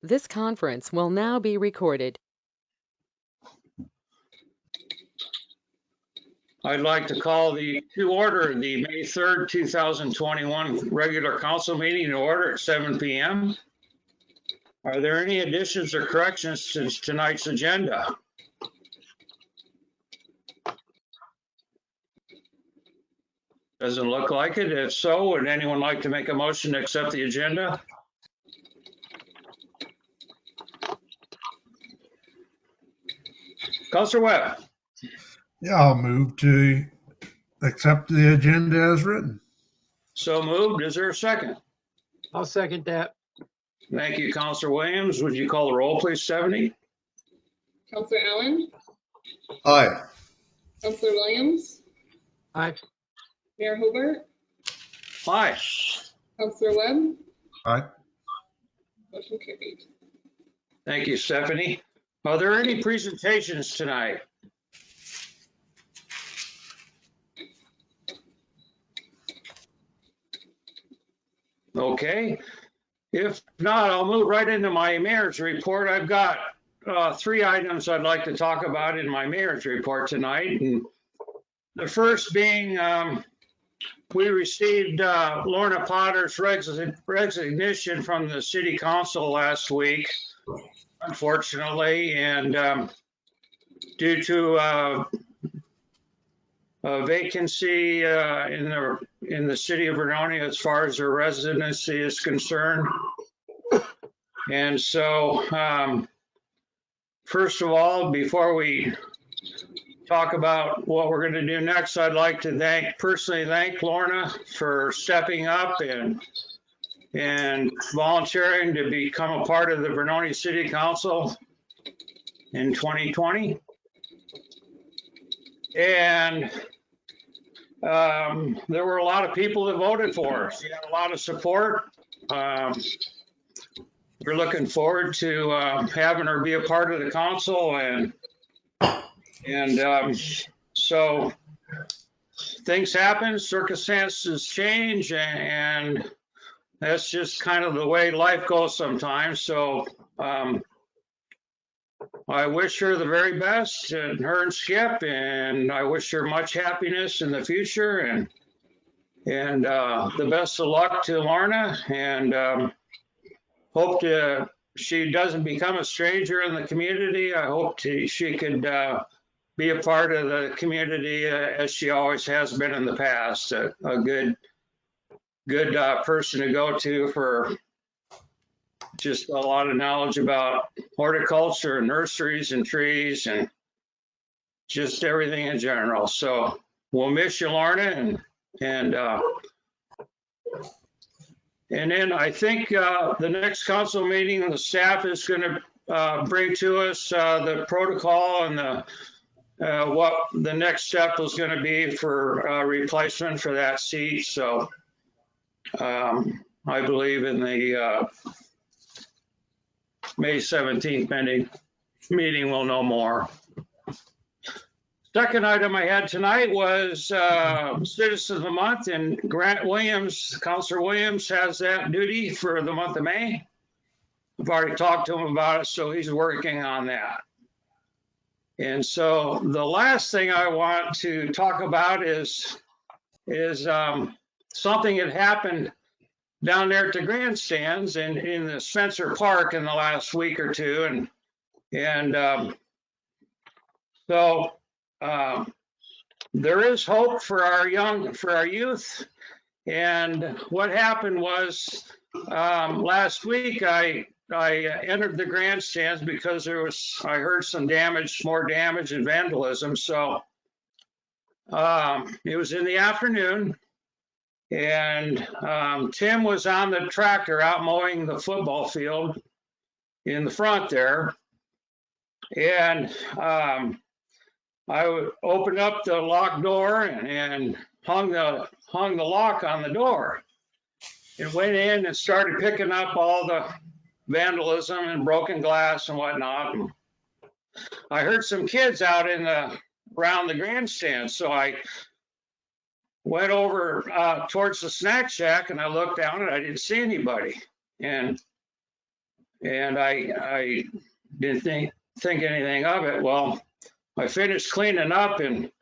This conference will now be recorded. I'd like to call to order the May 3rd, 2021 regular council meeting to order at 7 p.m. Are there any additions or corrections to tonight's agenda? Doesn't look like it. If so, would anyone like to make a motion to accept the agenda? Councilor Webb. Yeah, I'll move to accept the agenda as written. So moved. Is there a second? I'll second that. Thank you, Councilor Williams. Would you call the roll, please, Stephanie? Councilor Allen, Aye. Councilor Williams, Aye. Mayor Hobart, Aye. Councilor Webb, Aye. motion carried. Thank you, Stephanie. Are there any presentations tonight? Okay. If not, I'll move right into my mayor's report. I've got three items I'd like to talk about in my mayor's report tonight. And the first being we received Lorna Potter's resignation from the city council last week, unfortunately, and due to a vacancy in the city of Vernonia as far as her residency is concerned. And so, first of all, before we talk about what we're going to do next, I'd like to personally thank Lorna for stepping up and volunteering to become a part of the Vernonia City Council in 2020. And there were a lot of people that voted for her. She had a lot of support. We're looking forward to having her be a part of the council, and so things happen, circumstances change, and that's just kind of the way life goes sometimes. So I wish her the very best, and her and Skip, and I wish her much happiness in the future, and the best of luck to Lorna, and hope she doesn't become a stranger in the community. I hope she could be a part of the community as she always has been in the past. A good person to go to for just a lot of knowledge about horticulture, nurseries, and trees, and just everything in general. So we'll miss you, Lorna, and then I think the next council meeting, the staff is going to bring to us the protocol and what the next step is going to be for replacement for that seat. So I believe in the May 17th meeting we'll know more. Second item I had tonight was Citizen of the Month, and Grant Williams, Councilor Williams, has that duty for the month of May. I've already talked to him about it, so he's working on that. And so the last thing I want to talk about is something that happened down there at the grandstands in the Spencer Park in the last week or two, and so there is hope for our youth. And what happened was last week I entered the grandstands because I heard some more damage and vandalism. So it was in the afternoon, and Tim was on the tractor out mowing the football field in the front there, and I opened up the locked door and hung the lock on the door, and went in and started picking up all the vandalism and broken glass and whatnot. And I heard some kids out around the grandstand, so I went over towards the snack shack, and I looked down and I didn't see anybody. And and I didn't think anything of it. Well, I finished cleaning up and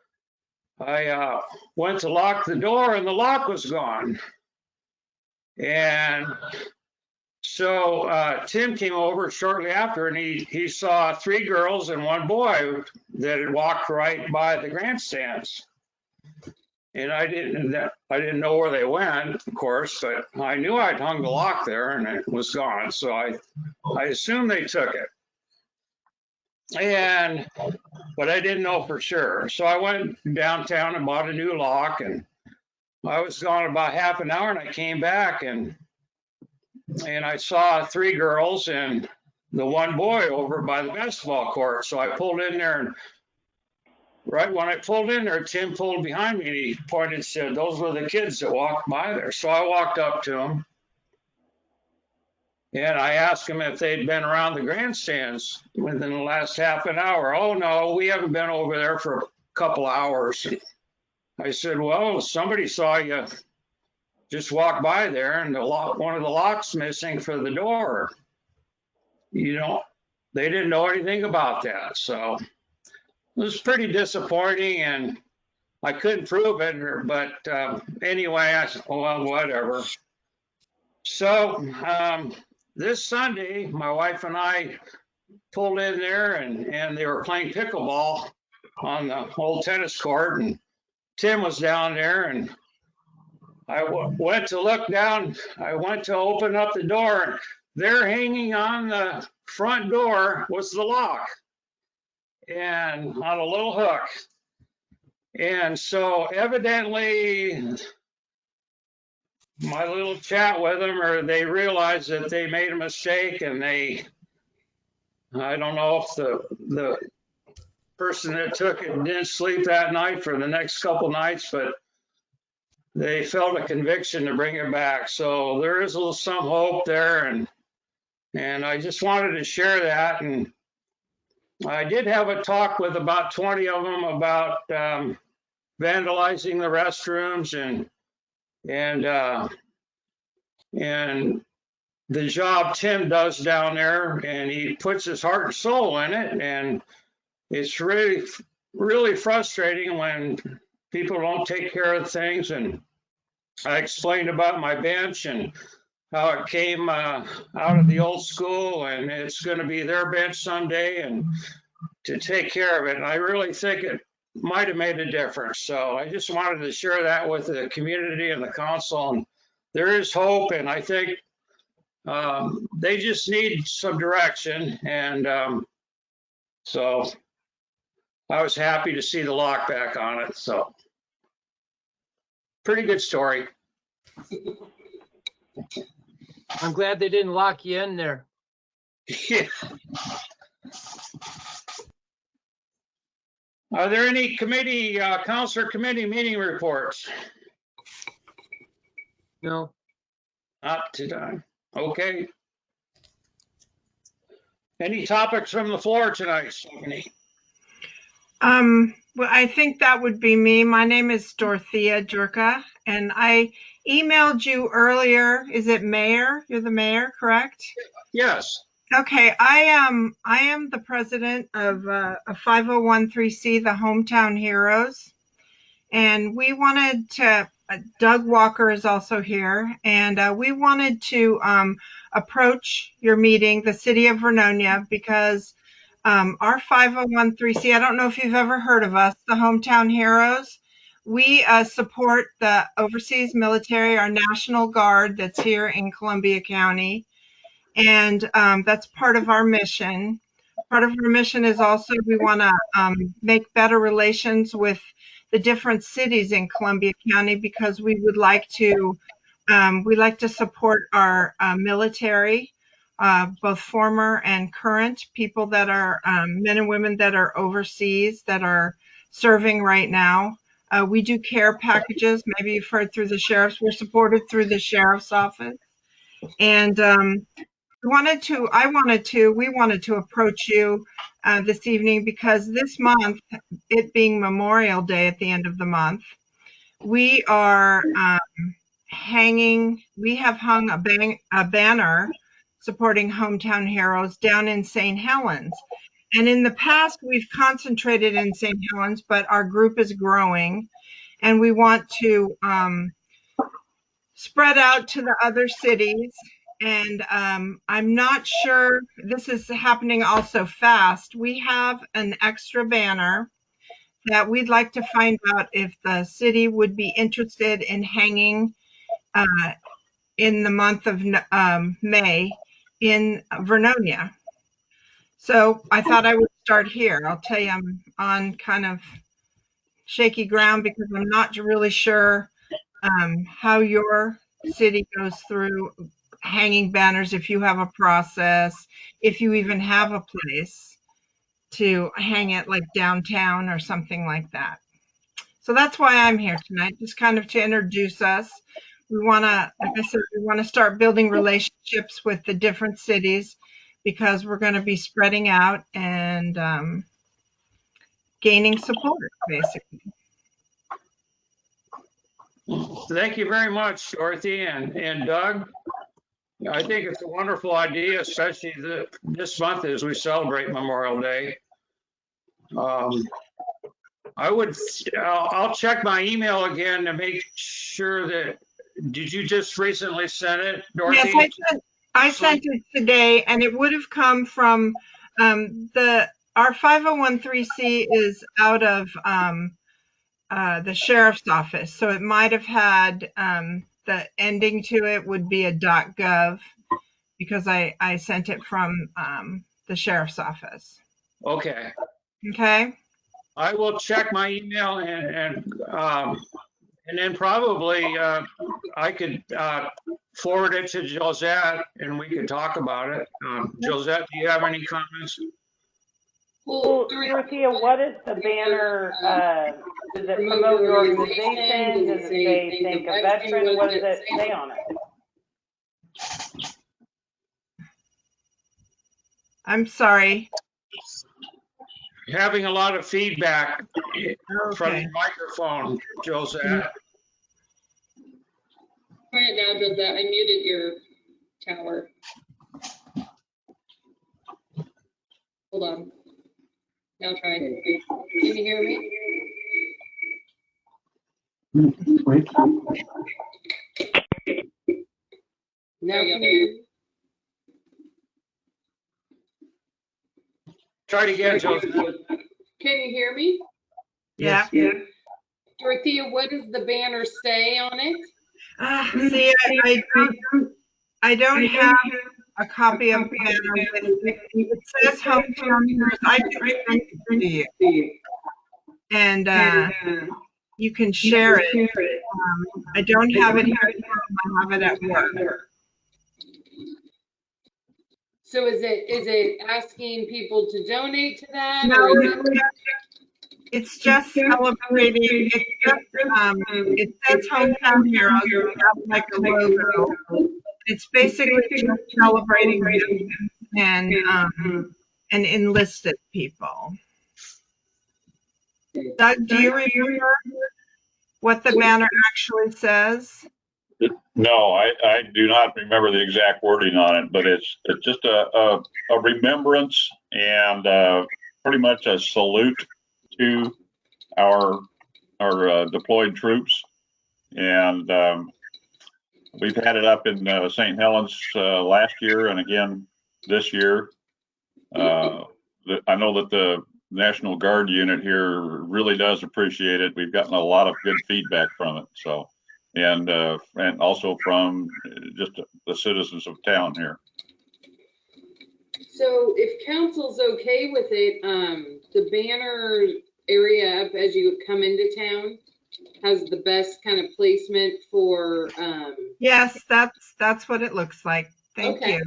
I went to lock the door and the lock was gone. And so Tim came over shortly after and he saw 3 girls and 1 boy that had walked right by the grandstands. And I didn't know where they went, of course, but I knew I'd hung the lock there and it was gone. So I assumed they took it. But I didn't know for sure. So I went downtown and bought a new lock, and I was gone about half an hour and I came back and I saw 3 girls and the 1 boy over by the basketball court. So I pulled in there, and right when I pulled in there, Tim pulled behind me and he pointed and said, "Those were the kids that walked by there." So I walked up to him and I asked him if they'd been around the grandstands within the last half an hour. "Oh, no, we haven't been over there for a couple hours." I said, "Well, somebody saw you just walk by there and one of the locks missing for the door." They didn't know anything about that. So it was pretty disappointing, and I couldn't prove it, but anyway, I said, well, whatever. So this Sunday, my wife and I pulled in there, and they were playing pickleball on the old tennis court, and Tim was down there, and I went to look down. I went to open up the door, and there hanging on the front door was the lock, and on a little hook. And so evidently my little chat with them, or they realized that they made a mistake, and I don't know if the person that took it didn't sleep that night for the next couple nights, but they felt a conviction to bring it back. So there is some hope there, and I just wanted to share that. And I did have a talk with about 20 of them about vandalizing the restrooms and the job Tim does down there, and he puts his heart and soul in it. And it's really, really frustrating when people don't take care of things. And I explained about my bench and how it came out of the old school, and it's going to be their bench someday, and to take care of it. And I really think it might have made a difference. So I just wanted to share that with the community and the council. And there is hope, and I think they just need some direction. And so I was happy to see the lock back on it. So pretty good story. I'm glad they didn't lock you in there. Yeah. Are there any councilor committee meeting reports? No. Not today. Okay. Any topics from the floor tonight, Stephanie? Well, I think that would be me. My name is Dorothea Jurka, and I emailed you earlier. Is it Mayor? You're the mayor, correct? Yes. Okay, I am the president of a 5013C, the Hometown Heroes, and we wanted to. Doug Walker is also here, and we wanted to approach your meeting, the city of Vernonia, because our 5013C, I don't know if you've ever heard of us, the Hometown Heroes. We support the overseas military, our National Guard that's here in Columbia County. And that's part of our mission. Part of our mission is also we want to make better relations with the different cities in Columbia County, because we would like to support our military, both former and current people that are men and women that are overseas that are serving right now. We do care packages. Maybe you've heard through the sheriff's. We're supported through the sheriff's office, and we wanted to approach you this evening because this month, it being Memorial Day at the end of the month, we are we have hung a banner supporting hometown heroes down in St. Helens. And in the past, we've concentrated in St. Helens, but our group is growing and we want to spread out to the other cities. And I'm not sure, this is happening also fast. We have an extra banner that we'd like to find out if the city would be interested in hanging in the month of May in Vernonia. So I thought I would start here. I'll tell you, I'm on kind of shaky ground because I'm not really sure how your city goes through hanging banners, if you have a process, if you even have a place to hang it like downtown or something like that. So that's why I'm here tonight, just kind of to introduce us. We want to, like I said, we want to start building relationships with the different cities because we're going to be spreading out and gaining support, basically. Thank you very much, Dorothy and Doug. I think it's a wonderful idea, especially this month as we celebrate Memorial Day. I'll check my email again to make sure that, did you just recently send it, Dorothy? Yes, I sent it today, and it would have come from our 501(c)(3) is out of the sheriff's office, so it might have had the ending to it would be a .gov because I sent it from the sheriff's office. Okay. Okay. I will check my email and then probably I could forward it to Josette and we could talk about it. Josette, do you have any comments? Well, Dorothea, what is the banner? Does it promote your organization? Does it say thank a veteran? What does it say on it? I'm sorry. Having a lot of feedback from Okay. the microphone, Josette. Try it now, Josette. I muted your tower. Hold on. Now try. Can you hear me? Now you can hear me? Try it again, Josette. Can you hear me? Yeah. Dorothea, what does the banner say on it? See, I don't have a copy of the banner with me. It says hometown heroes. I can send it to you. And you can share it. I don't have it here at home. I have it at work. So is it asking people to donate to that? No, Or is it... it's just celebrating. It says hometown heroes. We have like a logo. It's basically just celebrating and enlisted people. Doug, do you remember what the banner actually says? No, I do not remember the exact wording on it, but it's just a remembrance and pretty much a salute to our deployed troops. And we've had it up in St. Helens last year and again this year. I know that the National Guard unit here really does appreciate it. We've gotten a lot of good feedback from it. So, and also from just the citizens of town here. So if council's okay with it, the banner area up as you come into town has the best kind of placement for Yes, that's what it looks like. Thank you.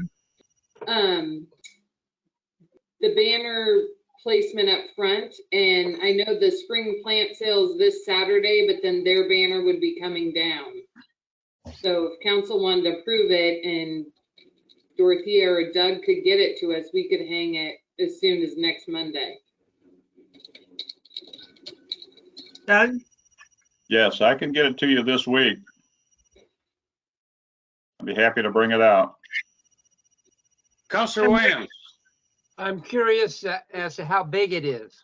The banner placement up front, and I know the spring plant sales this Saturday, but then their banner would be coming down. So if council wanted to approve it and Dorothea or Doug could get it to us, we could hang it as soon as next Monday. Doug? Yes, I can get it to you this week. I'd be happy to bring it out. Counselor Williams. I'm curious as to how big it is.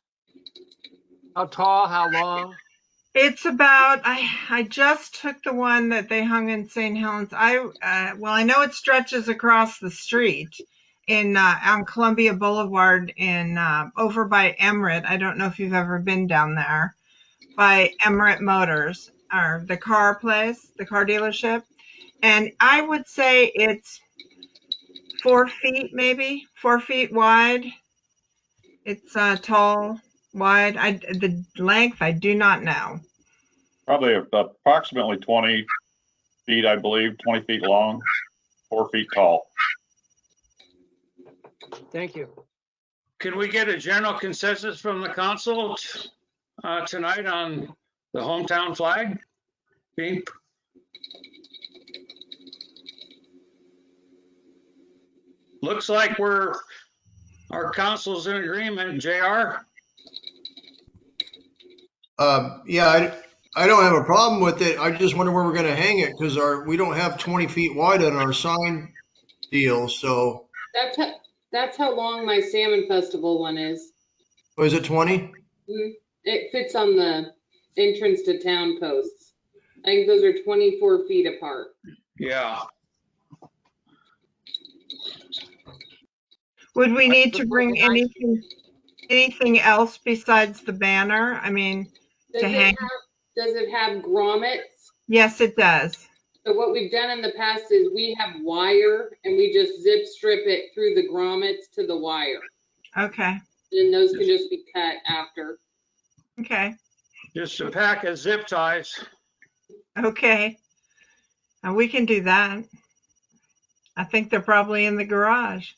How tall, how long? It's about, I just took the one that they hung in St. Helens. Well, I know it stretches across the street on Columbia Boulevard over by Emirates. I don't know if you've ever been down there by Emirates Motors, or the car place, the car dealership. And I would say it's 4 feet, maybe 4 feet wide. It's tall, wide. The length, I do not know. Probably approximately 20 feet, I believe, 20 feet long, 4 feet tall. Thank you. Can we get a general consensus from the council tonight on the hometown flag? Being looks like our council's in agreement. JR? Yeah, I don't have a problem with it. I just wonder where we're gonna hang it because we don't have 20 feet wide on our sign deal. So That's how long my Salmon Festival one is. is it 20? It fits on the entrance to town posts. I think those are 24 feet apart. Yeah. Would we need to bring anything else besides the banner? I mean, Does it have grommets? Yes, it does. So what we've done in the past is we have wire and we just zip strip it through the grommets to the wire. Okay. And those can just be cut after. Okay. Just a pack of zip ties. Okay. And we can do that. I think they're probably in the garage.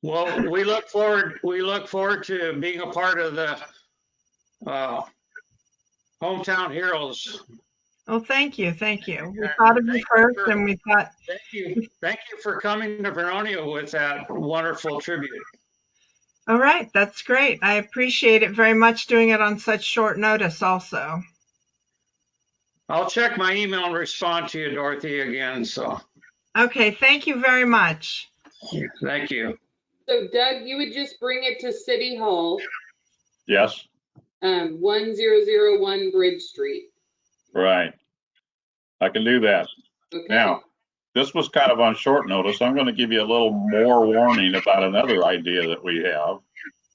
Well, we look forward to being a part of the hometown heroes. Oh, thank you. Thank you. We thought of you first and we thought. Thank you for coming to Vernonia with that wonderful tribute. All right. That's great. I appreciate it very much doing it on such short notice also. I'll check my email and respond to you, Dorothy, again. So. Okay. Thank you very much. Thank you. So Doug, you would just bring it to City Hall. Yes. 1001 Bridge Street. Right. I can do that. Okay. Now, this was kind of on short notice. I'm going to give you a little more warning about another idea that we have.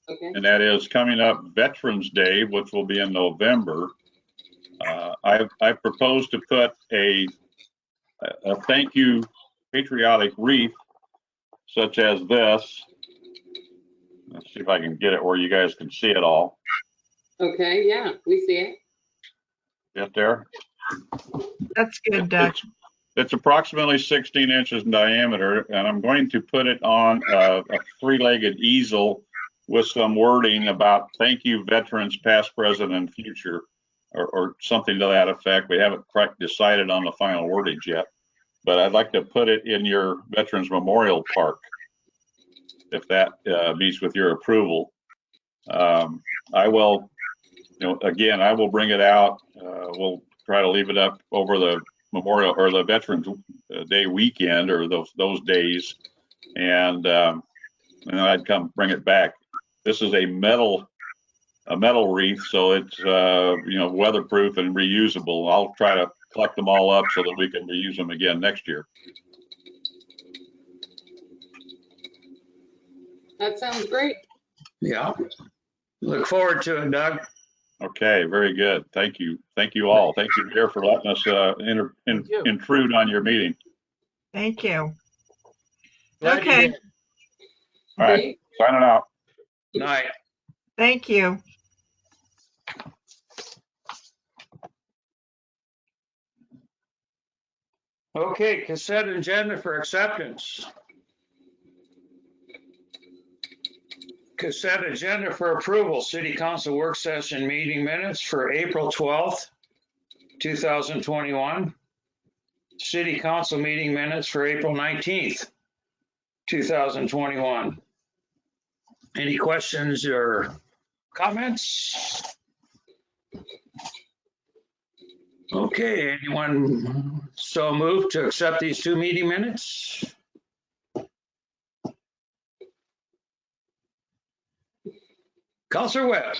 Okay. And that is coming up Veterans Day, which will be in November. I propose to put a thank you patriotic wreath such as this. Let's see if I can get it where you guys can see it all. Okay, yeah, we see it. Get there? That's good, Doug. It's approximately 16 inches in diameter, and I'm going to put it on a three-legged easel with some wording about thank you, veterans, past, present, and future, or something to that effect. We haven't quite decided on the final wordage yet, but I'd like to put it in your Veterans Memorial Park, if that meets with your approval. I will, again, I will bring it out. We'll try to leave it up over the Memorial or the Veterans Day weekend or those days, and then I'd come bring it back. This is a metal wreath, so it's weatherproof and reusable. I'll try to collect them all up so that we can reuse them again next year. That sounds great. Yeah. Look forward to it, Doug. Okay, very good. Thank you. Thank you all. Thank you, Mayor, for letting us intrude on your meeting. Thank you. Glad Okay. you did. All right, signing out. Night. Thank you. Okay, consent agenda for acceptance. Consent agenda for approval, City Council work session meeting minutes for April 12th, 2021. City Council meeting minutes for April 19th, 2021. Any questions or comments? Okay, anyone so moved to accept these two meeting minutes? Counselor Webb.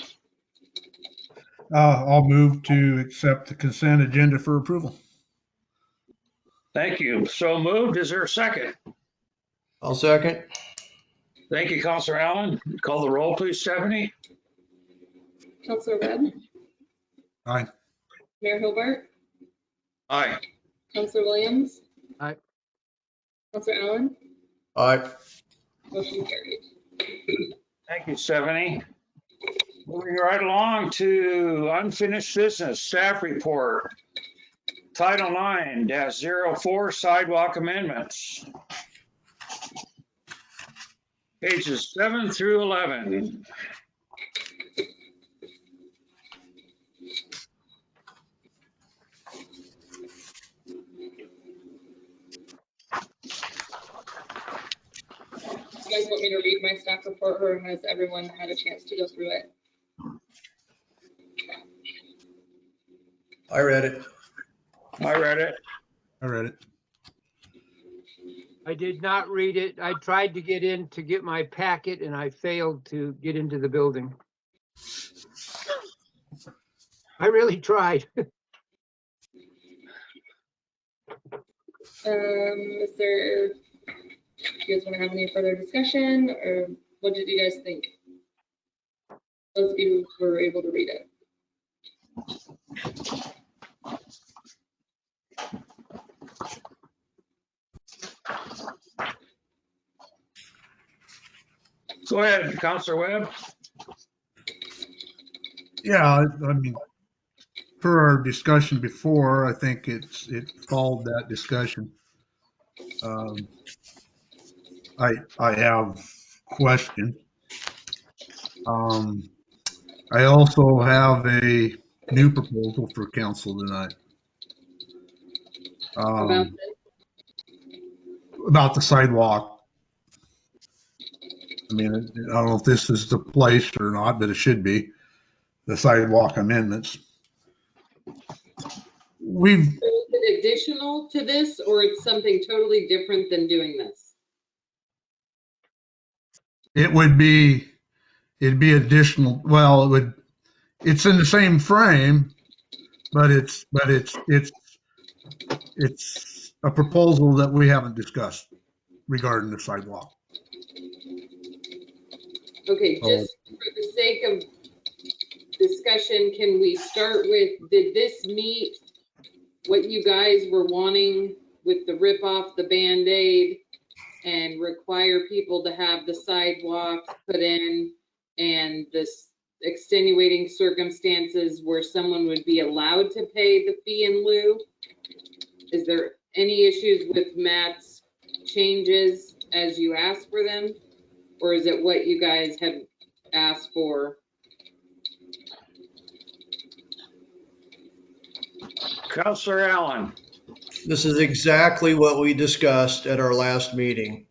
I'll move to accept the consent agenda for approval. Thank you. So moved. Is there a second? I'll second. Thank you, Counselor Allen. Call the roll, please, Stephanie. Counselor Webb, Aye. Mayor Hobart, Aye. Counselor Williams, Aye. Counselor Allen, Aye. motion carried. Thank you, Stephanie. Moving right along to unfinished business, staff report. Title 9-04 sidewalk amendments. Pages 7 through 11. You guys want me to read my staff report, or has everyone had a chance to go through it? I read it. I read it. I read it. I did not read it. I tried to get in to get my packet and I failed to get into the building. I really tried. Is there, you guys want to have any further discussion, or what did you guys think? Those of you who were able to read it. Go ahead, Counselor Webb. Yeah, I mean, per our discussion before, I think it followed that discussion. I have questions. I also have a new proposal for council tonight. About About the sidewalk. I mean, I don't know if this is the place or not, but it should be. The sidewalk amendments. We've, Is it additional to this, or it's something totally different than doing this? it'd be additional, well, it's in the same frame, but it's a proposal that we haven't discussed regarding the sidewalk. Okay, just for the sake of discussion, can we start with, did this meet what you guys were wanting with the rip off the Band-Aid and require people to have the sidewalks put in, and this extenuating circumstances where someone would be allowed to pay the fee in lieu? Is there any issues with Matt's changes as you asked for them? Or is it what you guys had asked for? Counselor Allen. This is exactly what we discussed at our last meeting.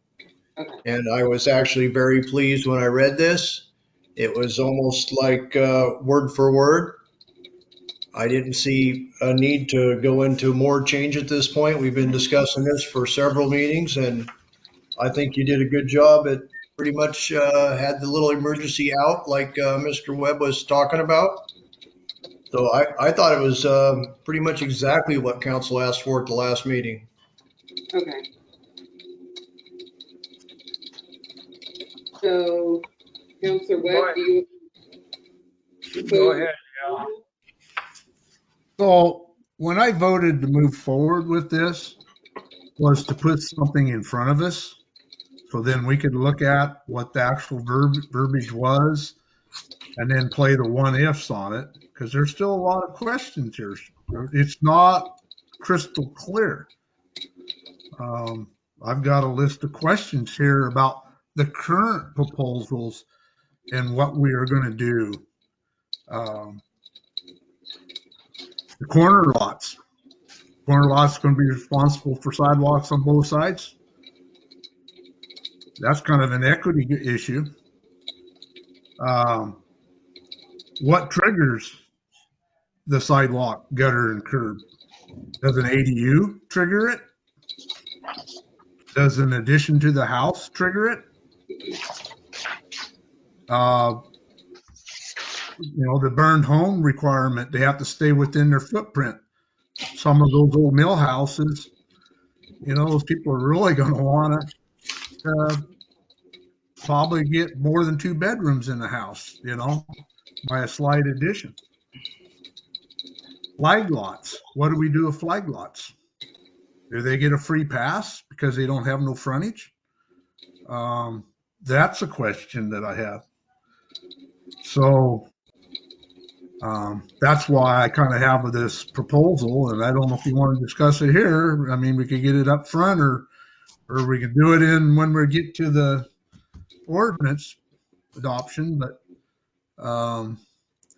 Okay. And I was actually very pleased when I read this. It was almost like word for word. I didn't see a need to go into more change at this point. We've been discussing this for several meetings, and I think you did a good job. It pretty much had the little emergency out like Mr. Webb was talking about. So I thought it was pretty much exactly what council asked for at the last meeting. Okay. So, Counselor Webb, do you? Go ahead. Yeah. So when I voted to move forward with this was to put something in front of us. So then we could look at what the actual verbiage was and then play the what ifs on it, because there's still a lot of questions here. It's not crystal clear. I've got a list of questions here about the current proposals and what we are going to do. The corner lots. Corner lots going to be responsible for sidewalks on both sides. That's kind of an equity issue. What triggers the sidewalk, gutter, and curb? Does an ADU trigger it? Does an addition to the house trigger it? the burned home requirement, they have to stay within their footprint. Some of those old mill houses, those people are really going to want to probably get more than 2 bedrooms in the house, by a slight addition. Flag lots. What do we do with flag lots? Do they get a free pass because they don't have no frontage? That's a question that I have. So that's why I kind of have this proposal, and I don't know if you want to discuss it here. I mean, we could get it up front, or we can do it in when we get to the ordinance adoption, but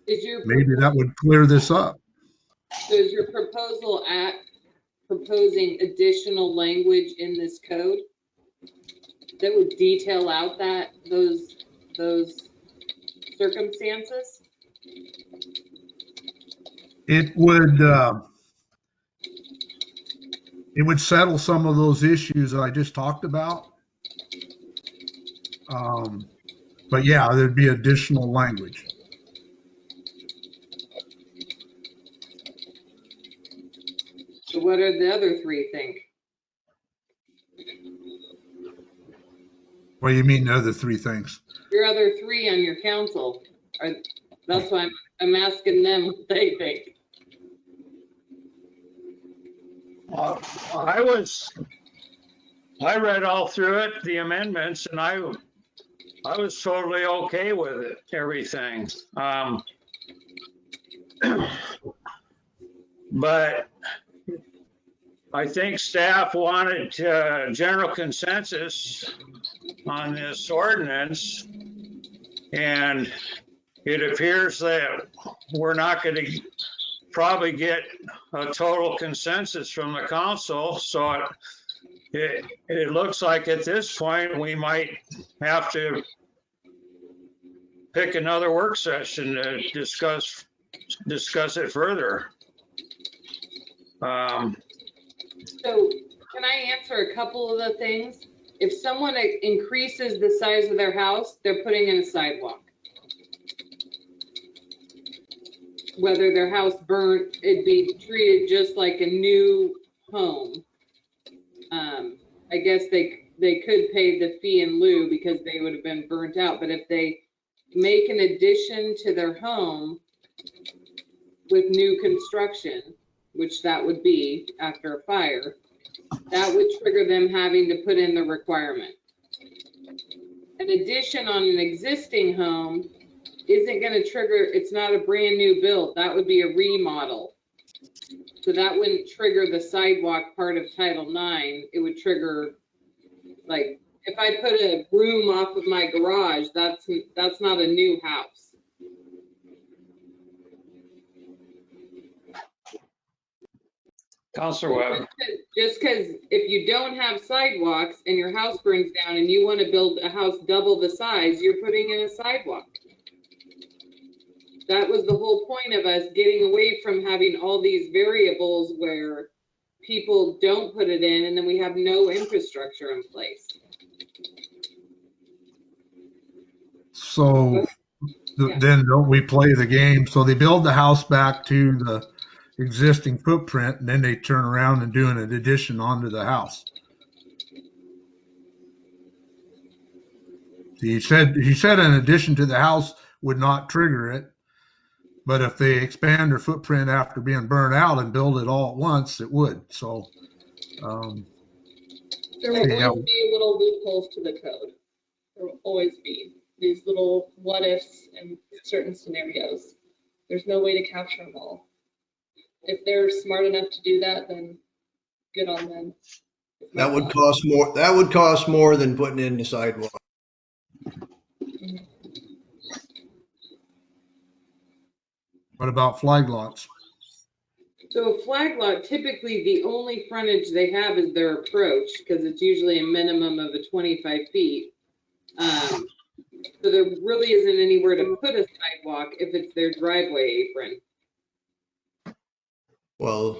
maybe that would clear this up. So is your proposal at proposing additional language in this code that would detail out those circumstances? It would settle some of those issues that I just talked about. But yeah, there'd be additional language. So what are the other 3 think? What do you mean the other 3 things? Your other 3 on your council that's why I'm asking them what they think. I read all through it, the amendments, and I was totally okay with it, everything. But I think staff wanted general consensus on this ordinance, and it appears that we're not going to probably get a total consensus from the council. So it looks like at this point we might have to pick another work session to discuss it further. So can I answer a couple of the things? If someone increases the size of their house, they're putting in a sidewalk. Whether their house burnt, it'd be treated just like a new home. I guess they could pay the fee in lieu because they would have been burnt out. But if they make an addition to their home with new construction, which that would be after a fire, that would trigger them having to put in the requirement. An addition on an existing home isn't going to trigger, it's not a brand new build. That would be a remodel. So that wouldn't trigger the sidewalk part of Title IX. It would trigger, like, if I put a room off of my garage, that's not a new house. Councilor Webb. Just because if you don't have sidewalks and your house burns down and you want to build a house double the size, you're putting in a sidewalk. That was the whole point of us getting away from having all these variables where people don't put it in and then we have no infrastructure in place. So then don't we play the game? So they build the house back to the existing footprint, and then they turn around and do an addition onto the house. He said an addition to the house would not trigger it, but if they expand their footprint after being burned out and build it all at once, it would. So there will always be little loopholes to the code. There will always be these little what ifs in certain scenarios. There's no way to capture them all. If they're smart enough to do that, then good on them. That would cost more. That would cost more than putting in the sidewalk. Mm-hmm. What about flag lots? So a flag lot, typically the only frontage they have is their approach because it's usually a minimum of 25 feet. So there really isn't anywhere to put a sidewalk if it's their driveway apron. Well,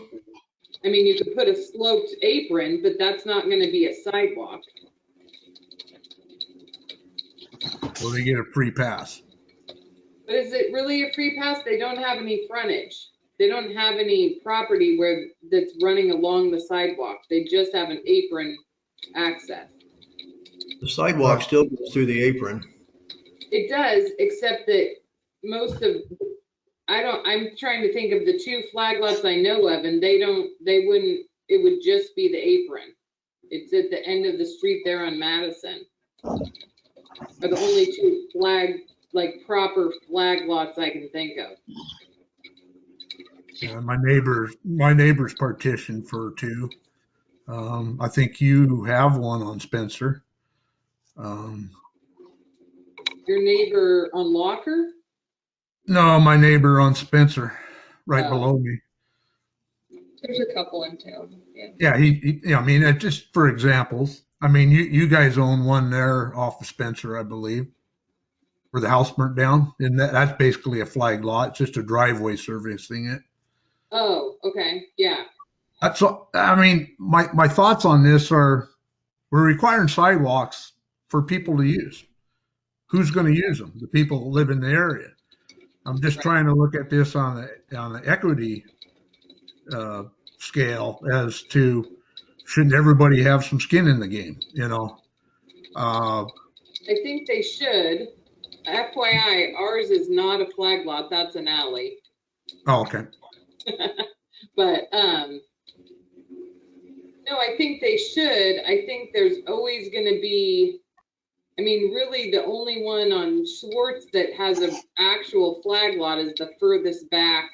I mean, you could put a sloped apron, but that's not going to be a sidewalk. Well, they get a free pass. But But is it really a free pass? They don't have any frontage. They don't have any property that's running along the sidewalk. They just have an apron access. The sidewalk still goes through the apron. It does, except that I'm trying to think of the 2 flag lots I know of, and it would just be the apron. It's at the end of the street there on Madison. Are the only 2 proper flag lots I can think of. Yeah, my neighbor's partitioned for 2. I think you have one on Spencer. Your neighbor on Locker? No, my neighbor on Spencer, right below me. There's a couple in town. Yeah, I mean, just for examples. I mean, you guys own one there off of Spencer, I believe, where the house burnt down, and that's basically a flag lot. It's just a driveway servicing it. Oh, okay, yeah. That's all. I mean, my thoughts on this are, we're requiring sidewalks for people to use. Who's going to use them? The people that live in the area. I'm just trying to look at this on the equity scale as to, shouldn't everybody have some skin in the game? I think they should. FYI, ours is not a flag lot. That's an alley. Oh, okay. But no, I think they should. I think there's always going to be. I mean, really, the only one on Schwartz that has an actual flag lot is the furthest back.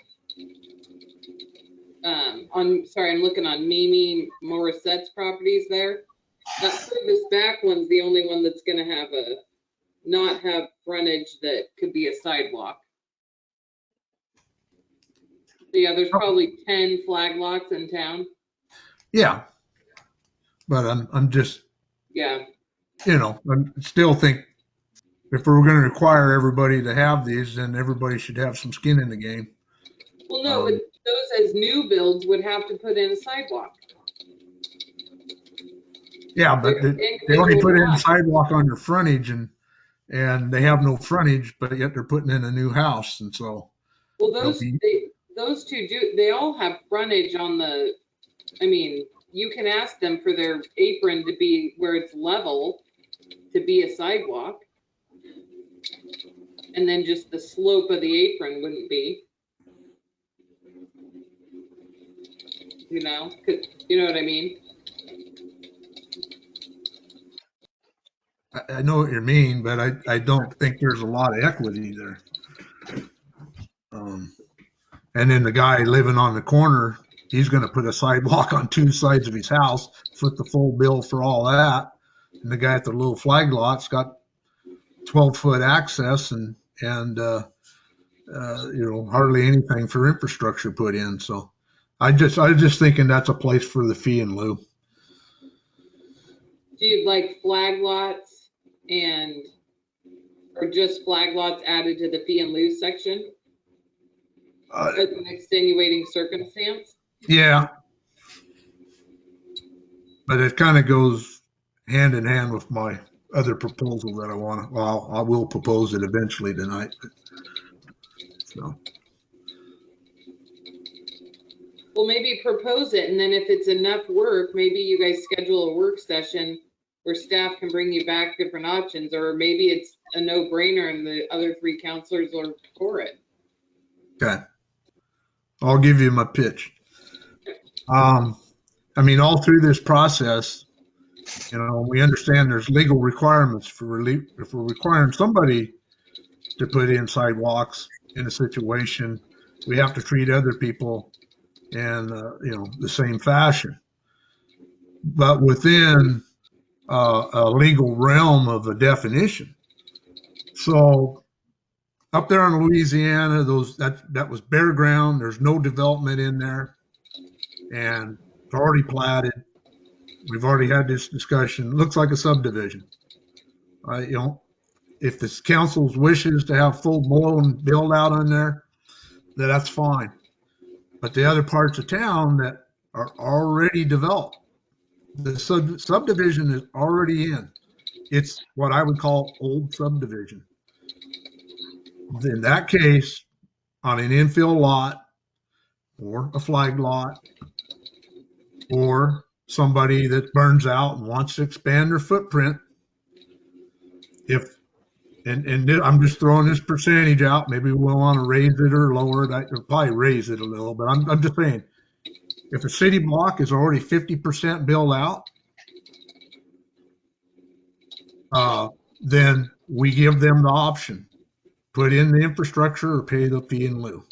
I'm looking on Mimi Morissette's properties there. That furthest back one's the only one that's going to not have frontage that could be a sidewalk. Yeah, there's probably 10 flag lots in town. Yeah, but I'm just, Yeah. I still think if we're going to require everybody to have these, then everybody should have some skin in the game. Well, no, but those as new builds would have to put in a sidewalk. Yeah, but they only put in a sidewalk on their frontage, and they have no frontage, but yet they're putting in a new house, and so. Well, those 2 do. They all have frontage on the. I mean, you can ask them for their apron to be where it's level, to be a sidewalk, and then just the slope of the apron wouldn't be. You know what I mean? I know what you mean, but I don't think there's a lot of equity there. And then the guy living on the corner, he's going to put a sidewalk on 2 sides of his house, foot the full bill for all that. And the guy at the little flag lot's got 12-foot access and hardly anything for infrastructure put in. So I was just thinking that's a place for the fee and lieu. Do you like flag lots or just flag lots added to the fee and lieu section? As an extenuating circumstance? Yeah. But it kind of goes hand in hand with my other proposal that I will propose it eventually tonight. So. Well, maybe propose it, and then if it's enough work, maybe you guys schedule a work session where staff can bring you back different options, or maybe it's a no-brainer and the other 3 counselors are for it. Okay. I'll give you my pitch. I mean, all through this process, we understand there's legal requirements for relief. If we're requiring somebody to put in sidewalks in a situation, we have to treat other people in, the same fashion. But within a legal realm of a definition. So up there in Louisiana, that was bare ground. There's no development in there, and it's already platted. We've already had this discussion. Looks like a subdivision. If the council's wishes to have full blown build out on there, that's fine. But the other parts of town that are already developed, the subdivision is already in. It's what I would call old subdivision. In that case, on an infill lot or a flag lot, or somebody that burns out and wants to expand their footprint, if I'm just throwing this percentage out, maybe we'll want to raise it or lower it. I'll probably raise it a little, but I'm just saying, if a city block is already 50% built out, then we give them the option, put in the infrastructure or pay the fee in lieu.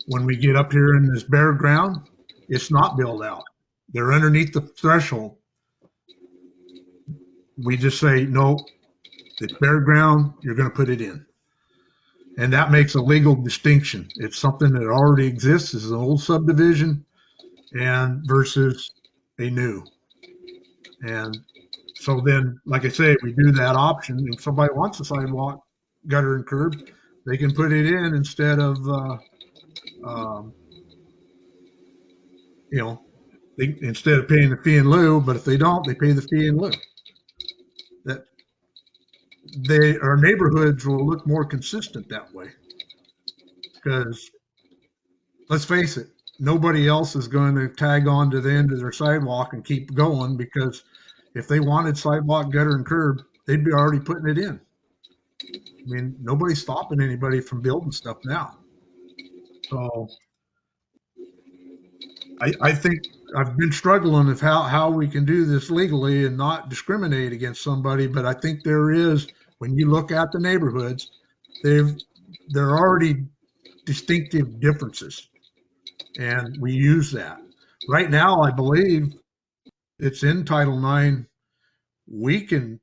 When we get up here in this bare ground, it's not built out. They're underneath the threshold. We just say, no, it's bare ground, you're going to put it in. And that makes a legal distinction. It's something that already exists as an old subdivision and versus a new. And so then, like I say, we do that option. If somebody wants a sidewalk, gutter and curb, they can put it in instead of, instead of paying the fee in lieu. But if they don't, they pay the fee in lieu. That our neighborhoods will look more consistent that way. Because let's face it, nobody else is going to tag on to the end of their sidewalk and keep going, because if they wanted sidewalk, gutter, and curb, they'd be already putting it in. I mean, nobody's stopping anybody from building stuff now. So I think I've been struggling with how we can do this legally and not discriminate against somebody, but I think there is, when you look at the neighborhoods, there are already distinctive differences, and we use that. Right now, I believe it's in Title IX. We can,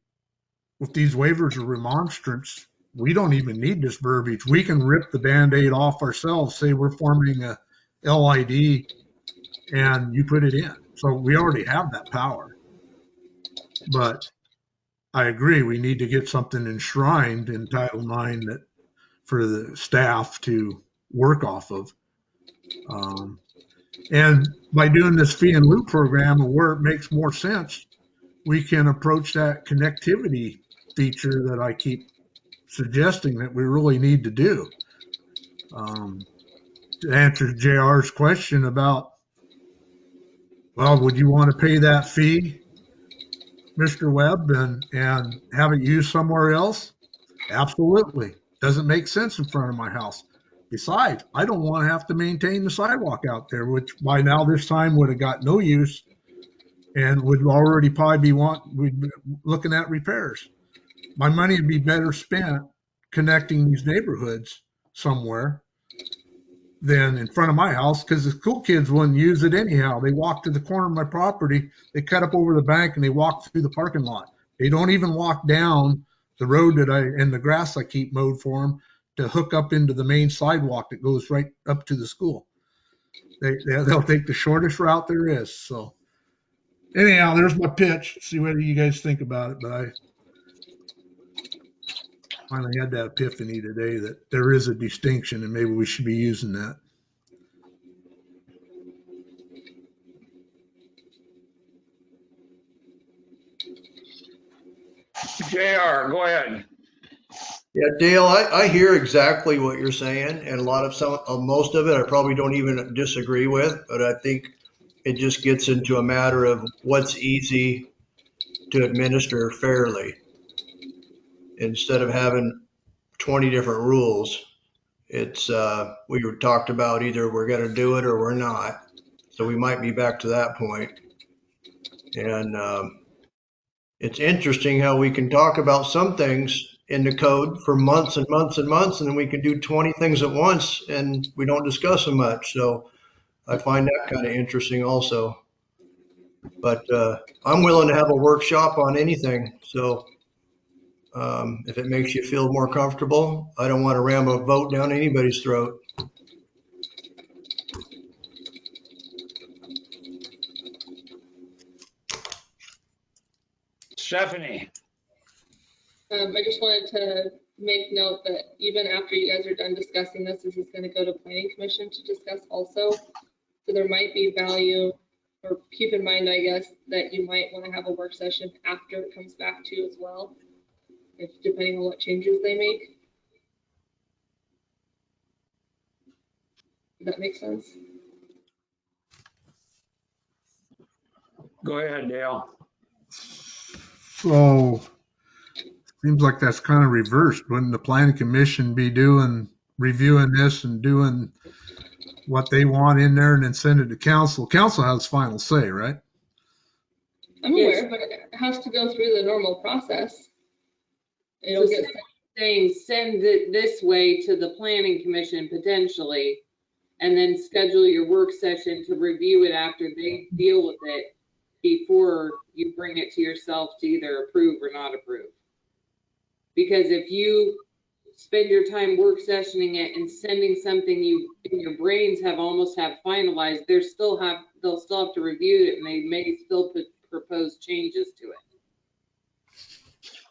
with these waivers of remonstrance, we don't even need this verbiage. We can rip the Band-Aid off ourselves, say we're forming a LID, and you put it in. So we already have that power. But I agree, we need to get something enshrined in Title IX that for the staff to work off of. And by doing this fee and lieu program, where it makes more sense, we can approach that connectivity feature that I keep suggesting that we really need to do. To answer JR's question about, well, would you want to pay that fee, Mr. Webb, and have it used somewhere else? Absolutely. Doesn't make sense in front of my house. Besides, I don't want to have to maintain the sidewalk out there, which by now this time would have got no use and would already probably we'd be looking at repairs. My money would be better spent connecting these neighborhoods somewhere than in front of my house, because the school kids wouldn't use it anyhow. They walk to the corner of my property, they cut up over the bank, and they walk through the parking lot. They don't even walk down the road and the grass I keep mowed for them to hook up into the main sidewalk that goes right up to the school. They'll take the shortest route there is. So anyhow, there's my pitch. See what you guys think about it. But I finally had that epiphany today that there is a distinction, and maybe we should be using that. JR, go ahead. Yeah, Dale, I hear exactly what you're saying, and most of it I probably don't even disagree with, but I think it just gets into a matter of what's easy to administer fairly. Instead of having 20 different rules, it's we were talked about either we're going to do it or we're not. So we might be back to that point. And it's interesting how we can talk about some things in the code for months and months and months, and then we can do 20 things at once and we don't discuss them much. So I find that kind of interesting also. But I'm willing to have a workshop on anything. So if it makes you feel more comfortable, I don't want to ram a vote down anybody's throat. Stephanie. I just wanted to make note that even after you guys are done discussing this is going to go to Planning Commission to discuss also. So there might be value, or keep in mind, I guess, that you might want to have a work session after it comes back to you as well, if depending on what changes they make. Does that make sense? Go ahead, Dale. So seems like that's kind of reversed. Wouldn't the planning commission be reviewing this and doing what they want in there and then send it to council? Council has final say, right? I'm Yes. aware, but it has to go through the normal process. It'll So get saying send it this way to the planning commission potentially, and then schedule your work session to review it after they deal with it before you bring it to yourself to either approve or not approve. Because if you spend your time work sessioning it and sending something you in your brains have almost have finalized, they'll still have to review it, and they may still propose changes to it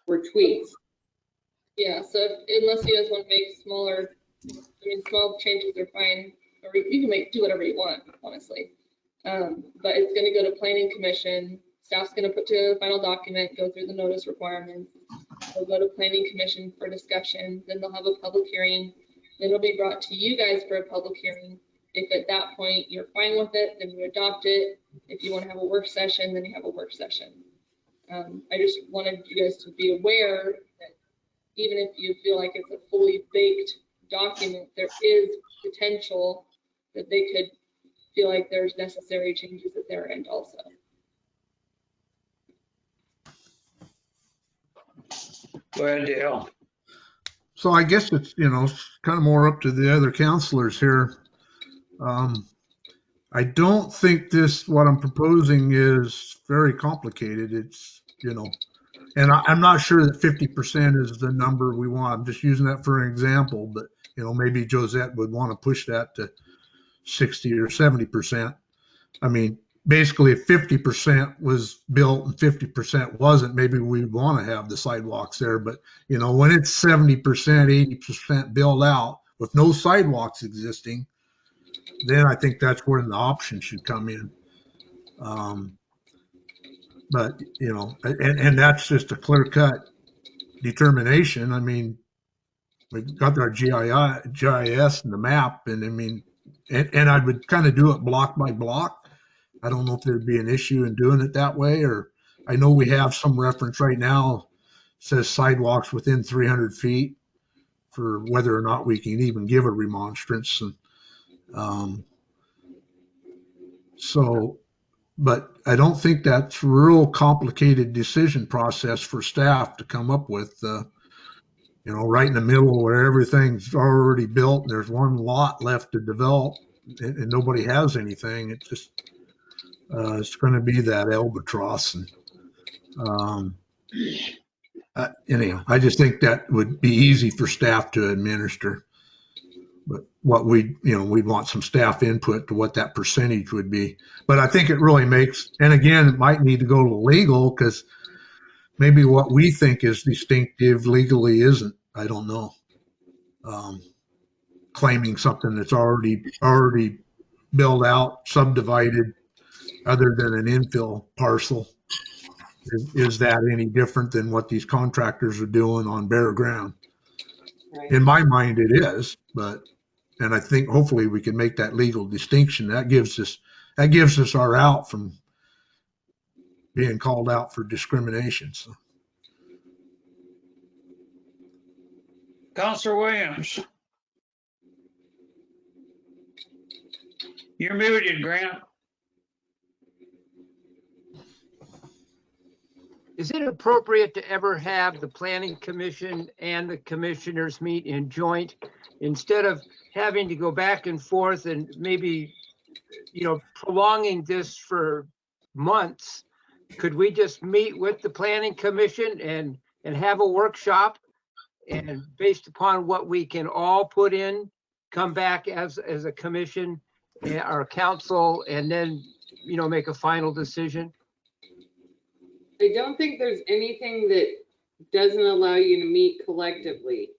or tweaks. Yeah, so unless you guys want to make smaller, small changes are fine, or you can do whatever you want, honestly. But it's going to go to planning commission. Staff's going to put to a final document, go through the notice requirements. They'll go to planning commission for discussion. Then they'll have a public hearing. Then it'll be brought to you guys for a public hearing. If at that point you're fine with it, then you adopt it. If you want to have a work session, then you have a work session. I just wanted you guys to be aware that even if you feel like it's a fully baked document, there is potential that they could feel like there's necessary changes at their end also. Go ahead, Dale. So I guess it's, kind of more up to the other counselors here. I don't think what I'm proposing is very complicated. It's, and I'm not sure that 50% is the number we want. I'm just using that for an example, but, maybe Josette would want to push that to 60 or 70%. I mean, basically if 50% was built and 50% wasn't, maybe we'd want to have the sidewalks there. But, when it's 70%, 80% built out with no sidewalks existing, then I think that's where the option should come in. But, and that's just a clear cut determination. I mean, we got our GIS and the map, and I mean, and I would kind of do it block by block. I don't know if there'd be an issue in doing it that way, or I know we have some reference right now says sidewalks within 300 feet for whether or not we can even give a remonstrance. And but I don't think that's a real complicated decision process for staff to come up with. Right in the middle where everything's already built and there's one lot left to develop and nobody has anything. It's just it's going to be that albatross. And anyhow, I just think that would be easy for staff to administer. But what we'd want some staff input to what that percentage would be. But I think it really makes, and again, it might need to go to legal because maybe what we think is distinctive legally isn't. I don't know. Claiming something that's already built out, subdivided, other than an infill parcel. Is that any different than what these contractors are doing on bare ground? Right. In my mind, it is, and I think hopefully we can make that legal distinction. That gives us our out from being called out for discrimination. So. Counselor Williams. You're muted, Grant. Is it appropriate to ever have the planning commission and the commissioners meet in joint instead of having to go back and forth and maybe, prolonging this for months? Could we just meet with the planning commission and have a workshop, and based upon what we can all put in, come back as a commission, our council, and then, make a final decision? I don't think there's anything that doesn't allow you to meet collectively.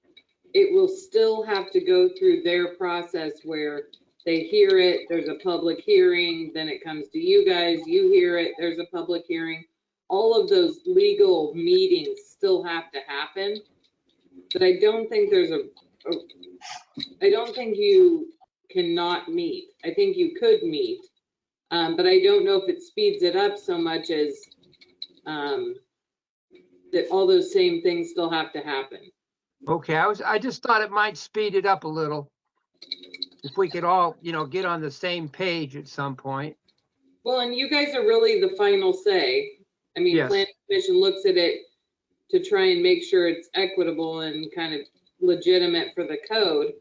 It will still have to go through their process where they hear it, there's a public hearing, then it comes to you guys, you hear it, there's a public hearing. All of those legal meetings still have to happen. But I don't think there's I don't think you cannot meet. I think you could meet, but I don't know if it speeds it up so much as that all those same things still have to happen. Okay, I just thought it might speed it up a little. If we could all, get on the same page at some point. Well, and you guys are really the final say. I mean, Yes. Planning Commission looks at it to try and make sure it's equitable and kind of legitimate for the code.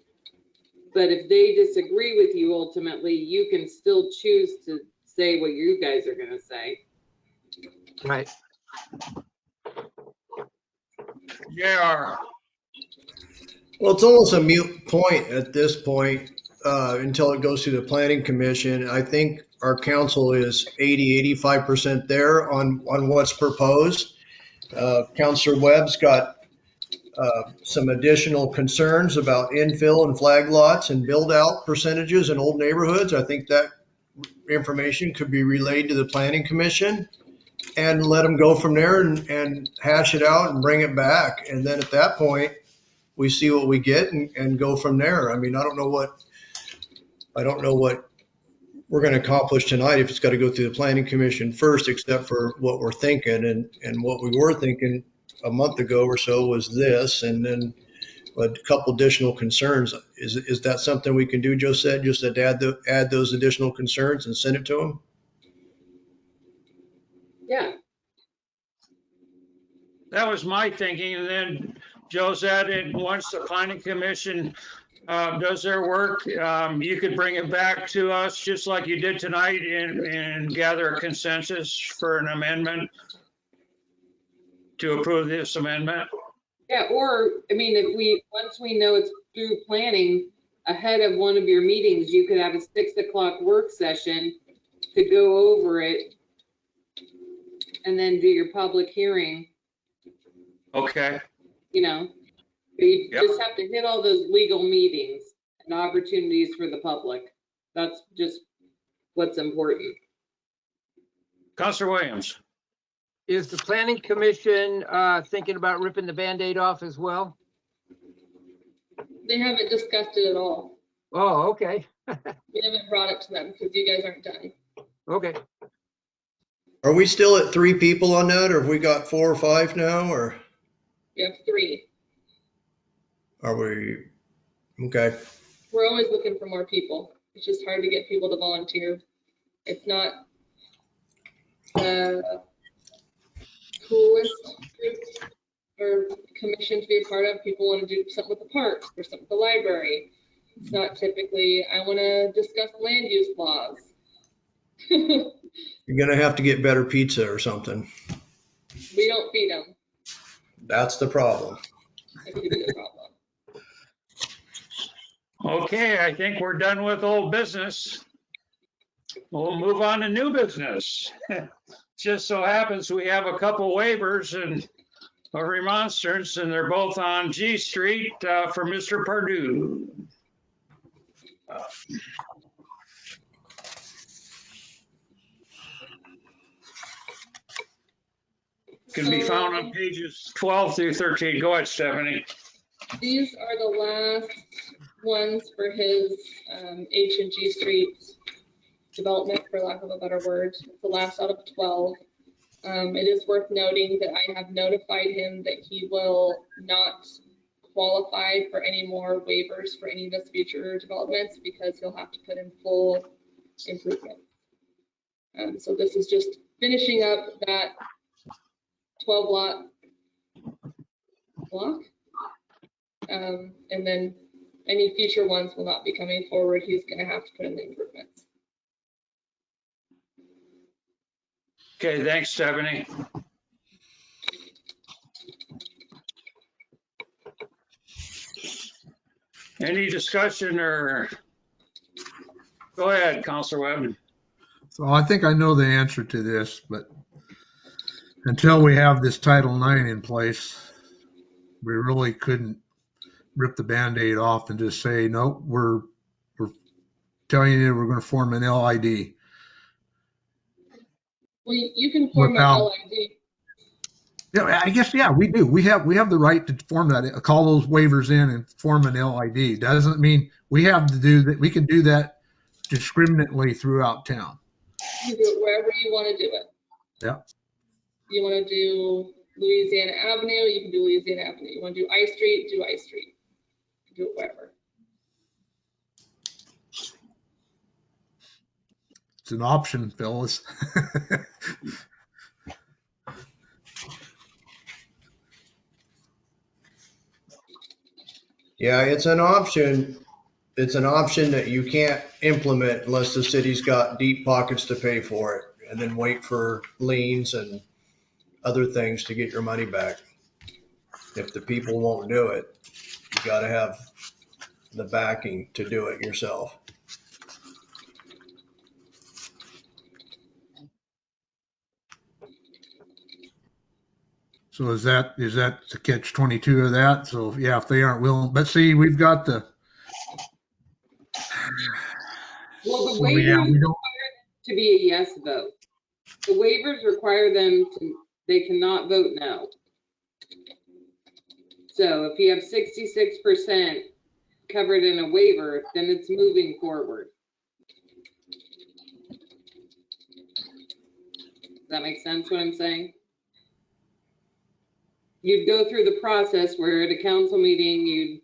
But if they disagree with you, ultimately, you can still choose to say what you guys are going to say. Right. Yeah. Well, it's almost a mute point at this point until it goes to the planning commission. I think our council is 85% there on what's proposed. Councilor Webb's got some additional concerns about infill and flag lots and build out percentages in old neighborhoods. I think that information could be relayed to the planning commission and let them go from there and hash it out and bring it back. And then at that point, we see what we get and go from there. I mean, I don't know what we're going to accomplish tonight if it's got to go through the planning commission first, except for what we're thinking. And what we were thinking a month ago or so was this, and then a couple additional concerns. Is that something we can do, Josette, just to add those additional concerns and send it to them? Yeah. That was my thinking. And then Josette, once the planning commission does their work, you could bring it back to us just like you did tonight and gather a consensus for an amendment to approve this amendment. Yeah, or, I mean, once we know it's through planning, ahead of one of your meetings, you could have a 6 o'clock work session to go over it and then do your public hearing, Okay. But you just have to hit all those legal meetings and opportunities for the public. That's just what's important. Councilor Williams. Is the planning commission thinking about ripping the Band-Aid off as well? They haven't discussed it at all. Oh, okay. We haven't brought it to them because you guys aren't done. Okay. Are we still at 3 people on that, or have we got 4 or 5 now, or We have 3. are we? Okay. We're always looking for more people. It's just hard to get people to volunteer. It's not the coolest group or commission to be a part of. People want to do something with the parks or something with the library. It's not typically, I want to discuss land use laws. You're going to have to get better pizza or something. We don't feed them. That's the problem. That could be the problem. Okay, I think we're done with old business. We'll move on to new business. Just so happens we have a couple waivers and a remonstrance, and they're both on G Street for Mr. Perdue. Can be found on pages 12 through 13. Go ahead, Stephanie. These are the last ones for his H and G Street development, for lack of a better word. It's the last out of 12. It is worth noting that I have notified him that he will not qualify for any more waivers for any of his future developments because he'll have to put in full improvement. So this is just finishing up that 12 lot block. And then any future ones will not be coming forward. He's going to have to put in the improvements. Okay, thanks, Stephanie. Any discussion or? Go ahead, Councilor Webb. So I think I know the answer to this, but until we have this Title IX in place, we really couldn't rip the Band-Aid off and just say, nope, we're telling you we're going to form an LID. Well, you can form an LID. Yeah, I guess, yeah, we do. We have the right to form that, call those waivers in and form an LID. Doesn't mean we have to do that. We can do that discriminately throughout town. You can do it wherever you want to do it. Yeah. You want to do Louisiana Avenue, you can do Louisiana Avenue. You want to do I Street, do I Street. Do it wherever. It's an option, fellas. Yeah, it's an option. It's an option that you can't implement unless the city's got deep pockets to pay for it, and then wait for liens and other things to get your money back. If the people won't do it, you got to have the backing to do it yourself. So is that the catch 22 of that? So yeah, if they aren't willing, but see, we've got the. Well, the So yeah, waivers we don't. to be a yes vote. The waivers require them to, they cannot vote no. So if you have 66% covered in a waiver, then it's moving forward. Does that make sense what I'm saying? You'd go through the process where at a council meeting, you'd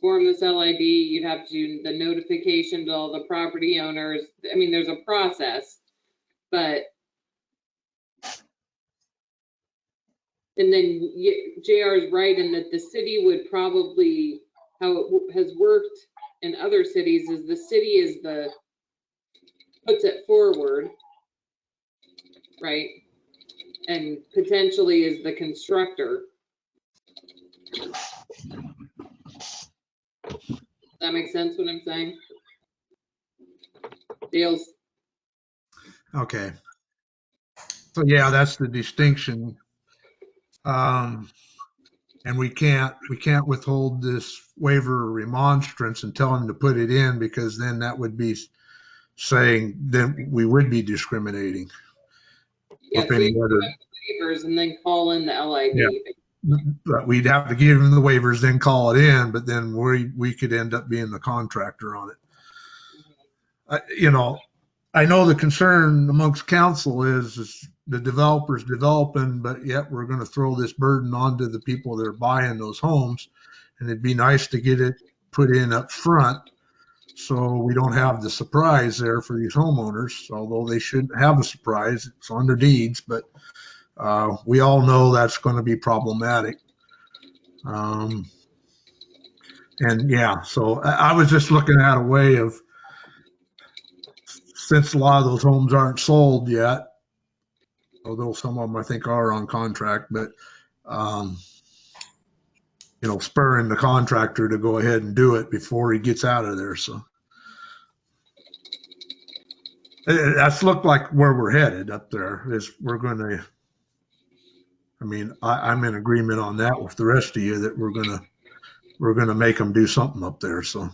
form this LID, you'd have to do the notification to all the property owners. I mean, there's a process, but and then JR is right in that the city would probably, how it has worked in other cities is the city is the, puts it forward, right? And potentially is the constructor. That makes sense what I'm saying? Dale's. Okay. So yeah, that's the distinction. And we can't withhold this waiver or remonstrance and tell them to put it in, because then that would be saying then we would be discriminating. Yeah, If so any you other, waivers and then call in the LID. yeah, but we'd have to give them the waivers, then call it in, but then we could end up being the contractor on it. I know the concern amongst council is the developers developing, but yet we're going to throw this burden onto the people that are buying those homes. And it'd be nice to get it put in up front so we don't have the surprise there for these homeowners, although they shouldn't have a surprise. It's on their deeds, but we all know that's going to be problematic. And yeah, so I was just looking at a way of, since a lot of those homes aren't sold yet, although some of them I think are on contract, but um, spurring the contractor to go ahead and do it before he gets out of there. So that's looked like where we're headed up there. Is we're going to. I mean, I'm in agreement on that with the rest of you that we're gonna make them do something up there. So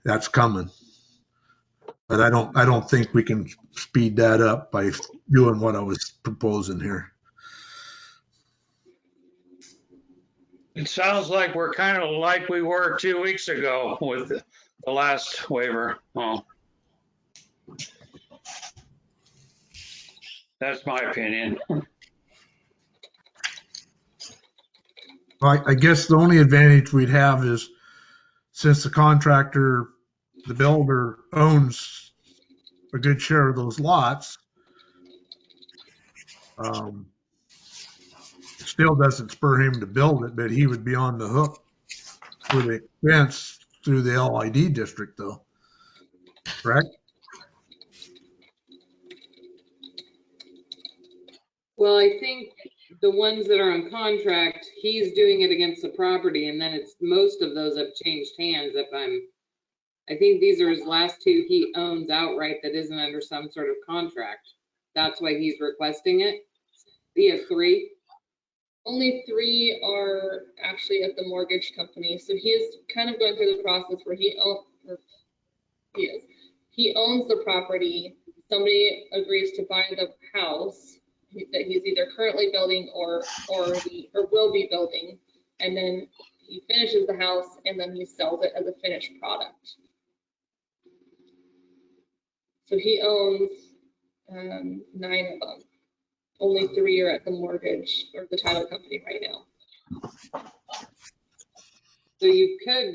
that's coming. But I don't think we can speed that up by doing what I was proposing here. It sounds like we're kind of like we were 2 weeks ago with the last waiver. Oh, that's my opinion. I guess the only advantage we'd have is, since the contractor, the builder, owns a good share of those lots, it still doesn't spur him to build it, but he would be on the hook for the expense through the LID district, though. Correct? Well, I think the ones that are on contract, he's doing it against the property, and then it's most of those have changed hands. I think these are his last two he owns outright that isn't under some sort of contract. That's why he's requesting it. He has 3. Only 3 are actually at the mortgage company. So he is kind of going through the process where he owns the property. Somebody agrees to buy the house, that he's either currently building or will be building. And then he finishes the house and then he sells it as a finished product. So he owns 9 of them. Only 3 are at the mortgage or the title company right now. So you could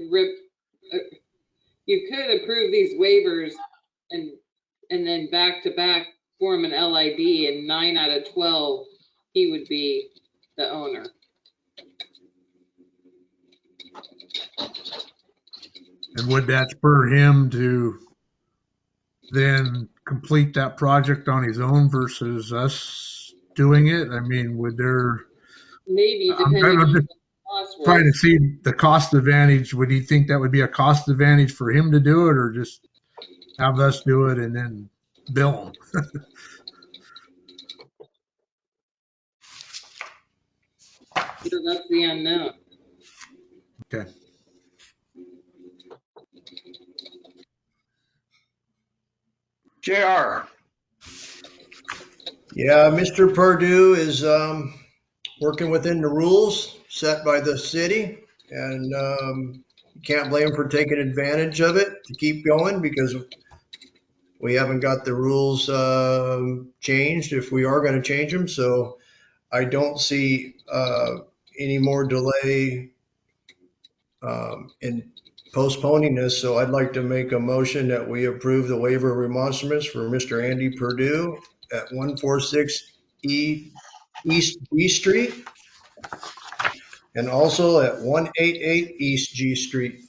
approve these waivers and then back to back form an LID, and 9 out of 12, he would be the owner. And would that spur him to then complete that project on his own versus us doing it? I mean, would there? Maybe, I'm depending on just what the cost trying to was. see the cost advantage. Would he think that would be a cost advantage for him to do it, or just have us do it and then bill him? So that's the unknown. Okay. JR. Yeah, Mr. Purdue is working within the rules set by the city, and you can't blame him for taking advantage of it to keep going, because we haven't got the rules changed if we are going to change them. So I don't see any more delay in postponing this. So I'd like to make a motion that we approve the waiver of remonstrance for Mr. Andy Purdue at 146 East G Street, and also at 188 East G Street.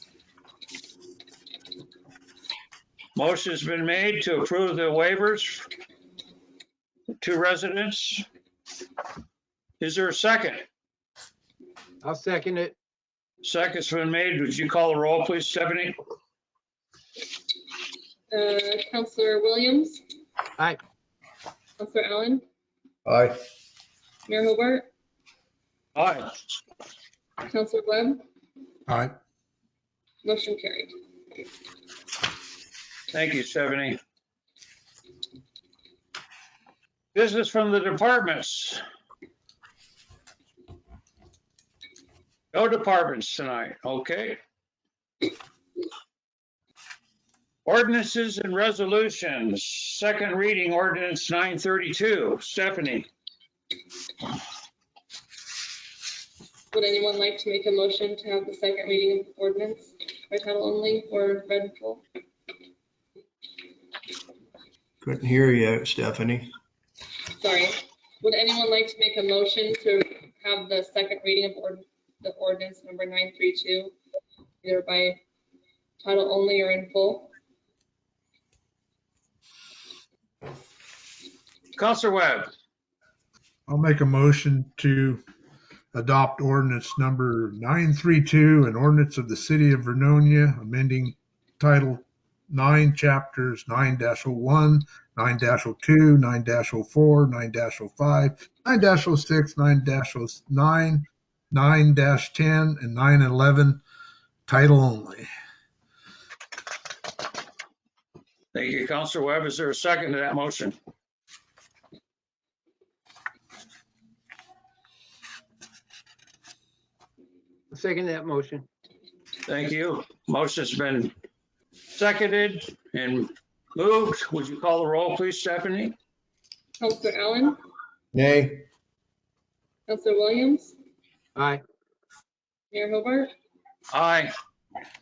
Motion's been made to approve the waivers to residents. Is there a second? I'll second it. Second's been made. Would you call the roll, please, Stephanie? Councillor Williams? Aye. Councillor Allen? Aye. Mayor Hobart? Aye. Councillor Webb? All right. Motion carried. Thank you, Stephanie. Business from the departments. No departments tonight, okay. Ordinances and resolutions. Second reading ordinance 932. Stephanie. Would anyone like to make a motion to have the second reading of the ordinance by title only or read in full? Couldn't hear you, Stephanie. Sorry. Would anyone like to make a motion to have the second reading of the ordinance number 932, either by title only or in full? Councillor Webb. I'll make a motion to adopt ordinance number 932, an ordinance of the city of Vernonia, amending title 9, chapters 9-01, 9-02, 9-04, 9-05, 9-06, 9-09, 9-10, and 9-11, title only. Thank you, Councillor Webb. Is there a second to that motion? I'll second that motion. Thank you. Motion's been seconded and moved. Would you call the roll, please, Stephanie? Councillor Allen? Nay. Councillor Williams? Aye. Mayor Hobart? Aye.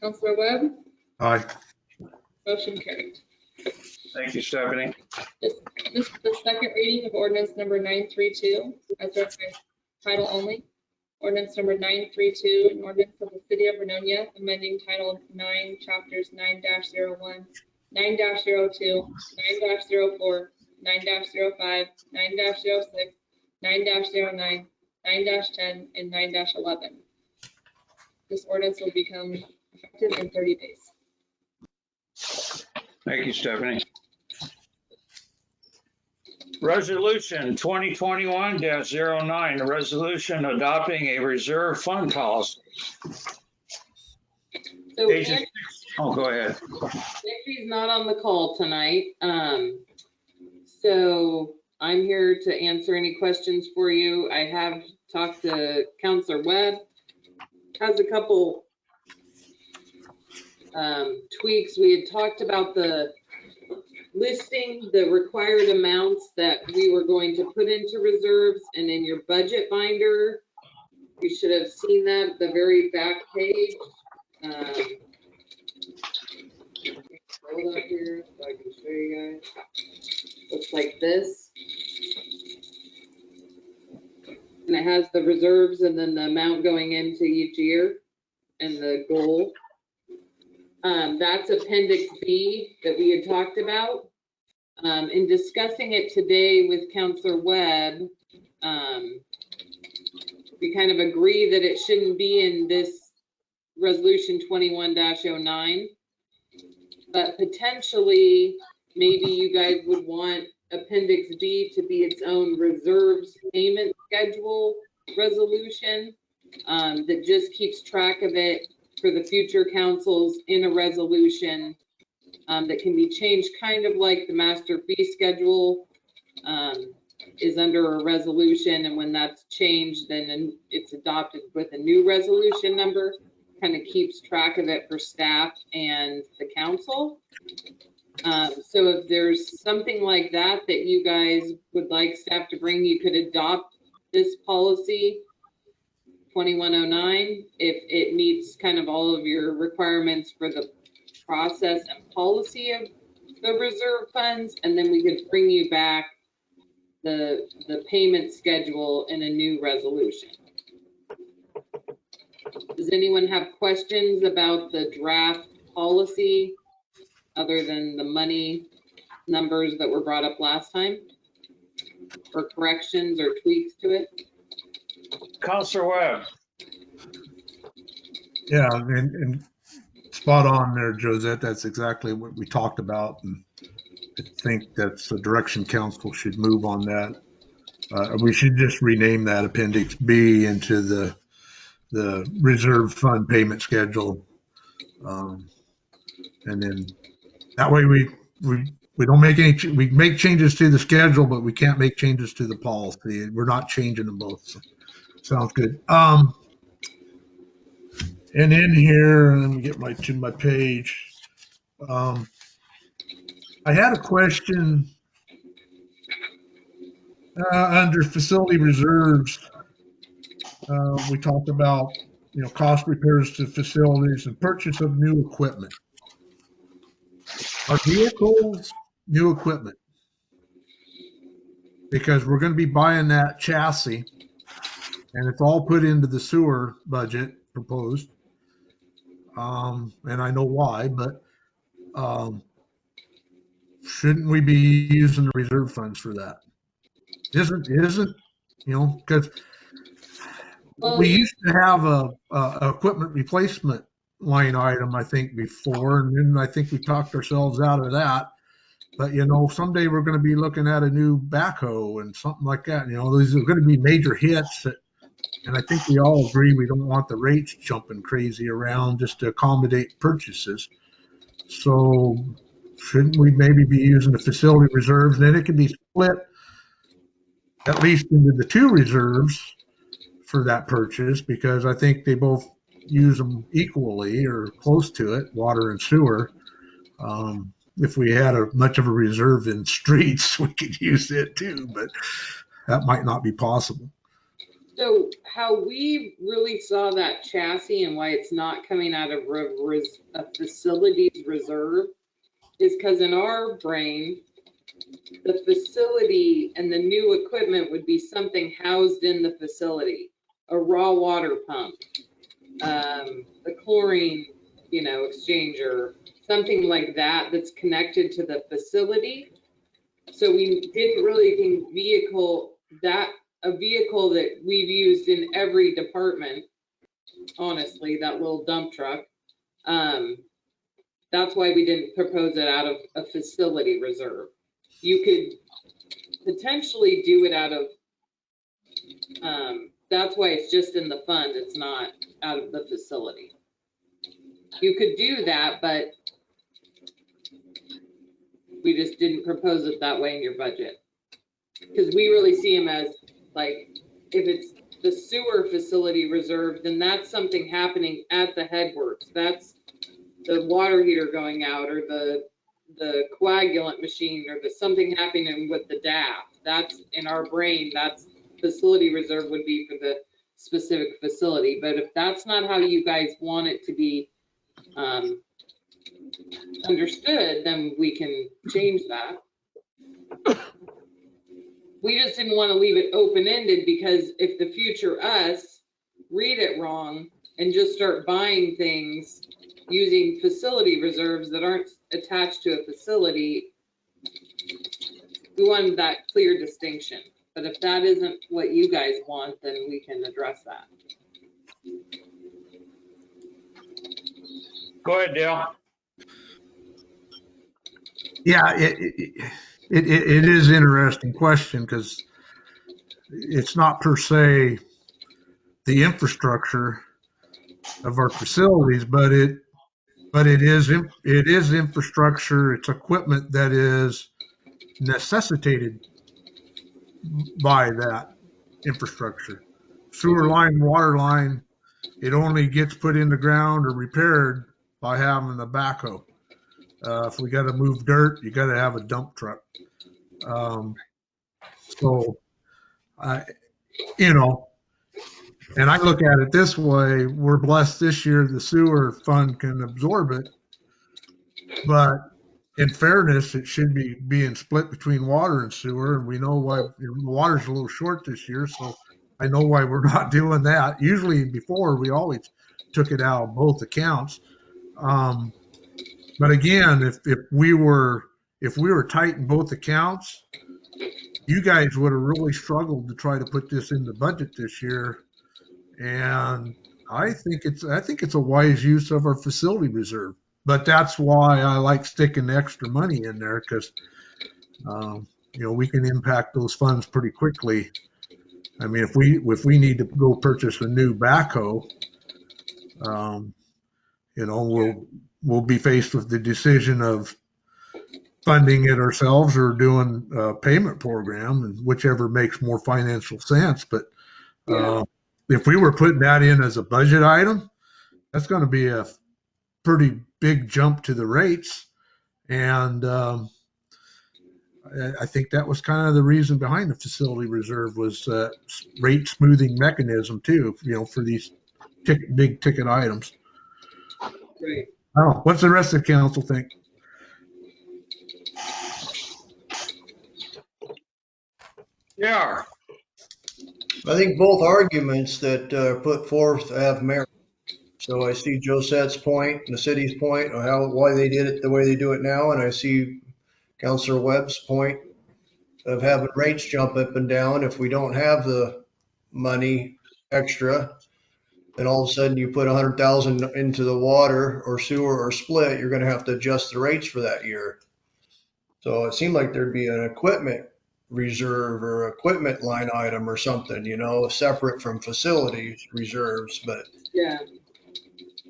Councillor Webb? Aye. Motion carried. Thank you, Stephanie. The second reading of ordinance number 932, as read by title only. Ordinance number 932, an ordinance of the city of Vernonia, amending title 9, chapters 9-01, 9-02, 9-04, 9-05, 9-06, 9-09, 9-10, and 9-11. This ordinance will become effective in 30 days. Thank you, Stephanie. Resolution 2021-09, a resolution adopting a reserve fund policy. So Agent, oh, go ahead. Andrew's not on the call tonight. So I'm here to answer any questions for you. I have talked to Counselor Webb, has a couple tweaks. We had talked about the listing, the required amounts that we were going to put into reserves, and in your budget binder, you should have seen that at the very back page. Hold up here so I can show you guys. Looks like this. And it has the reserves and then the amount going into each year and the goal. That's Appendix B that we had talked about. In discussing it today with Counselor Webb, we kind of agree that it shouldn't be in this Resolution 21-09, but potentially maybe you guys would want Appendix B to be its own reserves payment schedule resolution that just keeps track of it for the future councils in a resolution that can be changed, kind of like the master fee schedule is under a resolution, and when that's changed, then it's adopted with a new resolution number. Kind of keeps track of it for staff and the council. So if there's something like that that you guys would like staff to bring, you could adopt this policy 2109 if it meets kind of all of your requirements for the process and policy of the reserve funds, and then we could bring you back the payment schedule in a new resolution. Does anyone have questions about the draft policy other than the money numbers that were brought up last time, or corrections or tweaks to it? Counselor Webb. Yeah, and spot on there, Josette. That's exactly what we talked about, and I think that's the direction council should move on that. We should just rename that Appendix B into the reserve fund payment schedule, and then that way we don't make any. We make changes to the schedule, but we can't make changes to the policy. We're not changing them both. So, sounds good. And in here, let me get to my page. I had a question under facility reserves. We talked about, cost repairs to facilities and purchase of new equipment. Are vehicles new equipment? Because we're going to be buying that chassis, and it's all put into the sewer budget proposed. And I know why, but shouldn't we be using the reserve funds for that? Isn't because we used to have a equipment replacement line item, I think, before, and then I think we talked ourselves out of that. But someday we're going to be looking at a new backhoe and something like that. These are going to be major hits, and I think we all agree we don't want the rates jumping crazy around just to accommodate purchases. So shouldn't we maybe be using the facility reserves? Then it can be split at least into the two reserves for that purchase, because I think they both use them equally or close to it, water and sewer. If we had much of a reserve in streets, we could use it too, but that might not be possible. So how we really saw that chassis and why it's not coming out of a facilities reserve is because in our brain, the facility and the new equipment would be something housed in the facility, a raw water pump, the chlorine, exchanger, something like that that's connected to the facility. So we didn't really think a vehicle that we've used in every department, honestly, that little dump truck. That's why we didn't propose it out of a facility reserve. You could potentially do it out of, that's why it's just in the fund. It's not out of the facility. You could do that, but we just didn't propose it that way in your budget. Because we really see them as, like, if it's the sewer facility reserve, then that's something happening at the headworks. That's the water heater going out, or the coagulant machine, or the something happening with the DAF. That's in our brain. That's facility reserve would be for the specific facility. But if that's not how you guys want it to be understood, then we can change that. We just didn't want to leave it open-ended, because if the future us read it wrong and just start buying things using facility reserves that aren't attached to a facility, we wanted that clear distinction. But if that isn't what you guys want, then we can address that. Go ahead, Dale. Yeah, it is an interesting question, because it's not per se the infrastructure of our facilities, but it is infrastructure. It's equipment that is necessitated by that infrastructure. Sewer line, water line, it only gets put in the ground or repaired by having the backhoe. If we got to move dirt, you got to have a dump truck. So, you know, and I look at it this way: we're blessed this year; the sewer fund can absorb it, but in fairness, it should be being split between water and sewer, and we know why. Water's a little short this year, so I know why we're not doing that. Usually, before we always took it out of both accounts. But again, if we were tight in both accounts, you guys would have really struggled to try to put this in the budget this year. And I think it's a wise use of our facility reserve. But that's why I like sticking extra money in there, because we can impact those funds pretty quickly. I mean, if we need to go purchase a new backhoe, we'll be faced with the decision of funding it ourselves or doing a payment program, and whichever makes more financial sense. But if we were putting that in as a budget item, that's going to be a pretty big jump to the rates. And I think that was kind of the reason behind the facility reserve, was rate smoothing mechanism too, for these big ticket items. Right. Oh, what's the rest of the council think? Yeah. I think both arguments that are put forth have merit. So I see Josette's point and the city's point on why they did it the way they do it now, and I see Councilor Webb's point of having rates jump up and down. If we don't have the money extra, then all of a sudden you put 100,000 into the water or sewer or split, you're going to have to adjust the rates for that year. So it seemed like there'd be an equipment reserve or equipment line item or something, separate from facilities reserves. But Yeah.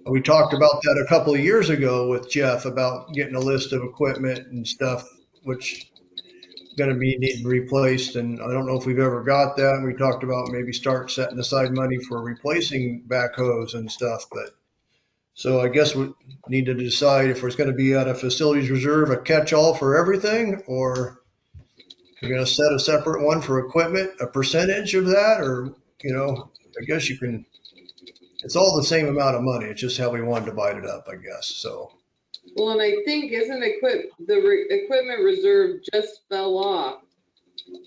we talked about that a couple of years ago with Jeff about getting a list of equipment and stuff, which is going to be needing replaced. And I don't know if we've ever got that. We talked about maybe start setting aside money for replacing backhoes and stuff. But so I guess we need to decide if it's going to be out of facilities reserve, a catch-all for everything, or we're going to set a separate one for equipment, a percentage of that, or, I guess it's all the same amount of money. It's just how we want to divide it up, I guess. So. Well, and I think the equipment reserve just fell off.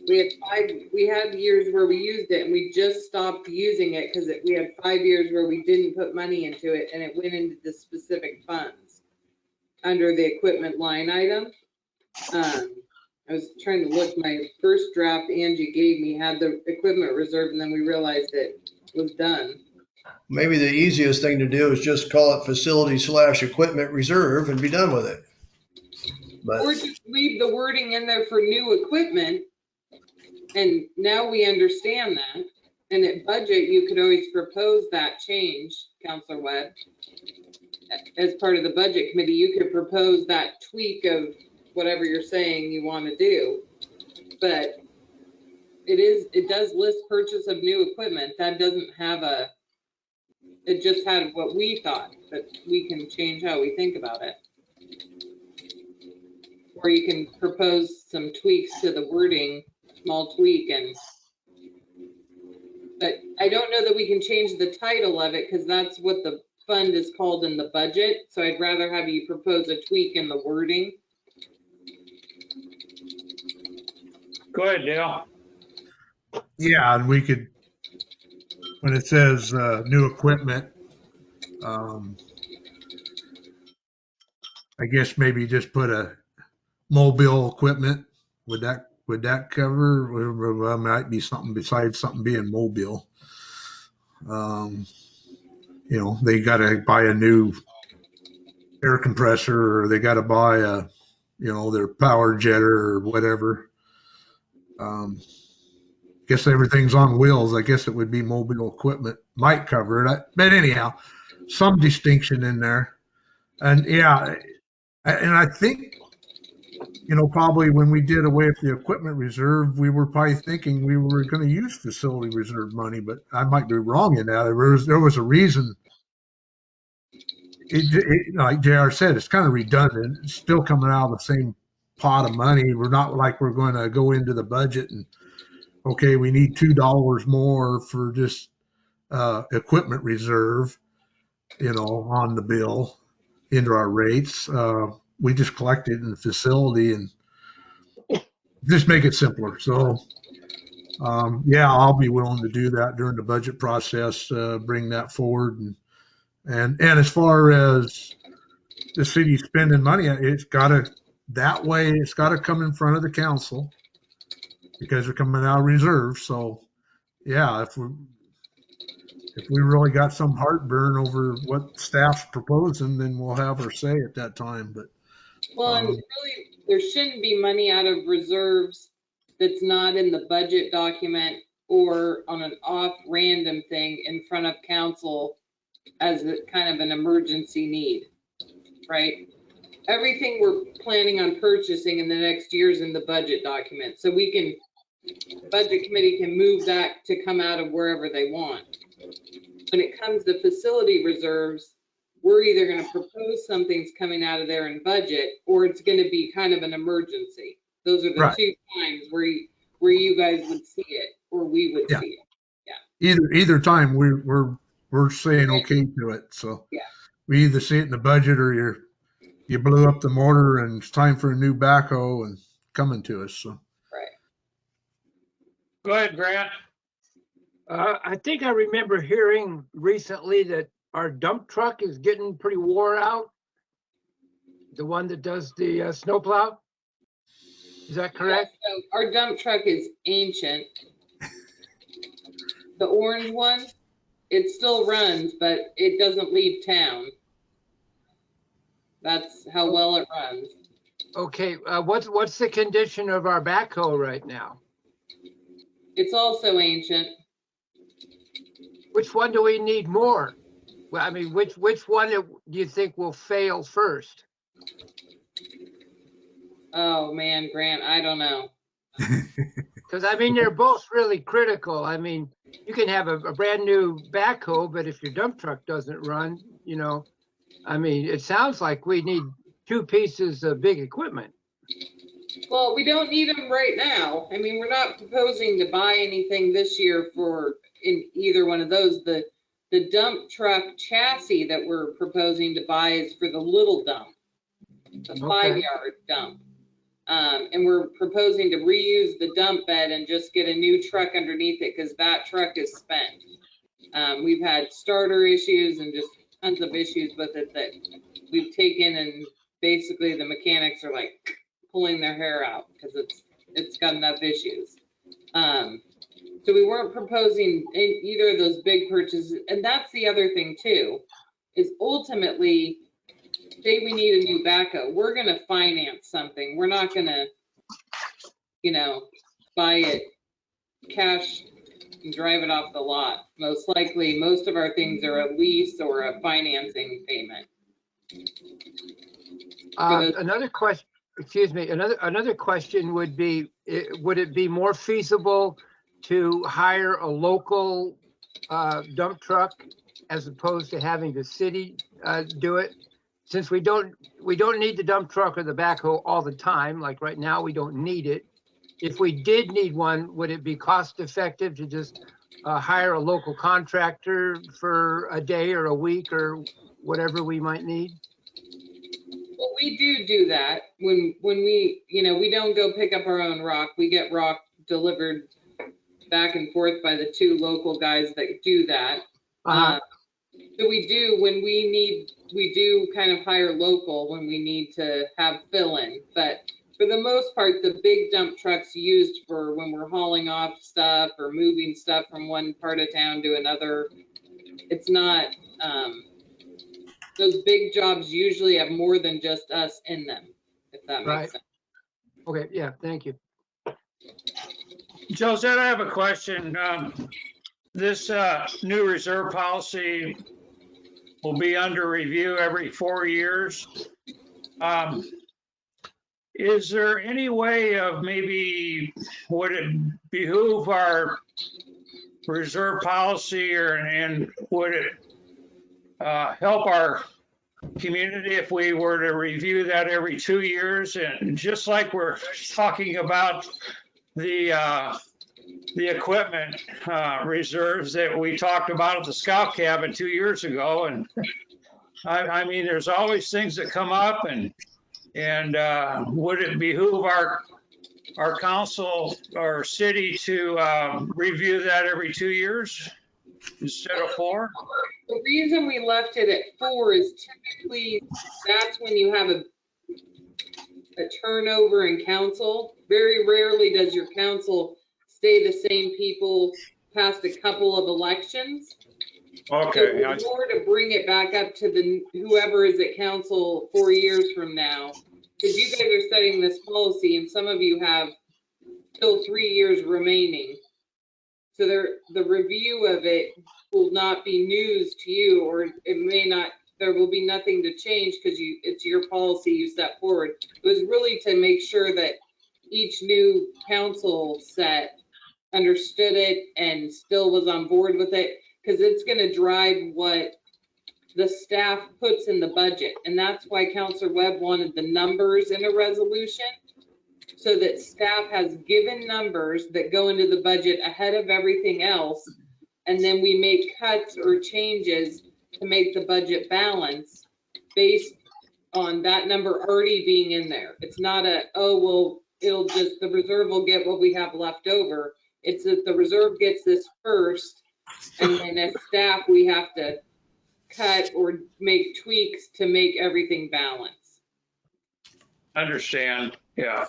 We had years where we used it, and we just stopped using it because we had 5 years where we didn't put money into it, and it went into the specific funds under the equipment line item. I was trying to look, my first draft Angie gave me had the equipment reserve, and then we realized it was done. Maybe the easiest thing to do is just call it facility/equipment reserve and be done with it. Or just leave the wording in there for new equipment. And now we understand that. And at budget, you could always propose that change, Councilor Webb. As part of the budget committee, you could propose that tweak of whatever you're saying you want to do. But it does list purchase of new equipment. That doesn't have it just had what we thought, but we can change how we think about it. Or you can propose some tweaks to the wording, small tweak, but I don't know that we can change the title of it because that's what the fund is called in the budget. So I'd rather have you propose a tweak in the wording. Go ahead, Dale. Yeah, and we could, when it says new equipment, I guess maybe just put a mobile equipment. Would that cover? Well, might be something besides something being mobile. They got to buy a new air compressor, or they got to buy their power jetter or whatever. Guess everything's on wheels. I guess it would be mobile equipment. Might cover it. But anyhow, some distinction in there. And yeah, and I think, probably when we did away with the equipment reserve, we were probably thinking we were going to use facility reserve money, but I might be wrong in that. There was a reason. Like JR said, it's kind of redundant. It's still coming out of the same pot of money. We're not like we're going to go into the budget and, okay, we need $2 more for just equipment reserve, on the bill into our rates. We just collect it in the facility and just make it simpler. So, yeah, I'll be willing to do that during the budget process, bring that forward. And as far as the city spending money, it's got to come in front of the council because we're coming out of reserve. So, yeah, if we really got some heartburn over what staff's proposing, then we'll have our say at that time. But Well, and really, there shouldn't be money out of reserves that's not in the budget document or on an off random thing in front of council as a kind of an emergency need, right? Everything we're planning on purchasing in the next year's in the budget document. So the budget committee can move that to come out of wherever they want. When it comes to facility reserves, we're either going to propose something's coming out of there in budget, or it's going to be kind of an emergency. Those are the right. two times where you guys would see it, or we would see it. Yeah. Either time we're saying okay to it. So yeah, we either see it in the budget or you blew up the motor and it's time for a new backhoe and coming to us. So right. Go ahead, Grant. I think I remember hearing recently that our dump truck is getting pretty wore out. The one that does the snowplow. Is that correct? Yeah, so our dump truck is ancient. The orange one, it still runs, but it doesn't leave town. That's how well it runs. Okay, what's the condition of our backhoe right now? It's also ancient. Which one do we need more? Well, I mean, which one do you think will fail first? Oh man, Grant, I don't know. Because I mean, they're both really critical. I mean, you can have a brand new backhoe, but if your dump truck doesn't run, I mean, it sounds like we need two pieces of big equipment. Well, we don't need them right now. I mean, we're not proposing to buy anything this year in either one of those. The dump truck chassis that we're proposing to buy is for the little dump, the 5-yard dump. And we're proposing to reuse the dump bed and just get a new truck underneath it because that truck is spent. We've had starter issues and just tons of issues with it that we've taken, and basically the mechanics are like pulling their hair out because it's got enough issues. So we weren't proposing either of those big purchases. And that's the other thing too, is ultimately, say we need a new backhoe, we're going to finance something. We're not going to, buy it cash and drive it off the lot. Most likely, most of our things are a lease or a financing payment. Another question, excuse me, another question would be, would it be more feasible to hire a local dump truck as opposed to having the city do it? Since we don't need the dump truck or the backhoe all the time, like right now, we don't need it. If we did need one, would it be cost effective to just hire a local contractor for a day or a week or whatever we might need? Well, we do that when we, we don't go pick up our own rock. We get rock delivered back and forth by the two local guys that do that. So we do, when we do kind of hire local when we need to have fill-in. But for the most part, the big dump trucks used for when we're hauling off stuff or moving stuff from one part of town to another, it's not, those big jobs usually have more than just us in them, if that makes sense. Okay, yeah, thank you. Josette, I have a question. This new reserve policy will be under review every 4 years. Is there any way of maybe, would it behoove our reserve policy and would it help our community if we were to review that every 2 years? And just like we're talking about the equipment reserves that we talked about at the scout cabin 2 years ago. And I mean, there's always things that come up, and would it behoove our council or city to review that every 2 years instead of 4? The reason we left it at 4 is typically that's when you have a turnover in council. Very rarely does your council stay the same people past a couple of elections. Okay. So in order to bring it back up to the whoever is at council 4 years from now, because you guys are setting this policy and some of you have still 3 years remaining. So the review of it will not be news to you, or it may not, there will be nothing to change because it's your policy you set forward. It was really to make sure that each new council set understood it and still was on board with it, because it's going to drive what the staff puts in the budget. And that's why Councilor Webb wanted the numbers in a resolution, so that staff has given numbers that go into the budget ahead of everything else. And then we make cuts or changes to make the budget balance based on that number already being in there. It's not the reserve will get what we have left over. It's that the reserve gets this first, and then as staff, we have to cut or make tweaks to make everything balance. Understand, yeah.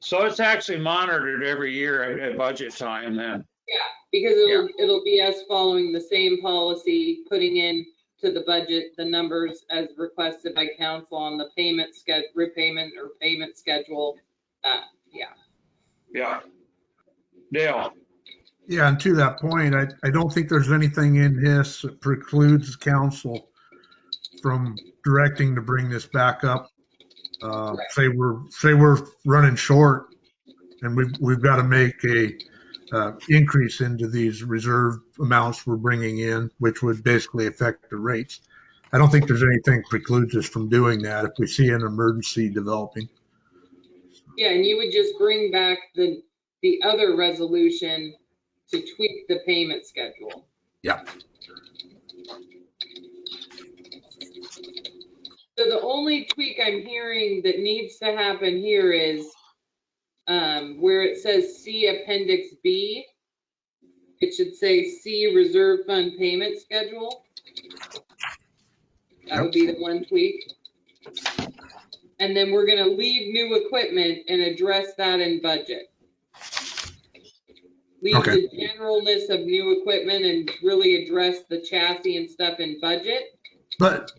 So it's actually monitored every year at budget time then? Yeah, because it'll be us following the same policy, putting in to the budget the numbers as requested by council on the payment schedule, repayment or payment schedule. Yeah. Dale? Yeah, and to that point, I don't think there's anything in this that precludes council from directing to bring this back up. Say we're running short and we've got to make a increase into these reserve amounts we're bringing in, which would basically affect the rates. I don't think there's anything precludes us from doing that if we see an emergency developing. Yeah, and you would just bring back the other resolution to tweak the payment schedule. Yeah. So the only tweak I'm hearing that needs to happen here is where it says see Appendix B, it should say see Reserve Fund Payment Schedule. That would be the one tweak. And then we're going to leave new equipment and address that in budget. Leave the generalness of new equipment and really address the chassis and stuff in budget. But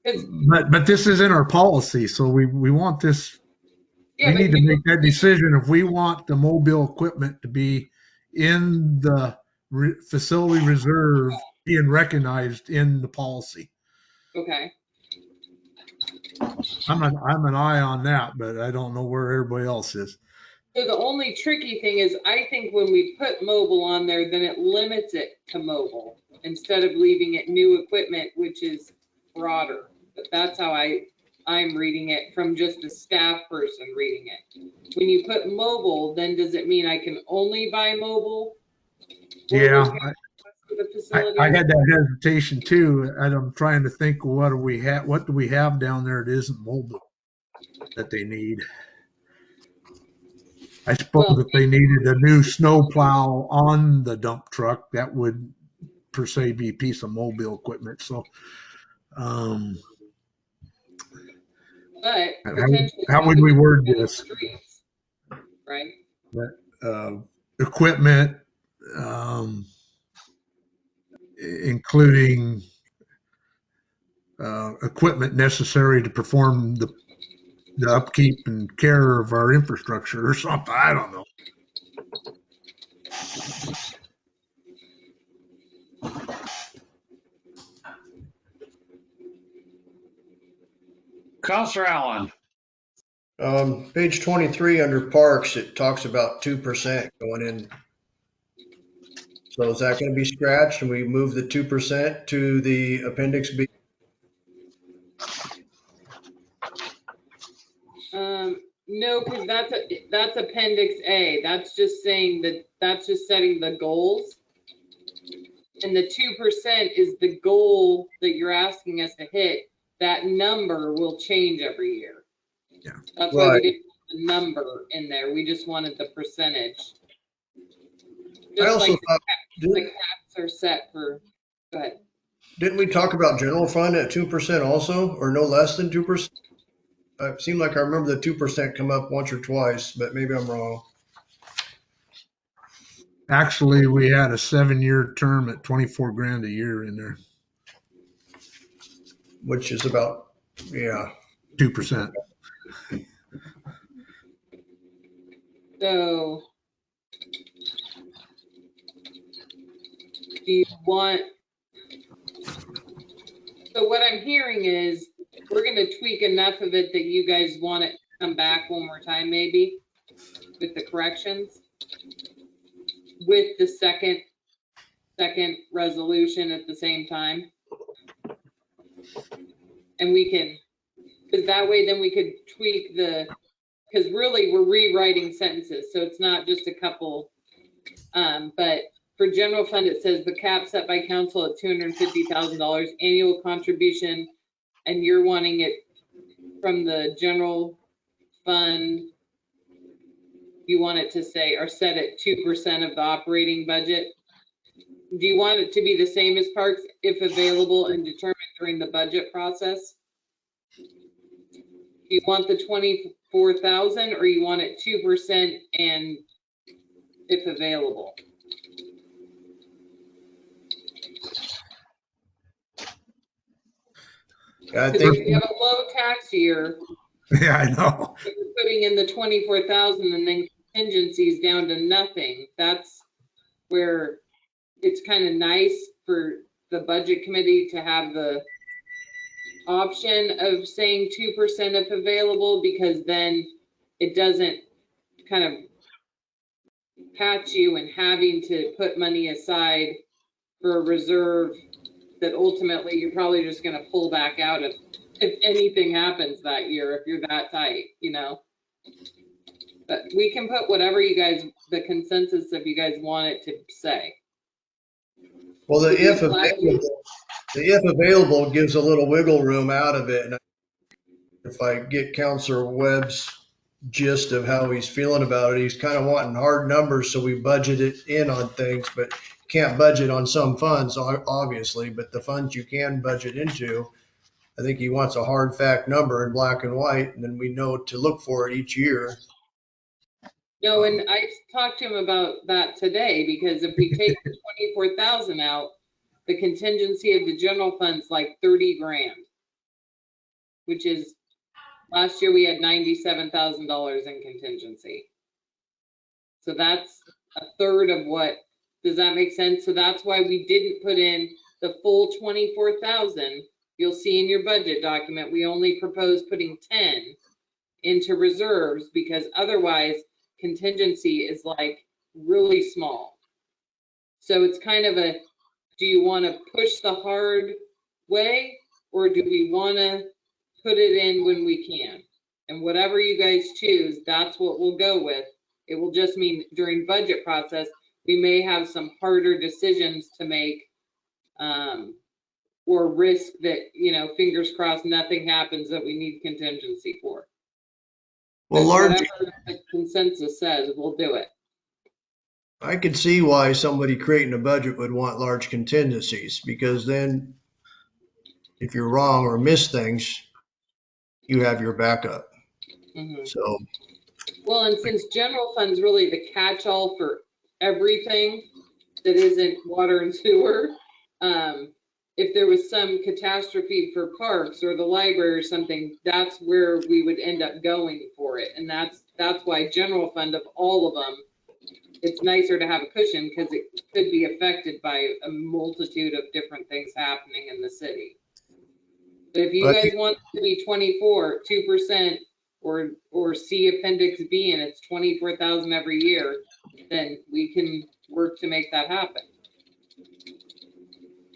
this is in our policy, so we want this. Yeah, we need to make that decision if we want the mobile equipment to be in the facility reserve being recognized in the policy. Okay. I'm an eye on that, but I don't know where everybody else is. So the only tricky thing is, I think when we put mobile on there, then it limits it to mobile instead of leaving it new equipment, which is broader. But that's how I'm reading it from just a staff person reading it. When you put mobile, then does it mean I can only buy mobile? Yeah, For the I facility? had that hesitation too, and I'm trying to think, what do we have down there that isn't mobile that they need? I suppose Well, if they needed a new snow plow on the dump truck, that would per se be a piece of mobile equipment. So, um, but how, potentially how would having we it word on the this? streets, right? That equipment, um, including equipment necessary to perform the upkeep and care of our infrastructure or something. I don't know. Counselor Allen. Page 23 under parks, it talks about 2% going in. So is that going to be scratched and we move the 2% to the appendix B? No, because that's appendix A. That's just saying that's just setting the goals. And the 2% is the goal that you're asking us to hit. That number will change every year. Yeah. That's why we Right. didn't put the number in there. We just wanted the percentage. I Just also like thought, the caps are set for, go ahead. didn't we talk about general fund at 2% also, or no less than 2%? It seemed like I remember the 2% come up once or twice, but maybe I'm wrong. Actually, we had a 7-year term at 24 grand a year in there, Which is about, yeah. 2%. So do you want, so what I'm hearing is we're going to tweak enough of it that you guys want it to come back one more time, maybe with the corrections, with the second resolution at the same time. And we can, because that way then we could tweak because really we're rewriting sentences. So it's not just a couple, but for general fund, it says the cap set by council at $250,000 annual contribution, and you're wanting it from the general fund. You want it to say, are set at 2% of the operating budget. Do you want it to be the same as parks if available and determined during the budget process? Do you want the 24,000 or you want it 2% and if available? I Because think if you have a low tax year, Yeah, I know. if you're putting in the 24,000 and then contingencies down to nothing, that's where it's kind of nice for the budget committee to have the option of saying 2% if available, because then it doesn't kind of catch you in having to put money aside for a reserve that ultimately you're probably just going to pull back out of if anything happens that year, if you're that tight, you know. But we can put whatever you guys, the consensus of you guys want it to say. well, the if available gives a little wiggle room out of it. And if I get Counselor Webb's gist of how he's feeling about it, he's kind of wanting hard numbers, so we budget it in on things, but can't budget on some funds, obviously, but the funds you can budget into, I think he wants a hard fact number in black and white, and then we know to look for it each year. No, and I talked to him about that today, because if we take the 24,000 out, the contingency of the general fund's like 30 grand, which is, last year we had $97,000 in contingency. So that's a third of what, does that make sense? So that's why we didn't put in the full 24,000. You'll see in your budget document, we only proposed putting 10 into reserves, because otherwise contingency is like really small. So it's kind of a, do you want to push the hard way, or do we want to put it in when we can? And whatever you guys choose, that's what we'll go with. It will just mean during budget process, we may have some harder decisions to make, or risk that, you know, fingers crossed, nothing happens that we need contingency for. Well, But large, whatever the consensus says, we'll do it. I could see why somebody creating a budget would want large contingencies, because then if you're wrong or miss things, you have your backup. Mhm. So, Well, and since general fund's really the catch-all for everything that isn't water and sewer, if there was some catastrophe for parks or the library or something, that's where we would end up going for it. And that's why general fund, of all of them, it's nicer to have a cushion because it could be affected by a multitude of different things happening in the city. But if you I guys think, want it to be 2%, or see Appendix B and it's 24,000 every year, then we can work to make that happen.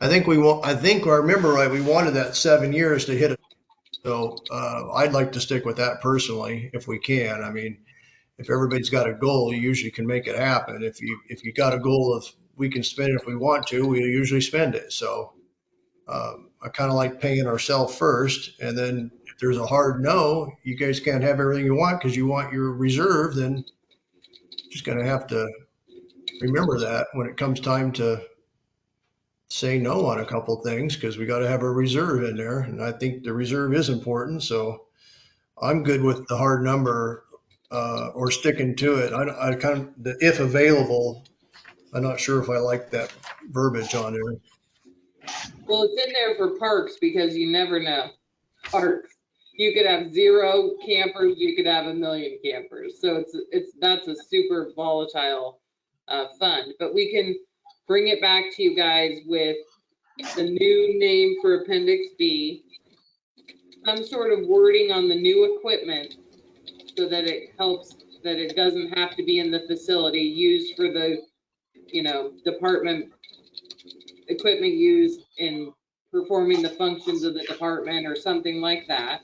I think I remember right, we wanted that 7 years to hit it. So, I'd like to stick with that personally, if we can. I mean, if everybody's got a goal, you usually can make it happen. If you got a goal of, we can spend it if we want to, we usually spend it. So, I kind of like paying ourselves first, and then if there's a hard no, you guys can't have everything you want because you want your reserve, then just gonna have to remember that when it comes time to say no on a couple things, because we got to have a reserve in there, and I think the reserve is important. So I'm good with the hard number, or sticking to it. I kind of, the if available, I'm not sure if I like that verbiage on there. Well, it's in there for parks because you never know. Parks, you could have 0 campers, you could have 1,000,000 campers. So that's a super volatile fund. But we can bring it back to you guys with the new name for Appendix B, some sort of wording on the new equipment so that it helps, that it doesn't have to be in the facility, used for the, you know, department equipment used in performing the functions of the department or something like that.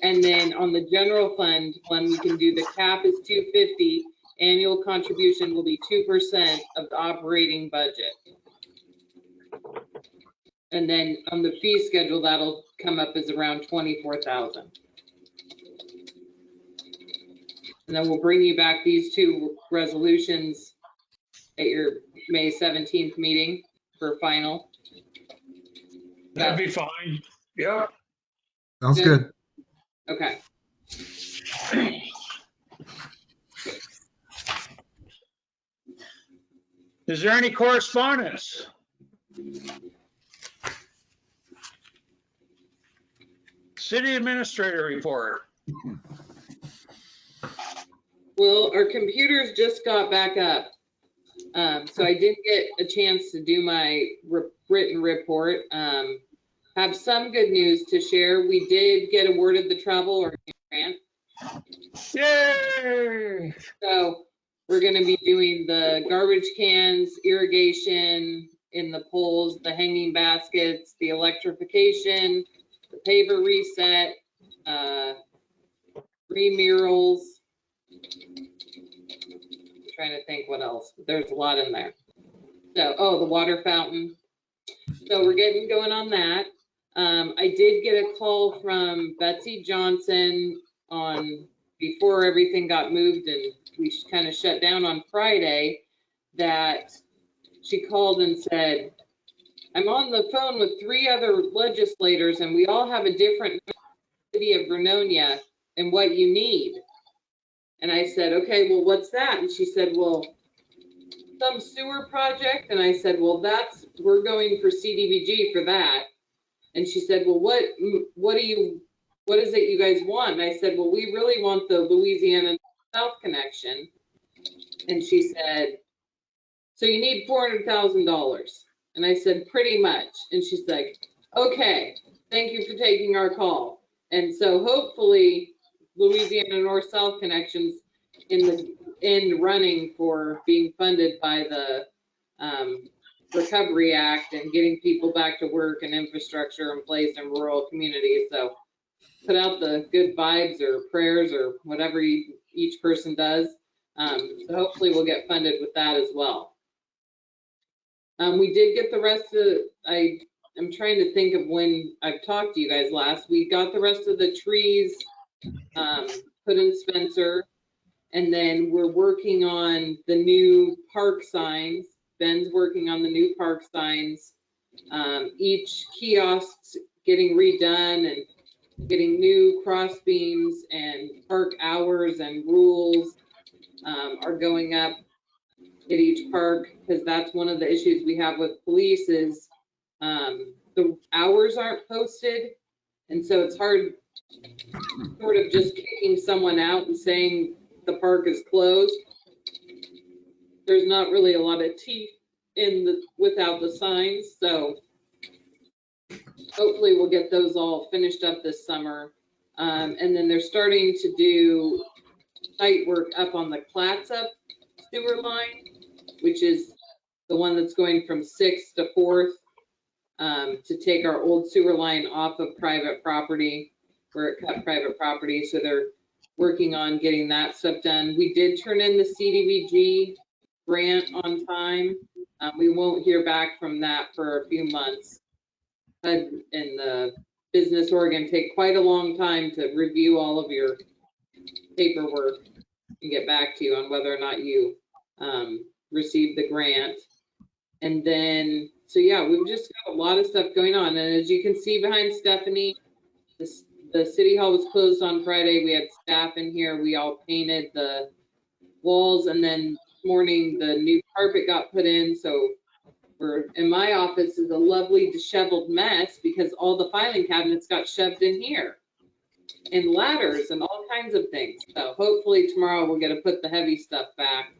And then on the general fund one, we can do the cap is 250, annual contribution will be 2% of the operating budget. And then on the fee schedule, that'll come up as around 24,000. And then we'll bring you back these 2 resolutions at your May 17th meeting for final. That'd be fine. Yep. Sounds good. Okay. Is there any correspondence? City administrator report. Well, our computers just got back up. So I did get a chance to do my written report. Have some good news to share. We did get awarded the travel grant. Yay! So we're going to be doing the garbage cans, irrigation in the poles, the hanging baskets, the electrification, the paver reset, remurals. I'm trying to think what else. There's a lot in there. So, oh, the water fountain. So we're getting going on that. I did get a call from Betsy Johnson on before everything got moved and we kind of shut down on Friday, that she called and said, I'm on the phone with 3 other legislators and we all have a different city of Vernonia and what you need. And I said, okay, well, what's that? And she said, well, some sewer project. And I said, well, we're going for CDBG for that. And she said, well, what is it you guys want? And I said, well, we really want the Louisiana South connection. And she said, so you need $400,000. And I said, pretty much. And she's like, okay, thank you for taking our call. And so hopefully Louisiana North-South connections in running for being funded by the Recovery Act and getting people back to work and infrastructure in place in rural communities. So put out the good vibes or prayers or whatever each person does. So hopefully we'll get funded with that as well. We did get the rest of, I'm trying to think of when I've talked to you guys last. We got the rest of the trees put in Spencer, and then we're working on the new park signs. Ben's working on the new park signs. Each kiosk's getting redone and getting new cross beams, and park hours and rules are going up at each park, because that's one of the issues we have with police is the hours aren't posted, and so it's hard sort of just kicking someone out and saying the park is closed. There's not really a lot of teeth in the without the signs, so hopefully we'll get those all finished up this summer. And then they're starting to do site work up on the Clatsop sewer line, which is the one that's going from 6th to 4th, to take our old sewer line off of private property where it cut private property. So they're working on getting that stuff done. We did turn in the CDBG grant on time. We won't hear back from that for a few months. And the Business Oregon take quite a long time to review all of your paperwork and get back to you on whether or not you received the grant. And then, so yeah, we've just got a lot of stuff going on. And as you can see behind Stephanie, the city hall was closed on Friday. We had staff in here. We all painted the walls, and then this morning the new carpet got put in. So we're in my office is a lovely disheveled mess because all the filing cabinets got shoved in here, and ladders and all kinds of things. So hopefully tomorrow we'll get to put the heavy stuff back.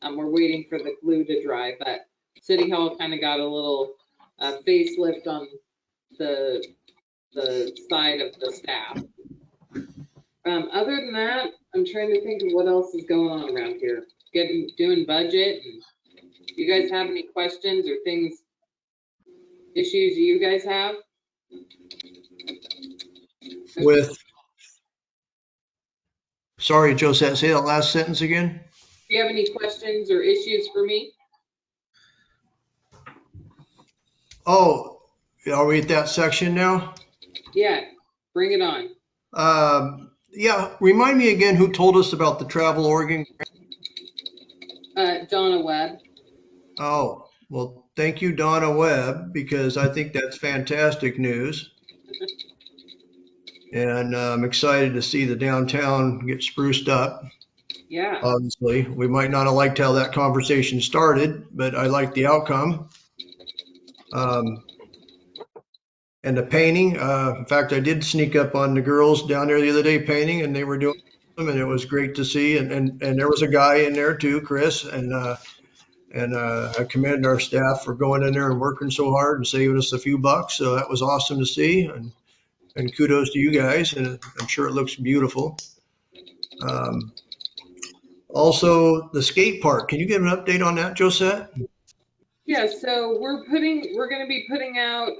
We're waiting for the glue to dry, but City Hall kind of got a little facelift on the side of the staff. Other than that, I'm trying to think of what else is going on around here. Doing budget. And you guys have any questions or issues you guys have? Sorry, Josette, say that last sentence again. Do you have any questions or issues for me? Oh, are we at that section now? Yeah, bring it on. Yeah, remind me again who told us about the Travel Oregon. Donna Webb. Oh, well, thank you, Donna Webb, because I think that's fantastic news. And I'm excited to see the downtown get spruced up. Yeah. Obviously, we might not have liked how that conversation started, but I like the outcome. And the painting, in fact, I did sneak up on the girls down there the other day painting, and they were doing them, and it was great to see. And there was a guy in there too, Chris, and I commend our staff for going in there and working so hard and saving us a few bucks. So that was awesome to see, and kudos to you guys, and I'm sure it looks beautiful. Also, the skate park. Can you give an update on that, Josette? Yeah, so we're going to be putting out,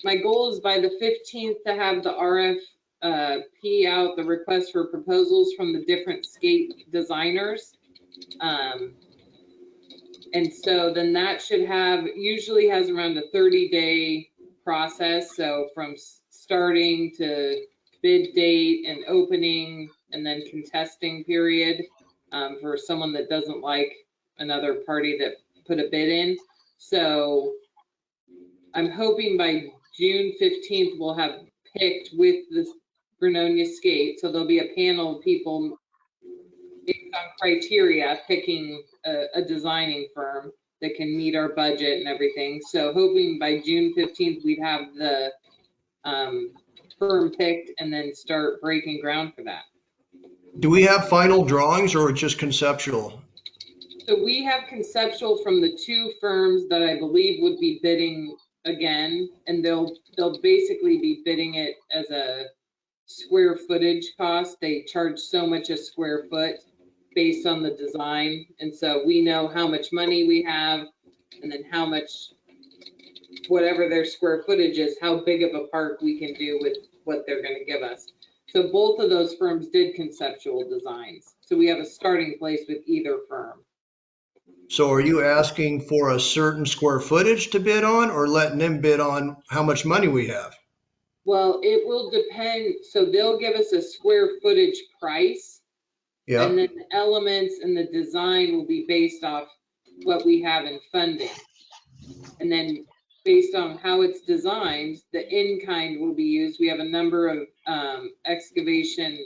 my goal is by the 15th to have the RFP out, the request for proposals from the different skate designers. And so then that should usually has around a 30-day process. So from starting to bid date and opening and then contesting period for someone that doesn't like another party that put a bid in. So I'm hoping by June 15th, we'll have picked with the Vernonia skate. So there'll be a panel of people based on criteria picking a designing firm that can meet our budget and everything. So hoping by June 15th, we'd have the firm picked and then start breaking ground for that. Do we have final drawings or just conceptual? So we have conceptual from the two firms that I believe would be bidding again, and they'll basically be bidding it as a square footage cost. They charge so much a square foot. based on the design. And so we know how much money we have and then how much, whatever their square footage is, how big of a park we can do with what they're going to give us. So both of those firms did conceptual designs. So we have a starting place with either firm. So are you asking for a certain square footage to bid on, or letting them bid on how much money we have? Well, it will depend. So they'll give us a square footage price. Yeah, And then the elements and the design will be based off what we have in funding. And then based on how it's designed, the in-kind will be used. We have a number of excavation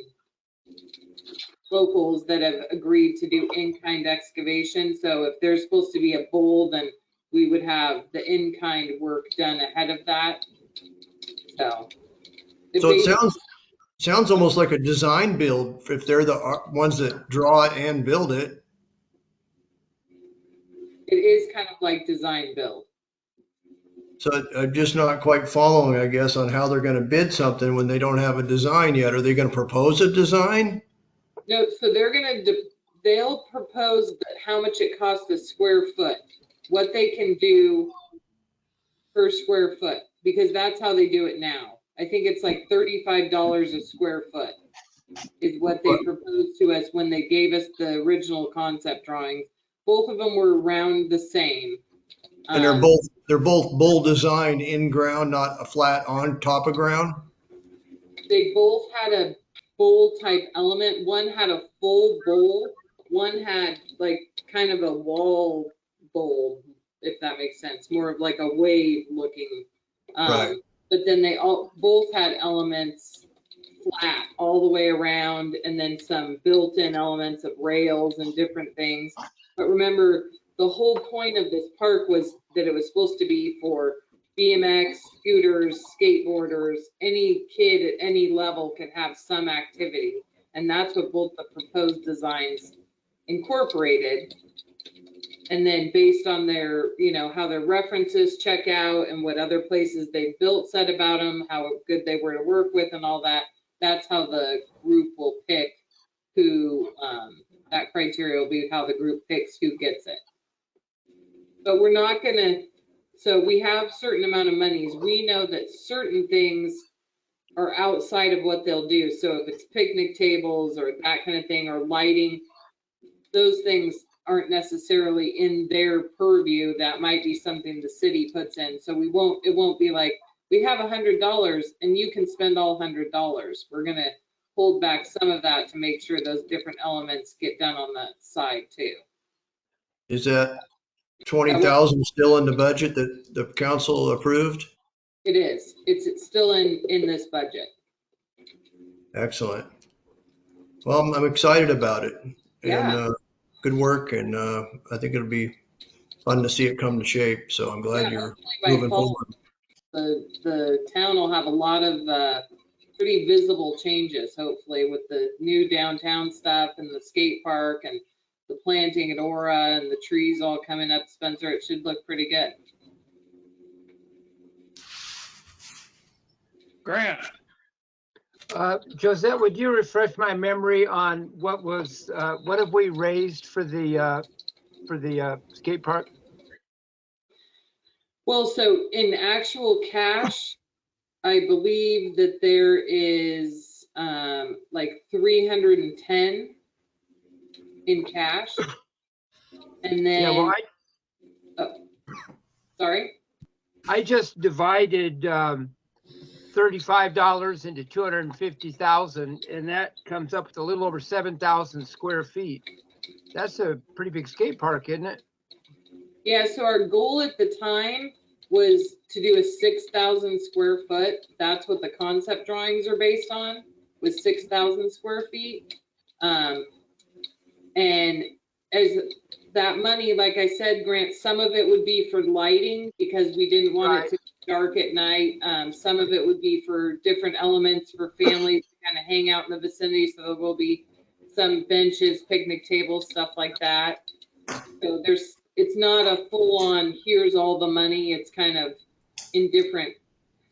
locals that have agreed to do in-kind excavation. So if there's supposed to be a bowl, then we would have the in-kind work done ahead of that. So it sounds almost like a design build if they're the ones that draw it and build it. it is kind of like design build. So I'm just not quite following, I guess, on how they're going to bid something when they don't have a design yet. Are they going to propose a design? No, so they'll propose how much it costs a square foot, what they can do per square foot, because that's how they do it now. I think it's like $35 a square foot is what they proposed to us when they gave us the original concept drawings. Both of them were around the same. And they're both bowl designed in ground, not a flat on top of ground. They both had a bowl type element. One had a full bowl. One had like kind of a wall bowl, if that makes sense, more of like a wave looking. Right. But then they both had elements flat all the way around, and then some built-in elements of rails and different things. But remember, the whole point of this park was that it was supposed to be for BMX, scooters, skateboarders, any kid at any level can have some activity. And that's what both the proposed designs incorporated. And then based on their, how their references check out and what other places they built said about them, how good they were to work with and all that, that's how the group will pick who, that criteria will be how the group picks who gets it. But we're not gonna, so we have certain amount of monies. We know that certain things are outside of what they'll do. So if it's picnic tables or that kind of thing, or lighting, those things aren't necessarily in their purview. That might be something the city puts in. So it won't be like, we have $100 and you can spend all $100. We're gonna hold back some of that to make sure those different elements get done on the side too. Is that 20,000 still in the budget that the council approved? It is. It's still in this budget. Excellent. Well, I'm excited about it. Yeah. And good work. And I think it'll be fun to see it come to shape. So I'm glad you're moving forward. The town will have a lot of pretty visible changes, hopefully, with the new downtown stuff and the skate park and the planting at Aura and the trees all coming up, Spencer. It should look pretty good. Grant. Josette, would you refresh my memory on what have we raised for the skate park? Well, so in actual cash, I believe that there is like 310 in cash. And then, Yeah, well, sorry? I just divided $35 into 250,000, and that comes up with a little over 7,000 square feet. That's a pretty big skate park, isn't it? Yeah, so our goal at the time was to do a 6,000 square foot. That's what the concept drawings are based on, was 6,000 square feet. And as that money, like I said, Grant, some of it would be for lighting because we didn't want it to be dark at night. Some of it would be for different elements for families to kind of hang out in the vicinity. So there will be some benches, picnic tables, stuff like that. So it's not a full on, here's all the money. It's kind of in different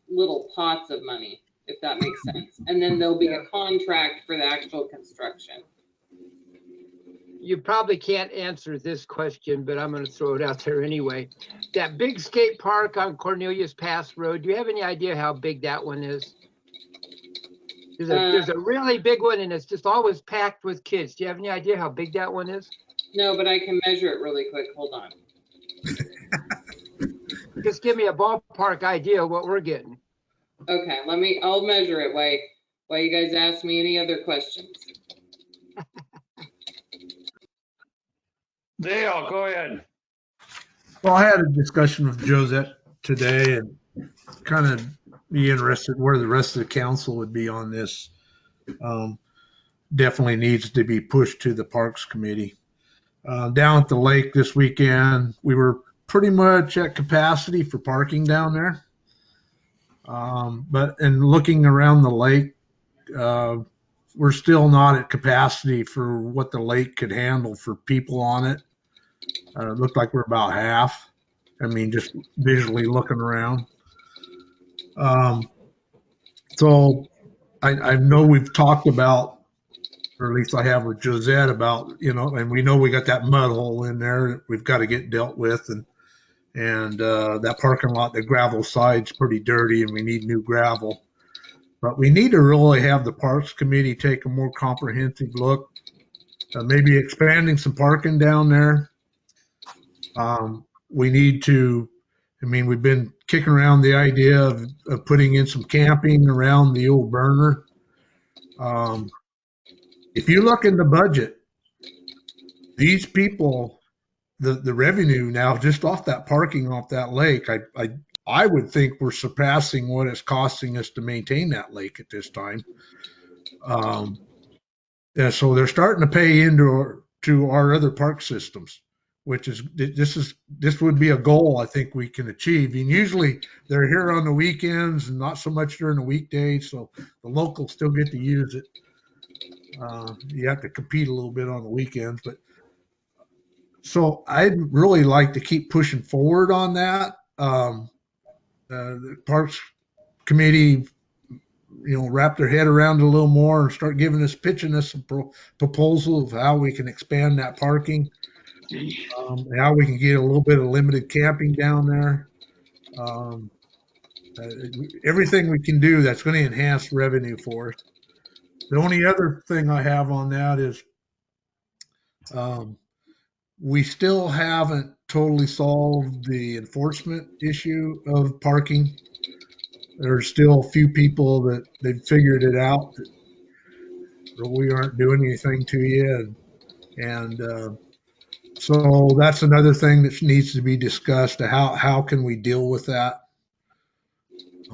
little pots of money, if that makes sense. And then there'll be a contract for the actual construction. you probably can't answer this question, but I'm going to throw it out there anyway. That big skate park on Cornelius Pass Road, do you have any idea how big that one is? There's a really big one, and it's just always packed with kids. Do you have any idea how big that one is? No, but I can measure it really quick. Hold on. Just give me a ballpark idea of what we're getting. Okay, I'll measure it while you guys ask me any other questions. Dale, go ahead. Well, I had a discussion with Josette today and kind of be interested where the rest of the council would be on this. Definitely needs to be pushed to the Parks Committee. Down at the lake this weekend, we were pretty much at capacity for parking down there. But in looking around the lake, we're still not at capacity for what the lake could handle for people on it. It looked like we're about half. I mean, just visually looking around. So I know we've talked about, or at least I have with Josette about, and we know we got that mud hole in there that we've got to get dealt with, and that parking lot, the gravel side's pretty dirty, and we need new gravel. But we need to really have the Parks Committee take a more comprehensive look, maybe expanding some parking down there. We need to, we've been kicking around the idea of putting in some camping around the old burner. If you look in the budget, these people, the revenue now just off that parking off that lake, I would think we're surpassing what it's costing us to maintain that lake at this time. And so they're starting to pay into our other park systems, which is this would be a goal I think we can achieve. And usually they're here on the weekends and not so much during the weekdays, so the locals still get to use it. You have to compete a little bit on the weekends, but so I'd really like to keep pushing forward on that. The Parks Committee, wrap their head around it a little more and start pitching us some proposal of how we can expand that parking, how we can get a little bit of limited camping down there. Everything we can do that's going to enhance revenue for us. The only other thing I have on that is we still haven't totally solved the enforcement issue of parking. There's still a few people that they've figured it out that we aren't doing anything to you. And so that's another thing that needs to be discussed. How can we deal with that?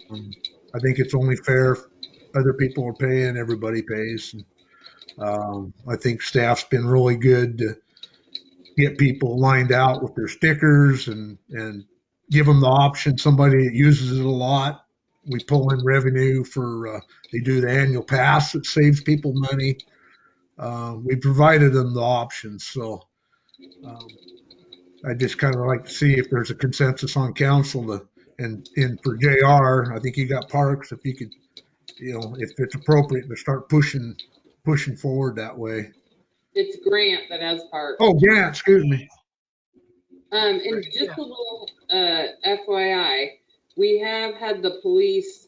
I think it's only fair if other people are paying, everybody pays. And, I think staff's been really good to get people lined out with their stickers and give them the option. Somebody that uses it a lot, we pull in revenue for, they do the annual pass that saves people money. We provided them the options. So I just kind of like to see if there's a consensus on council and for JR, I think you got parks, if you could, if it's appropriate to start pushing forward that way. It's Grant that has parks. Oh, Grant, excuse me. And just a little FYI, we have had the police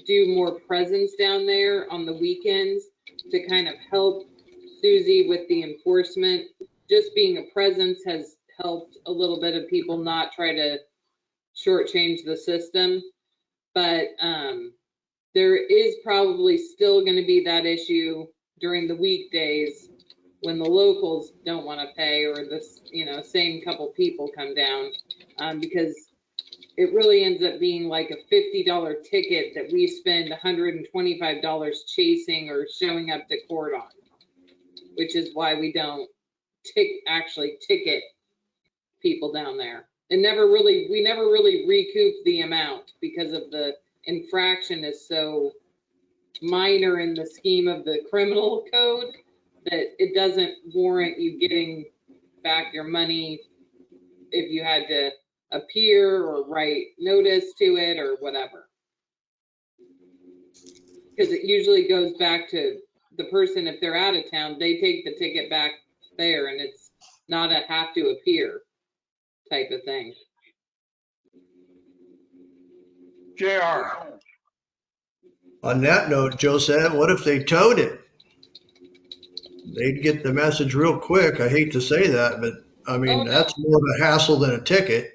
do more presence down there on the weekends to kind of help Susie with the enforcement. Just being a presence has helped a little bit of people not try to shortchange the system. But there is probably still going to be that issue during the weekdays when the locals don't want to pay, or this, same couple people come down, because it really ends up being like a $50 ticket that we spend $125 chasing or showing up to court on, which is why we don't actually ticket people down there. We never really recoup the amount because of the infraction is so minor in the scheme of the criminal code that it doesn't warrant you getting back your money if you had to appear or write notice to it or whatever. Because it usually goes back to the person, if they're out of town, they take the ticket back there, and it's not a have to appear type of thing. JR. On that note, Joe said, what if they towed it? They'd get the message real quick. I hate to say that, but I mean, Oh, no. that's more of a hassle than a ticket.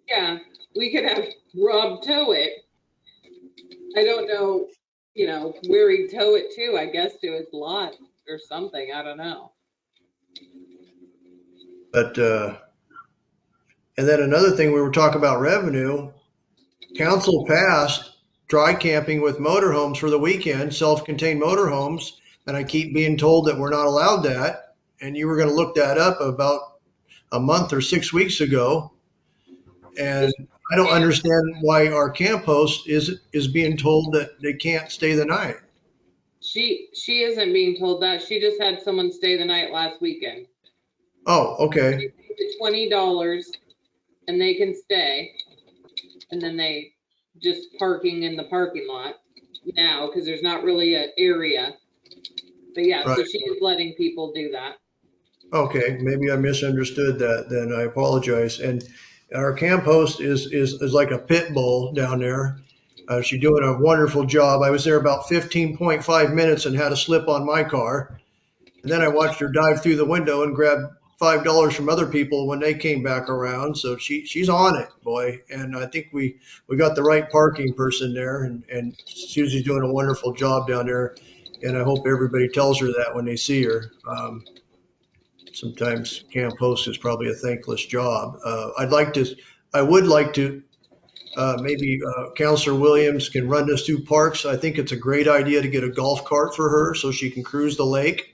Yeah, we could have Rob tow it. I don't know, where he'd tow it to, I guess to his lot or something. I don't know. But, and then another thing, we were talking about revenue. Council passed dry camping with motorhomes for the weekend, self-contained motorhomes. And I keep being told that we're not allowed that. And you were going to look that up about a month or 6 weeks ago. And I don't understand why our camp host is being told that they can't stay the night. She isn't being told that. She just had someone stay the night last weekend. Oh, okay. They paid $20 and they can stay. And then they just parking in the parking lot now because there's not really an area. But yeah, Right. so she is letting people do that. Okay, maybe I misunderstood that. Then I apologize. And our camp host is like a pit bull down there. She's doing a wonderful job. I was there about 15.5 minutes and had a slip on my car. And then I watched her dive through the window and grab $5 from other people when they came back around. So she's on it, boy. And I think we got the right parking person there. And Susie's doing a wonderful job down there. And I hope everybody tells her that when they see her. Sometimes camp host is probably a thankless job. I would like to, maybe Counselor Williams can run us through parks. I think it's a great idea to get a golf cart for her so she can cruise the lake.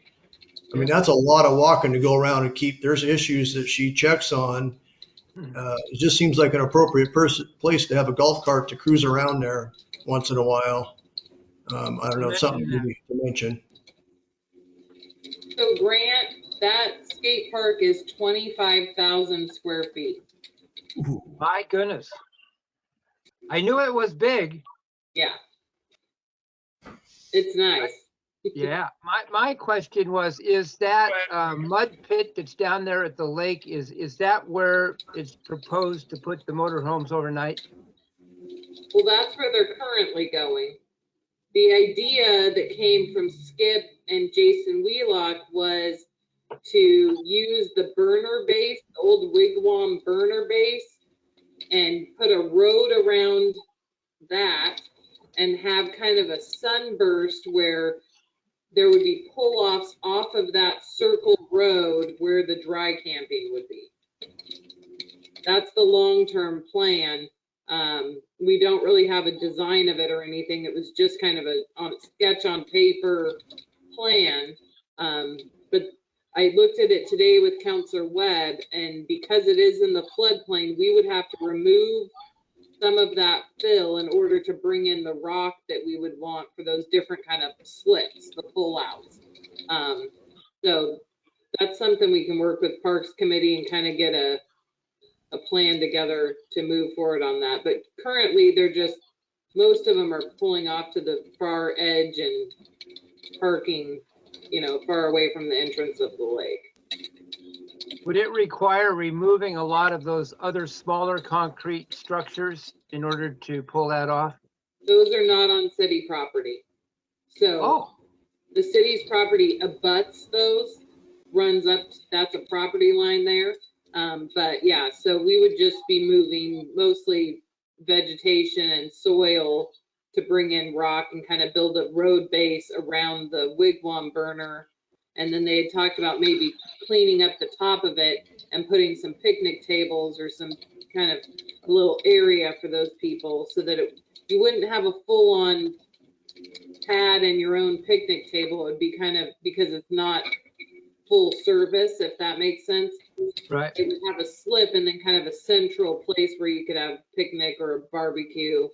I mean, that's a lot of walking to go around and there's issues that she checks on. It just seems like an appropriate place to have a golf cart to cruise around there once in a while. I don't know, something maybe to mention. So Grant, that skate park is 25,000 square feet. My goodness. I knew it was big. Yeah. It's nice. Yeah. My question was, is that mud pit that's down there at the lake, is that where it's proposed to put the motorhomes overnight? Well, that's where they're currently going. The idea that came from Skip and Jason Wheelock was to use the burner base, the old wigwam burner base, and put a road around that and have kind of a sunburst where there would be pull-offs off of that circle road where the dry camping would be. That's the long-term plan. We don't really have a design of it or anything. It was just kind of a sketch on paper plan. But I looked at it today with Counselor Webb, and because it is in the floodplain, we would have to remove some of that fill in order to bring in the rock that we would want for those different kind of slips, the pull-outs. So that's something we can work with Parks Committee and kind of get a plan together to move forward on that. But currently most of them are pulling off to the far edge and parking, far away from the entrance of the lake. Would it require removing a lot of those other smaller concrete structures in order to pull that off? Those are not on city property. So the city's property abuts those, runs up, that's a property line there. But yeah, so we would just be moving mostly vegetation and soil to bring in rock and kind of build a road base around the wigwam burner. And then they had talked about maybe cleaning up the top of it and putting some picnic tables or some kind of a little area for those people so that you wouldn't have a full-on pad and your own picnic table. It would be kind of, because it's not full service, if that makes sense. Right. It would have a slip and then kind of a central place where you could have picnic or a barbecue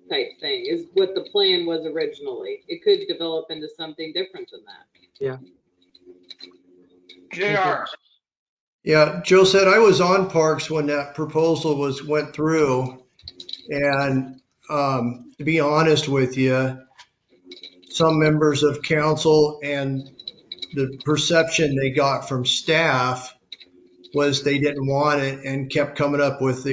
type thing is what the plan was originally. It could develop into something different than that. Yeah. JR. Yeah, Joe said I was on Parks when that proposal went through, and to be honest with you, some members of council and the perception they got from staff was they didn't want it and kept coming up with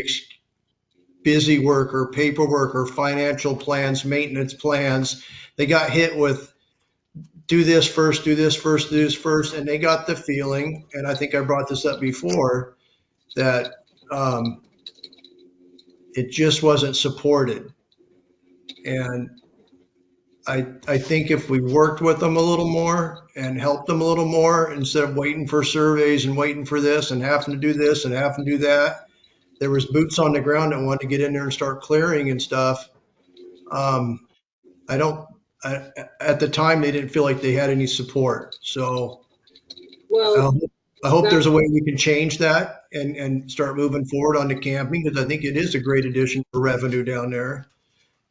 busy work or paperwork or financial plans, maintenance plans. They got hit with do this first, do this first, do this first, and they got the feeling, and I think I brought this up before, that it just wasn't supported. And I think if we worked with them a little more and helped them a little more instead of waiting for surveys and waiting for this and having to do this and having to do that, there was boots on the ground that wanted to get in there and start clearing and stuff. At the time, they didn't feel like they had any support. So Well, I hope that- there's a way we can change that and start moving forward on the camping, because I think it is a great addition for revenue down there.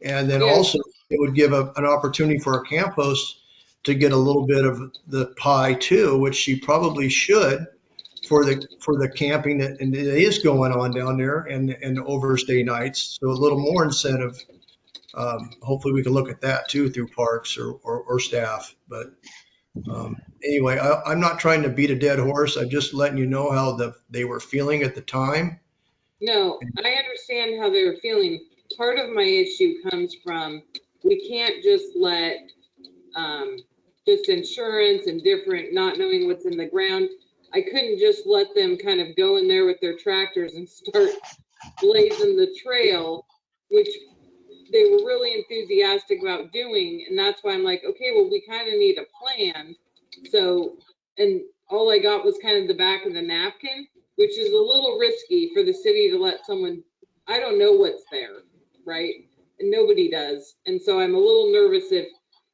And then Yes. also it would give an opportunity for our camp host to get a little bit of the pie too, which she probably should for the camping that and it is going on down there and the overstay nights. So a little more incentive. Hopefully we can look at that too through parks or staff. But anyway, I'm not trying to beat a dead horse. I'm just letting you know how they were feeling at the time. No, I understand how they were feeling. Part of my issue comes from, we can't just let, just insurance and different, not knowing what's in the ground. I couldn't just let them kind of go in there with their tractors and start blazing the trail, which they were really enthusiastic about doing. And that's why I'm like, okay, well, we kind of need a plan. So, and all I got was kind of the back of the napkin, which is a little risky for the city to let someone, I don't know what's there, right? And nobody does. And so I'm a little nervous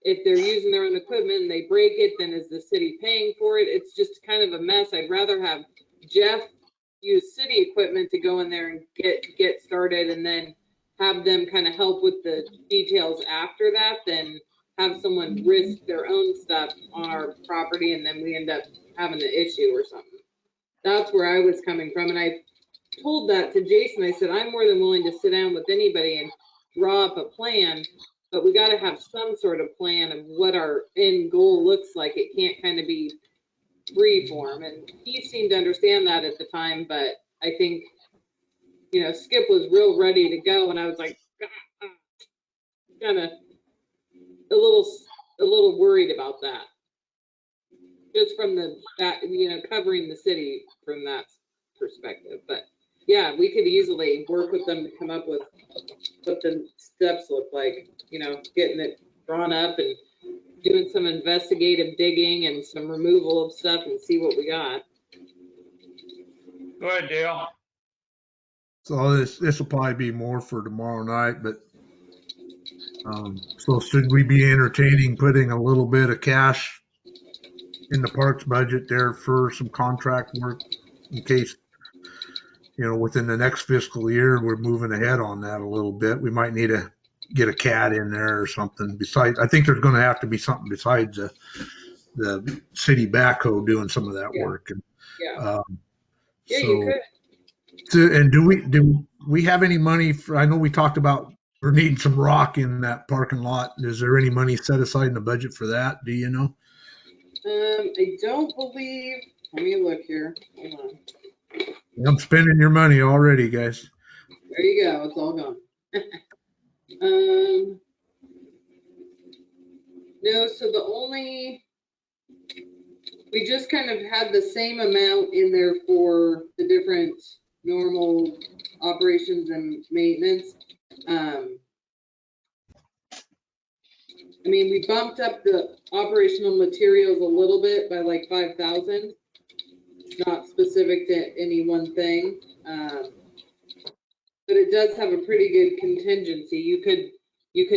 if they're using their own equipment and they break it, then is the city paying for it? It's just kind of a mess. I'd rather have Jeff use city equipment to go in there and get started and then have them kind of help with the details after that than have someone risk their own stuff on our property and then we end up having an issue or something. That's where I was coming from. And I told that to Jason. I said, I'm more than willing to sit down with anybody and draw up a plan, but we got to have some sort of plan of what our end goal looks like. It can't kind of be free form. And he seemed to understand that at the time, but I think, you know, Skip was real ready to go. And I was like, kind of a little worried about that. Just from that, you know, covering the city from that perspective. But yeah, we could easily work with them to come up with what the steps look like, you know, getting it drawn up and doing some investigative digging and some removal of stuff and see what we got. Go ahead, Dale. So this will probably be more for tomorrow night, but so should we be entertaining putting a little bit of cash in the parks budget there for some contract work in case, you know, within the next fiscal year, we're moving ahead on that a little bit. We might need to get a CAD in there or something besides. I think there's going to have to be something besides the city backhoe doing some of that work. And, Yeah. Yeah, so, you could. And do we have any money for, I know we talked about we're needing some rock in that parking lot. Is there any money set aside in the budget for that? Do you know? I don't believe, let me look here. Hold on. I'm spending your money already, guys. There you go. It's all gone. No, so we just kind of had the same amount in there for the different normal operations and maintenance. I mean, we bumped up the operational materials a little bit by like 5,000, not specific to any one thing. But it does have a pretty good contingency. You could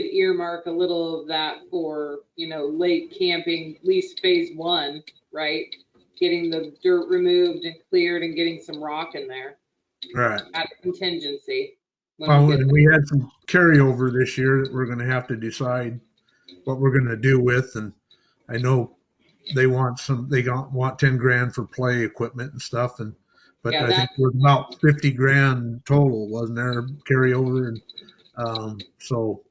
earmark a little of that for, you know, late camping, at least phase 1, right? Getting the dirt removed and cleared and getting some rock in there. Right. At contingency. Well, and we had some carryover this year that we're going to have to decide what we're going to do with. And I know they want 10 grand for play equipment and stuff. But yeah, I think we're about 50 grand total, wasn't there, carryover? And so,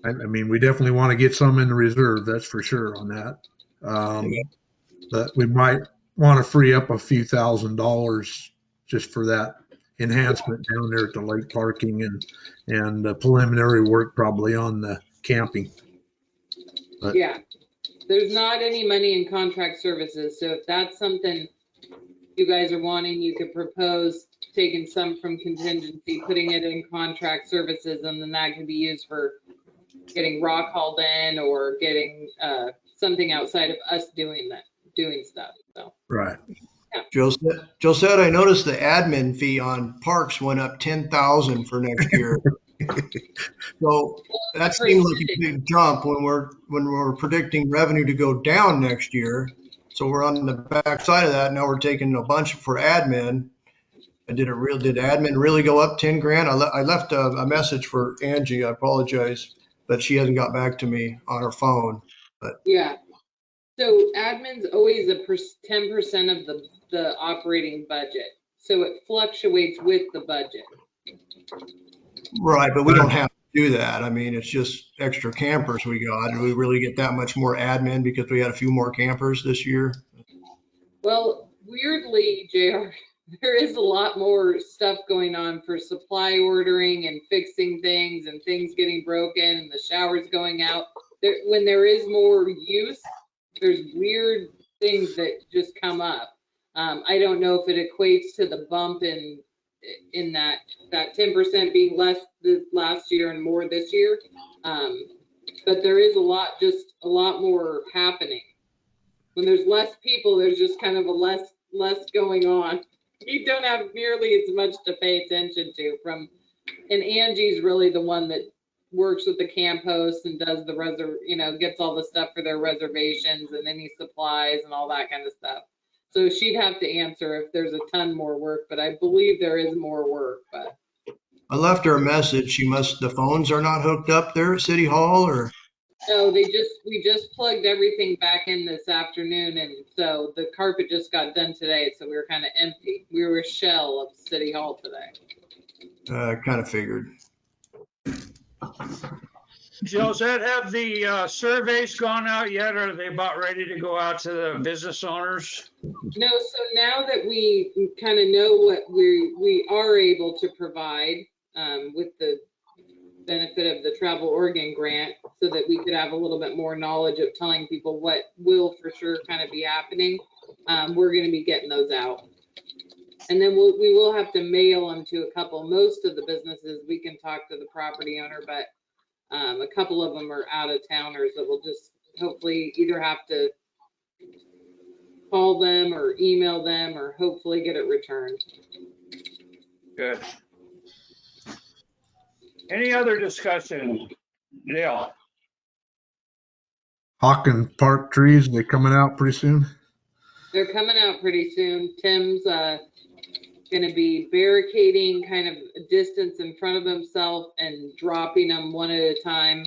I mean, we definitely want to get some in the reserve. That's for sure on that. But we might want to free up a few $1,000s just for that enhancement down there at the lake parking and preliminary work probably on the camping. But Yeah, there's not any money in contract services, so if that's something you guys are wanting, you could propose taking some from contingency, putting it in contract services, and then that could be used for getting rock hauled in or getting something outside of us doing stuff. So right. Josette, I noticed the admin fee on parks went up 10,000 for next year. So that seems like a big jump when we're predicting revenue to go down next year. So we're on the back side of that. Now we're taking a bunch for admin. And did admin really go up 10 grand? I left a message for Angie. I apologize, but she hasn't got back to me on her phone. But yeah, so admin's always 10% of the operating budget, so it fluctuates with the budget. right, but we don't have to do that. I mean, it's just extra campers we got. And we really get that much more admin because we had a few more campers this year? Well, weirdly, JR, there is a lot more stuff going on for supply ordering and fixing things and things getting broken and the showers going out. When there is more use, there's weird things that just come up. I don't know if it equates to the bump in that 10% being less this last year and more this year. But there is a lot more happening. When there's less people, there's just kind of a less going on. You don't have nearly as much to pay attention to and Angie's really the one that works with the camp hosts and does the gets all the stuff for their reservations and any supplies and all that kind of stuff. So she'd have to answer if there's a ton more work, but I believe there is more work. But I left her a message. The phones are not hooked up there at City Hall, or? No, we just plugged everything back in this afternoon, and so the carpet just got done today, so we were kind of empty. We were a shell of City Hall today. I kind of figured. Josette, have the surveys gone out yet? Or are they about ready to go out to the business owners? No, so now that we kind of know what we are able to provide with the benefit of the Travel Oregon grant, so that we could have a little bit more knowledge of telling people what will for sure kind of be happening, we're going to be getting those out. And then we will have to mail them to a couple. Most of the businesses, we can talk to the property owner, but a couple of them are out of towners that will just hopefully either have to call them or email them or hopefully get it returned. Good. Any other discussion? Dale? Hawken Park trees, they coming out pretty soon? They're coming out pretty soon. Tim's going to be barricading kind of a distance in front of himself and dropping them one at a time.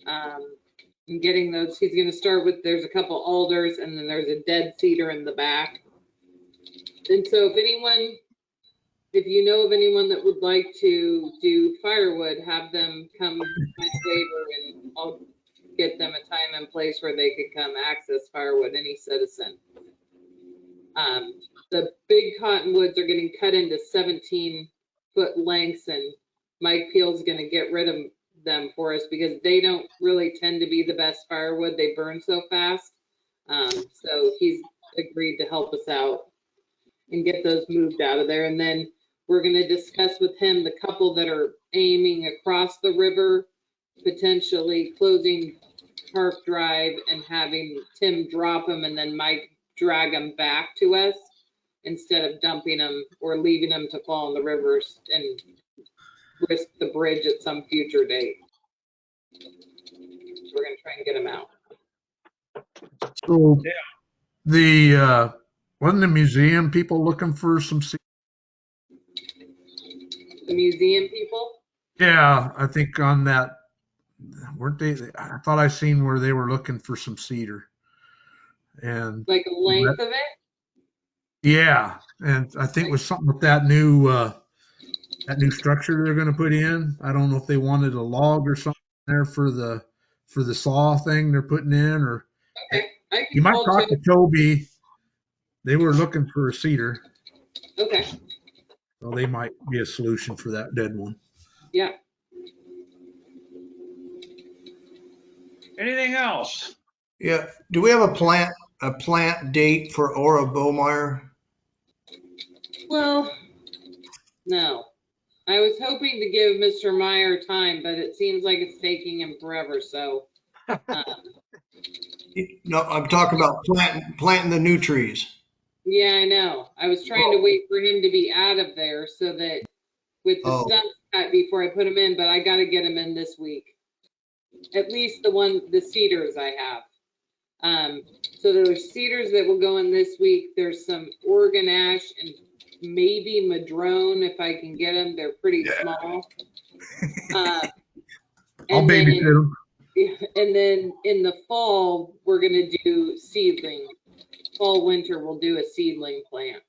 And getting those, he's going to start with, there's a couple alders and then there's a dead cedar in the back. And so if you know of anyone that would like to do firewood, have them come my favor and I'll get them a time and place where they could come access firewood, any citizen. The big cottonwoods are getting cut into 17-foot lengths, and Mike Peel's going to get rid of them for us because they don't really tend to be the best firewood. They burn so fast. So he's agreed to help us out and get those moved out of there. And then we're going to discuss with him the couple that are aiming across the river, potentially closing Park Drive and having Tim drop them and then Mike drag them back to us instead of dumping them or leaving them to fall in the rivers and risk the bridge at some future date. So we're going to try and get them out. So wasn't the museum people looking for some? The museum people? Yeah, I think on that, weren't they? I thought I seen where they were looking for some cedar. And like a length of it? Yeah, and I think it was something with that new structure they're going to put in. I don't know if they wanted a log or something there for the saw thing they're putting in, or okay. I You can might call talk to Joe. Toby. They were looking for a cedar, Okay, so they might be a solution for that dead one. yeah. Anything else? Yeah. Do we have a plant date for Aura Bomeyer? Well, no. I was hoping to give Mr. Meyer time, but it seems like it's taking him forever, so. No, I'm talking about planting the new trees. Yeah, I know. I was trying to wait for him to be out of there so that with the Oh, stumps cut before I put him in, but I gotta get him in this week. At least the cedars I have. So there's cedars that will go in this week. There's some Oregon ash and maybe madrone if I can get them. They're pretty small. I'll And babysit then, them. and then in the fall, we're gonna do seedling. Fall, winter, we'll do a seedling plant.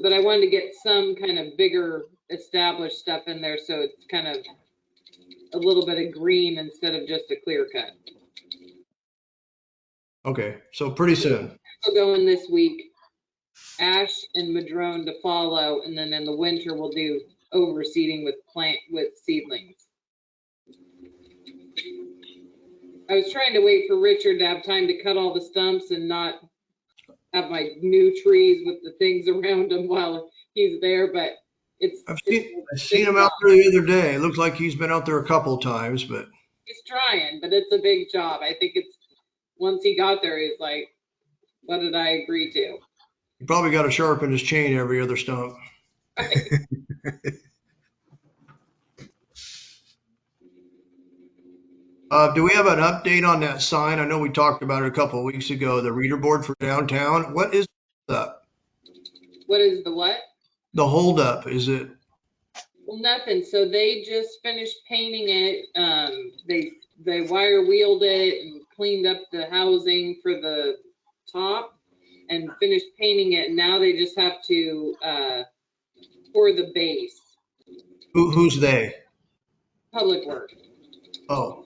But I wanted to get some kind of bigger established stuff in there so it's kind of a little bit of green instead of just a clear cut. okay. So pretty soon. We'll go in this week, ash and madrone to follow, and then in the winter we'll do overseeding with seedlings. I was trying to wait for Richard to have time to cut all the stumps and not have my new trees with the things around them while he's there, but I've seen him out job. there the other day. It looks like he's been out there a couple of times, but He's trying, but it's a big job. I think it's once he got there, he's like, what did I agree to? he probably got to sharpen his chain every other stump. Do we have an update on that sign? I know we talked about it a couple of weeks ago, the reader board for downtown. What is the What is the what? holdup? Is it? Well, nothing. So they just finished painting it. They wire wheeled it and cleaned up the housing for the top and finished painting it. Now they just have to pour the base. Who's they? Public Works. Oh,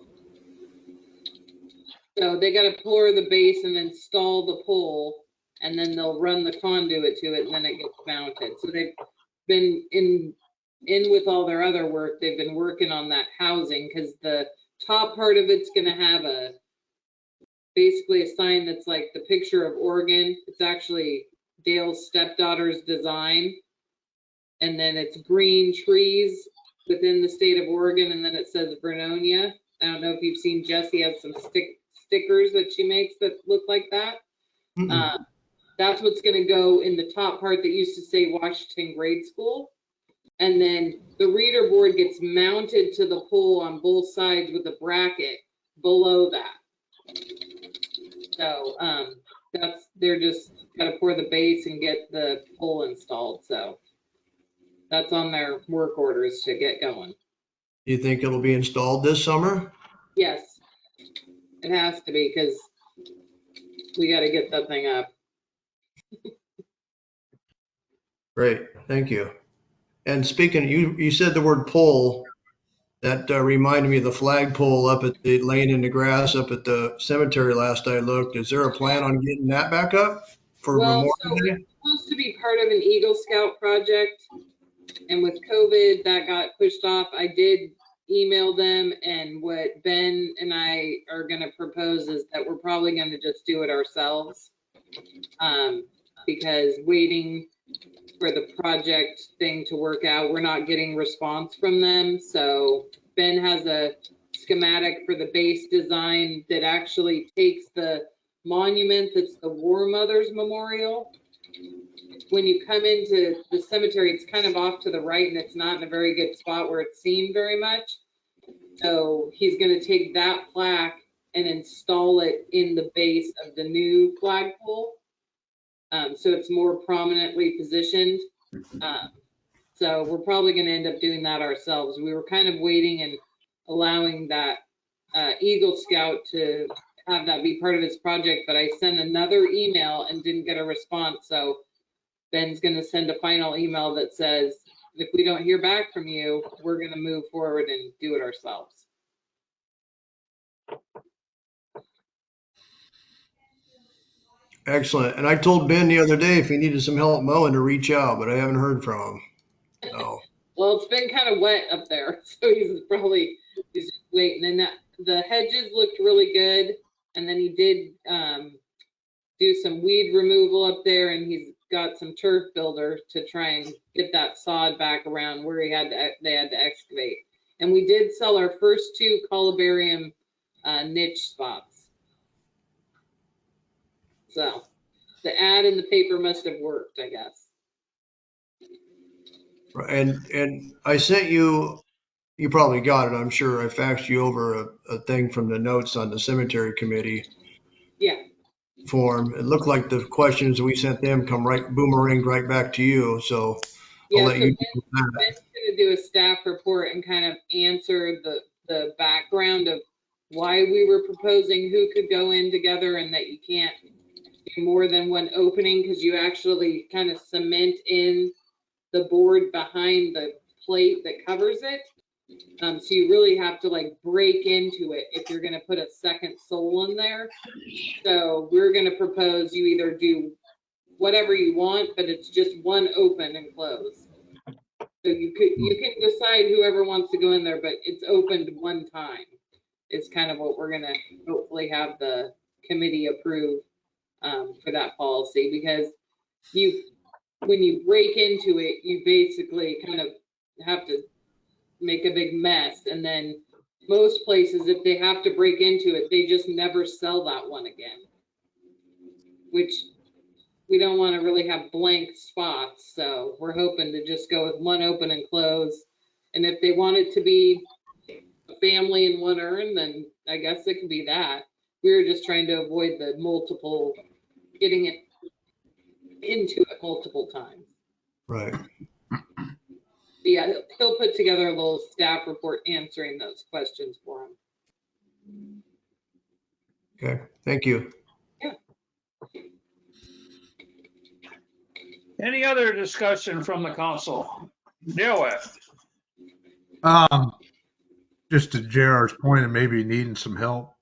So they got to pour the base and install the pole, and then they'll run the conduit to it, and then it gets mounted. So they've been in with all their other work. They've been working on that housing because the top part of it's going to have basically a sign that's like the picture of Oregon. It's actually Dale's stepdaughter's design, and then it's green trees within the state of Oregon, and then it says Vernonia. I don't know if you've seen Jessie has some stickers that she makes that look like that. That's what's going to go in the top part that used to say Washington Grade School. And then the reader board gets mounted to the pole on both sides with a bracket below that. So they're just got to pour the base and get the pole installed. So that's on their work orders to get going. do you think it'll be installed this summer? Yes, it has to be because we got to get that thing up. Great, thank you. And speaking, you said the word pole. That reminded me of the flagpole up at the laying in the grass up at the cemetery last I looked. Is there a plan on getting that back up for Memorial So Day? it's supposed to be part of an Eagle Scout project, and with COVID, that got pushed off. I did email them, and what Ben and I are going to propose is that we're probably going to just do it ourselves, because waiting for the project thing to work out, we're not getting response from them. So Ben has a schematic for the base design that actually takes the monument that's the War Mothers Memorial. When you come into the cemetery, it's kind of off to the right and it's not in a very good spot where it's seen very much. So he's going to take that plaque and install it in the base of the new flagpole. So it's more prominently positioned. So we're probably going to end up doing that ourselves. We were kind of waiting and allowing that Eagle Scout to have that be part of his project, but I sent another email and didn't get a response. So Ben's going to send a final email that says, if we don't hear back from you, we're going to move forward and do it ourselves. Excellent. And I told Ben the other day if he needed some help mowing to reach out, but I haven't heard from him. So, Well, it's been kind of wet up there, so he's just waiting. And the hedges looked really good. And then he did do some weed removal up there, and he's got some turf builder to try and get that sod back around where they had to excavate. And we did sell our first 2 columbarium niche spots. So the ad in the paper must have worked, I guess. and I sent you, you probably got it, I'm sure. I faxed you over a thing from the notes on the cemetery committee Yeah. form. It looked like the questions we sent them come right, boomeranged right back to you. So Yeah, I'll let so you do that. Ben's gonna do a staff report and kind of answer the background of why we were proposing who could go in together, and that you can't do more than one opening because you actually kind of cement in the board behind the plate that covers it. So you really have to like break into it if you're gonna put a second soul in there. So we're gonna propose you either do whatever you want, but it's just one open and close. So you can decide whoever wants to go in there, but it's opened one time. It's kind of what we're gonna hopefully have the committee approve for that policy, because when you break into it, you basically kind of have to make a big mess. And then most places, if they have to break into it, they just never sell that one again, which we don't want to really have blank spots. So we're hoping to just go with one open and close. And if they want it to be a family in one urn, then I guess it could be that. We were just trying to avoid the multiple, getting it into it multiple times. Right. Yeah, he'll put together a little staff report answering those questions for him. Okay. Thank you. Yeah. Any other discussion from the council? Deal with. Just to JR's point of maybe needing some help.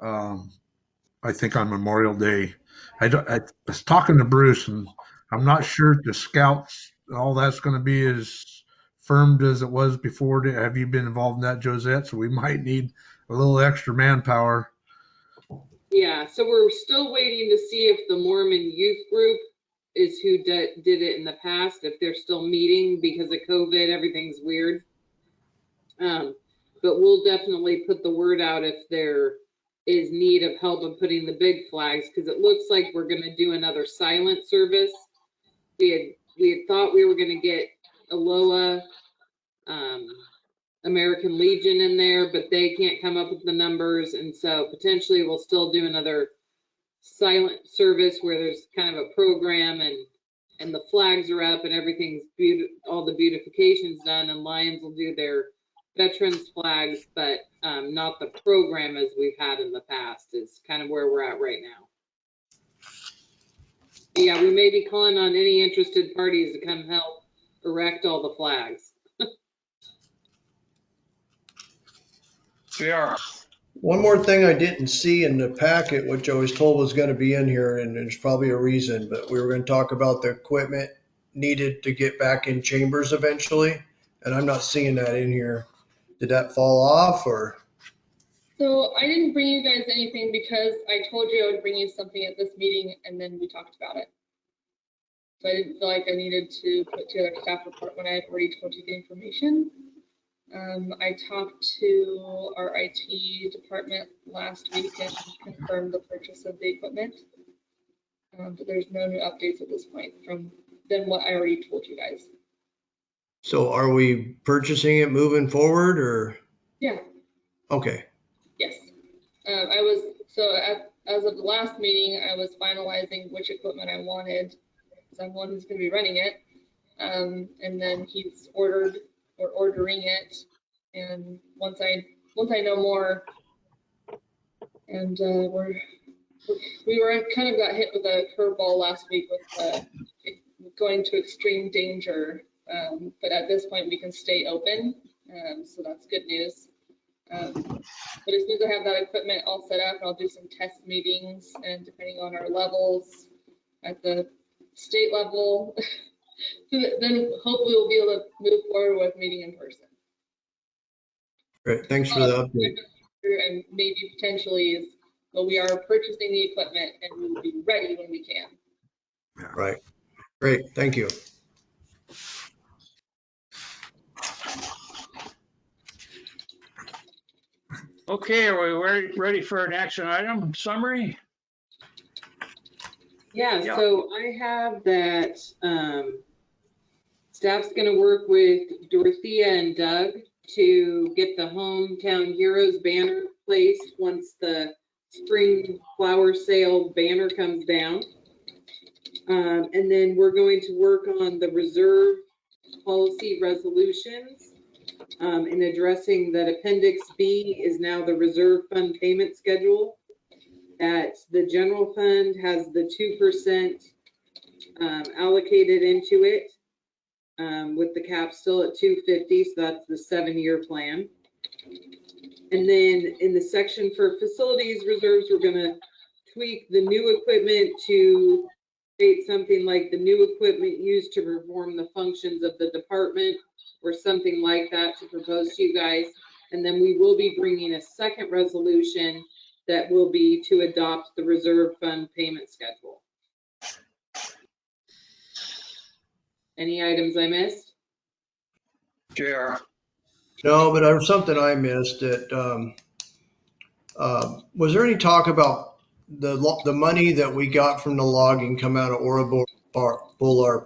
I think on Memorial Day, I was talking to Bruce, and I'm not sure if the scouts, all that's going to be as firmed as it was before. Have you been involved in that, Josette? So we might need a little extra manpower. Yeah, so we're still waiting to see if the Mormon youth group is who did it in the past, if they're still meeting because of COVID, everything's weird. But we'll definitely put the word out if there is need of help in putting the big flags, because it looks like we're going to do another silent service. We had thought we were going to get Aloha, American Legion in there, but they can't come up with the numbers, and so potentially we'll still do another silent service where there's kind of a program and the flags are up and everything's all the beautification's done, and Lions will do their veterans flags, but not the program as we've had in the past is kind of where we're at right now. But yeah, we may be calling on any interested parties to come help erect all the flags. Yeah. One more thing I didn't see in the packet, which I was told was going to be in here, and there's probably a reason, but we were going to talk about the equipment needed to get back in chambers eventually, and I'm not seeing that in here. Did that fall off, or? So I didn't bring you guys anything because I told you I would bring you something at this meeting and then we talked about it. So I didn't feel like I needed to put together a staff report when I had already told you the information. I talked to our IT department last week and confirmed the purchase of the equipment. But there's no new updates at this point than what I already told you guys. So are we purchasing it moving forward, or? Yeah. Okay. Yes. As of the last meeting, I was finalizing which equipment I wanted, because I'm one who's going to be running it. And then he's ordering it. And once I know more, and we were kind of got hit with a curveball last week with going to extreme danger. But at this point, we can stay open. So that's good news. But as soon as I have that equipment all set up, I'll do some test meetings, and depending on our levels at the state level, then hopefully we'll be able to move forward with meeting in person. Great, thanks for the update. And maybe potentially is, but we are purchasing the equipment and we will be ready when we can. Right, great, thank you. Okay, are we ready for an action item summary? Yeah, Yeah. so I have that staff's going to work with Dorothea and Doug to get the Hometown Heroes banner placed once the spring flower sale banner comes down. And then we're going to work on the reserve policy resolutions in addressing that Appendix B is now the reserve fund payment schedule. That the general fund has the 2% allocated into it, with the cap still at 250, so that's the 7-year plan. And then in the section for facilities reserves, we're going to tweak the new equipment to state something like the new equipment used to perform the functions of the department, or something like that to propose to you guys. And then we will be bringing a second resolution that will be to adopt the reserve fund payment schedule. Any items I missed? JR. No, but there was something I missed that, was there any talk about the money that we got from the logging come out of Bullmeyer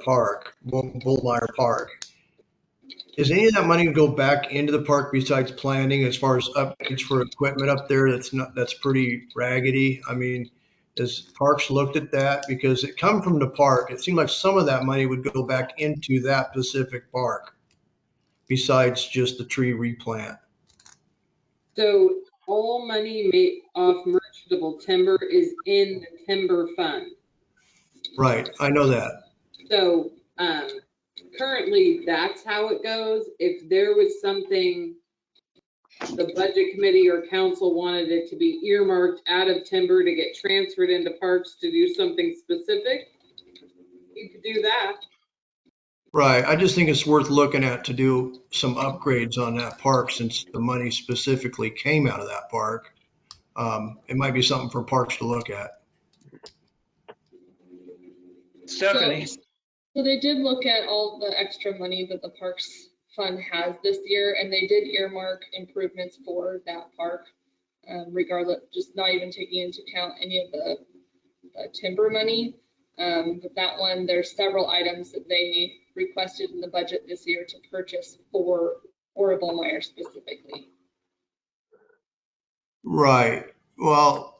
Park? Is any of that money to go back into the park besides planning as far as upgrades for equipment up there that's pretty raggedy? I mean, has Parks looked at that? Because it come from the park. It seemed like some of that money would go back into that specific park besides just the tree replant. So all money made off merchantable timber is in the timber fund. Right, I know that. So currently that's how it goes. If there was something the budget committee or council wanted it to be earmarked out of timber to get transferred into parks to do something specific, you could do that. Right, I just think it's worth looking at to do some upgrades on that park since the money specifically came out of that park. It might be something for Parks to look at. Stephanie. So they did look at all the extra money that the Parks Fund has this year, and they did earmark improvements for that park, regardless, just not even taking into account any of the timber money. But that one, there's several items that they requested in the budget this year to purchase for Bullmeyer specifically. Right. Well,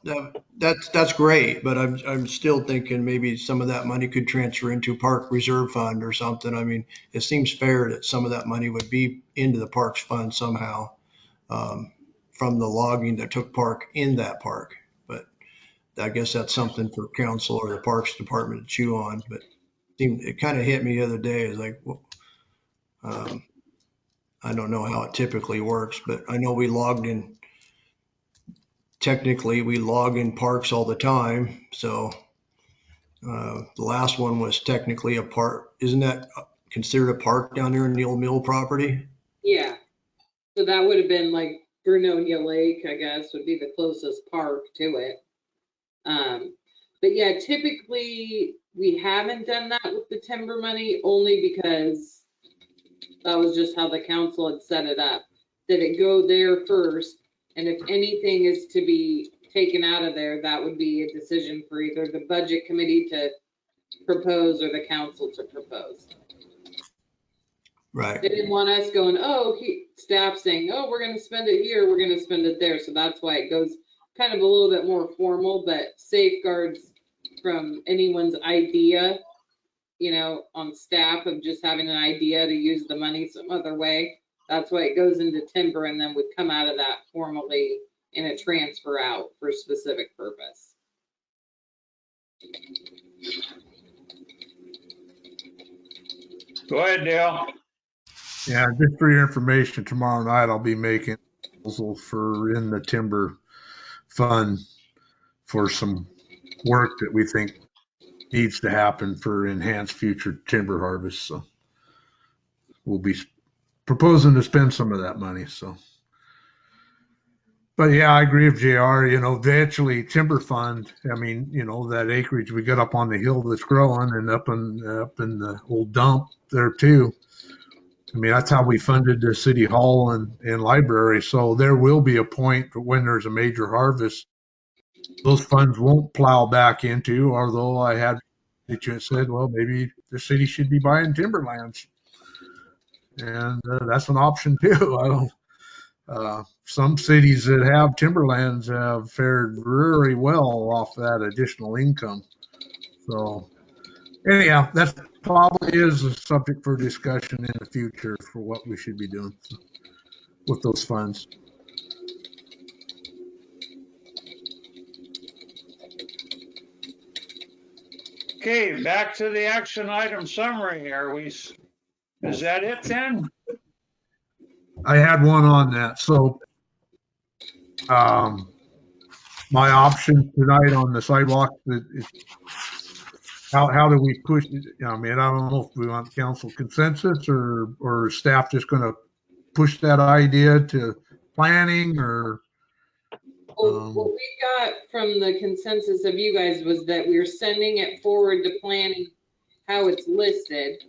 that's great, but I'm still thinking maybe some of that money could transfer into Park Reserve Fund or something. I mean, it seems fair that some of that money would be into the Parks Fund somehow, from the logging that took part in that park. But I guess that's something for council or the Parks Department to chew on. But it kind of hit me the other day. It's like, I don't know how it typically works, but I know technically we log in parks all the time. So the last one was technically a park. Isn't that considered a park down there in the old mill property? Yeah. So that would have been like Vernonia Lake, I guess, would be the closest park to it. But yeah, typically we haven't done that with the timber money only because that was just how the council had set it up. That it go there first, and if anything is to be taken out of there, that would be a decision for either the budget committee to propose or the council to propose. Right. They didn't want us going, oh, staff saying, oh, we're going to spend it here, we're going to spend it there. So that's why it goes kind of a little bit more formal, but safeguards from anyone's idea, on staff of just having an idea to use the money some other way. That's why it goes into timber and then would come out of that formally in a transfer out for a specific purpose. Go ahead, Dale. Yeah, just for your information, tomorrow night I'll be making proposal for in the timber fund for some work that we think needs to happen for enhanced future timber harvest. So we'll be proposing to spend some of that money. So, but yeah, I agree with JR. Eventually timber fund. I mean, that acreage we got up on the hill that's growing and up in the old dump there too. I mean, that's how we funded the city hall and library. So there will be a point when there's a major harvest, those funds won't plow back into, although I had said, well, maybe the city should be buying timberlands. And that's an option too. I don't, some cities that have timberlands have fared very well off that additional income. So anyhow, that probably is a subject for discussion in the future for what we should be doing with those funds. Okay, back to the action item summary. Is that it then? I had one on that. So my option tonight on the sidewalk, how do we push it? I mean, I don't know if we want council consensus or staff just going to push that idea to planning or. What we got from the consensus of you guys was that we were sending it forward to planning how it's listed.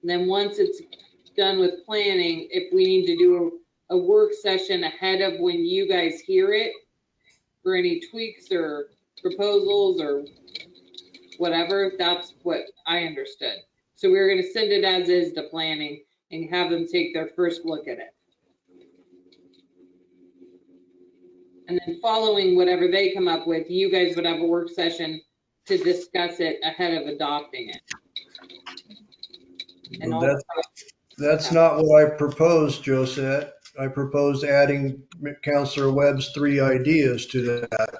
And then once it's done with planning, if we need to do a work session ahead of when you guys hear it for any tweaks or proposals or whatever, that's what I understood. So we were going to send it as is to planning and have them take their first look at it. And then following whatever they come up with, you guys would have a work session to discuss it ahead of adopting it. And That's not what I proposed, Josette. I proposed adding Councilor Webb's 3 ideas to that.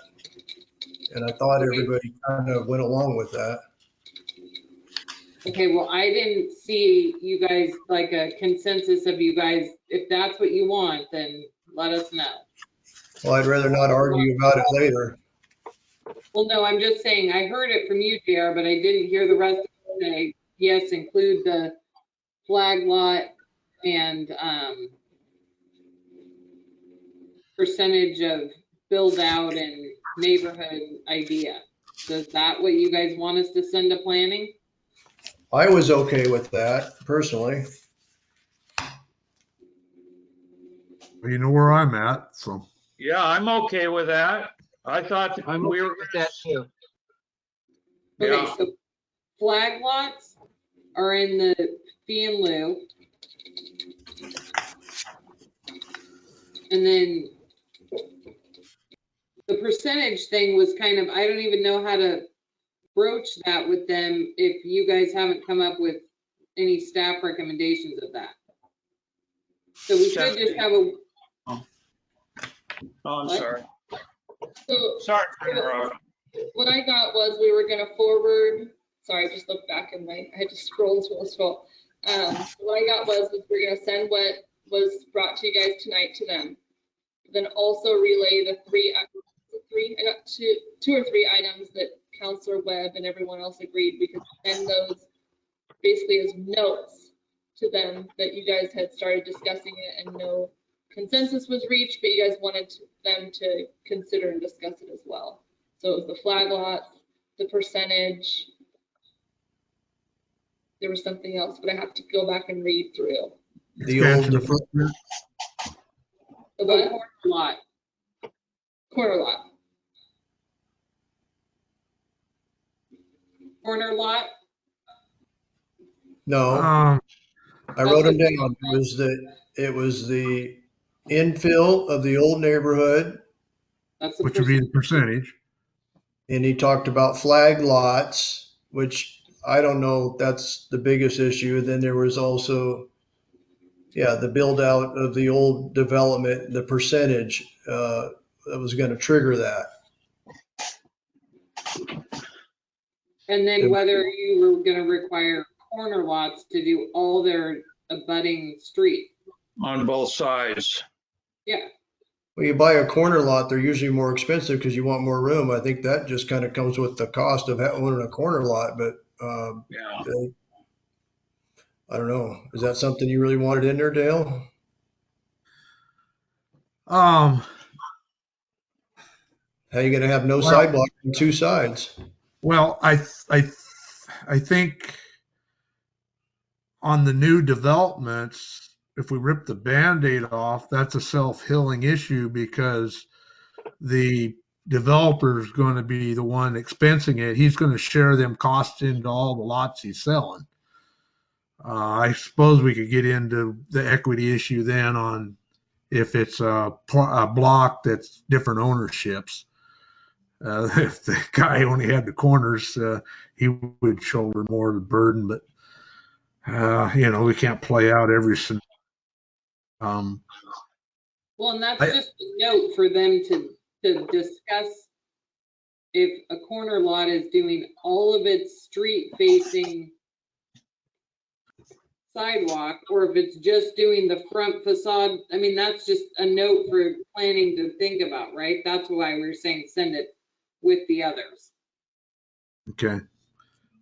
And I thought everybody kind of went along with that. Okay, well, I didn't see you guys like a consensus of you guys. If that's what you want, then let us know. Well, I'd rather not argue about it later. Well, no, I'm just saying, I heard it from you, JR, but I didn't hear the rest of it say, yes, include the flag lot and percentage of build out and neighborhood idea. So is that what you guys want us to send to planning? I was okay with that personally. Well, you know where I'm at, so. Yeah, I'm okay with that. I thought I'm we okay were. with that too. Okay, Yeah. so flag lots are in the fee and lieu. And then the percentage thing was kind of, I don't even know how to broach that with them if you guys haven't come up with any staff recommendations of that. So we should just have a. Oh, I'm What? sorry. So Sorry for interrupting. what I got was we were gonna forward, sorry, I just looked back in I had to scroll. What I got was we're gonna send what was brought to you guys tonight to them. Then also relay the I got two or three items that Councilor Webb and everyone else agreed. We could send those basically as notes to them that you guys had started discussing it and no consensus was reached, but you guys wanted them to consider and discuss it as well. So it was the flag lot, the percentage. There was something else, but I have to go back and read through. The old Expansion. The what? Corner lot. Corner lot. Corner lot. No, Um, I wrote them down. It was the infill of the old neighborhood, That's the which would be the percentage. and he talked about flag lots, which I don't know if that's the biggest issue. Then there was also, the build out of the old development, the percentage that was going to trigger that. And then whether you were going to require corner lots to do all their abutting street. On both sides. Yeah. Well, you buy a corner lot, they're usually more expensive because you want more room. I think that just kind of comes with the cost of owning a corner lot, but Yeah. I don't know. Is that something you really wanted in there, Dale? Um, How you gonna have no well, sidewalk on two sides? well, I think on the new developments, if we rip the Band-Aid off, that's a self-healing issue because the developer's going to be the one expensing it. He's going to share them costs into all the lots he's selling. I suppose we could get into the equity issue then on if it's a block that's different ownerships. If the guy only had the corners, he would shoulder more of the burden. But we can't play out every scenario. Well, and that's I, just a note for them to discuss if a corner lot is doing all of its street facing sidewalk, or if it's just doing the front facade. I mean, that's just a note for planning to think about, right? That's why we're saying send it with the others. okay.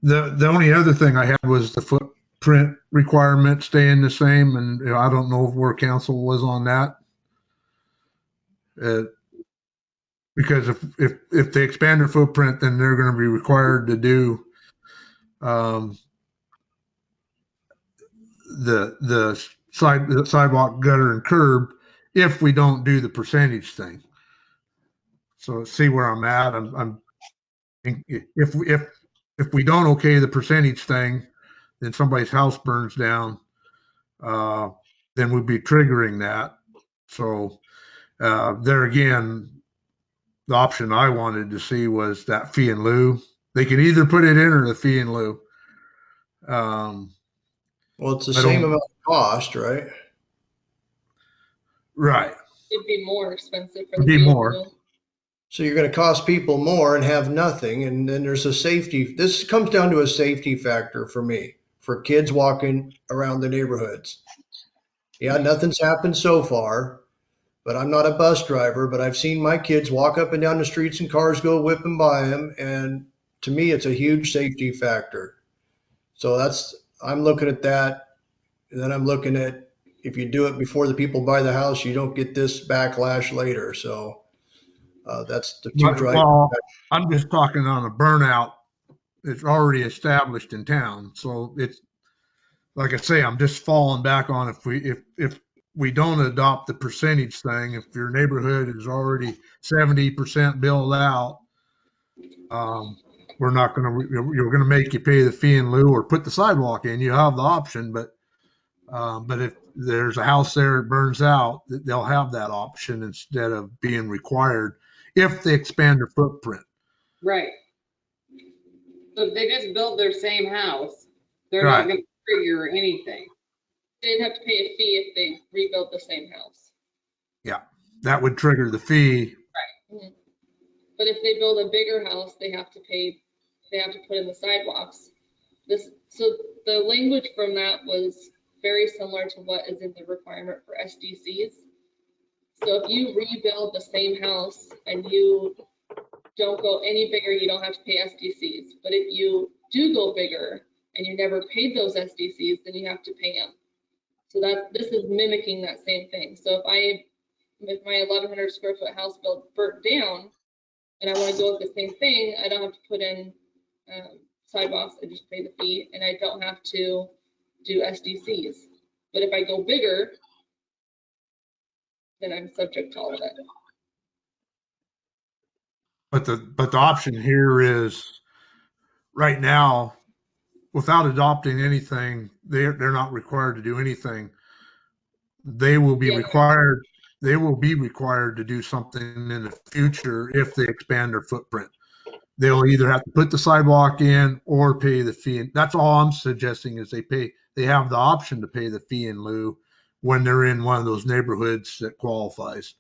The only other thing I had was the footprint requirement staying the same, and I don't know where council was on that. Because if they expand their footprint, then they're going to be required to do um, the sidewalk, gutter, and curb if we don't do the percentage thing. So see where I'm at. I'm if we don't okay the percentage thing, then somebody's house burns down. Then we'd be triggering that. So there again, the option I wanted to see was that fee in lieu. They can either put it in or the fee in lieu. Well, it's the I same don't. amount of cost, right? Right. It'd be more expensive for It'd the be more. vehicle. So you're going to cost people more and have nothing. And then there's a safety. This comes down to a safety factor for me, for kids walking around the neighborhoods. Yeah, nothing's happened so far, but I'm not a bus driver, but I've seen my kids walk up and down the streets and cars go whipping by them. And to me, it's a huge safety factor. So I'm looking at that. And then I'm looking at if you do it before the people buy the house, you don't get this backlash later. So that's the two driving. Well, I'm just talking on a burnout. It's already established in town, so it's like I say, I'm just falling back on if we don't adopt the percentage thing. If your neighborhood is already 70% built out, we're not going to you're going to make you pay the fee in lieu or put the sidewalk in. You have the option, but if there's a house there that burns out, they'll have that option instead of being required if they expand their footprint. Right. So if they just build their same house, they're not Right. going to trigger anything. They'd have to pay a fee if they rebuilt the same house. Yeah, that would trigger the fee. Mhm. But if they build a bigger house, they have to put in the sidewalks. So the language from that was very similar to what is in the requirement for SDCs. So if you rebuild the same house and you don't go any bigger, you don't have to pay SDCs. But if you do go bigger and you never paid those SDCs, then you have to pay them. So this is mimicking that same thing. So if my 1,100 square foot house burnt down and I want to go with the same thing, I don't have to put in sidewalks. I just pay the fee and I don't have to do SDCs. But if I go bigger, then I'm subject to all of it. But the option here is right now, without adopting anything, they're not required to do anything. They will be Yeah. required. They will be required to do something in the future if they expand their footprint. They'll either have to put the sidewalk in or pay the fee. And that's all I'm suggesting is they have the option to pay the fee in lieu when they're in one of those neighborhoods that qualifies.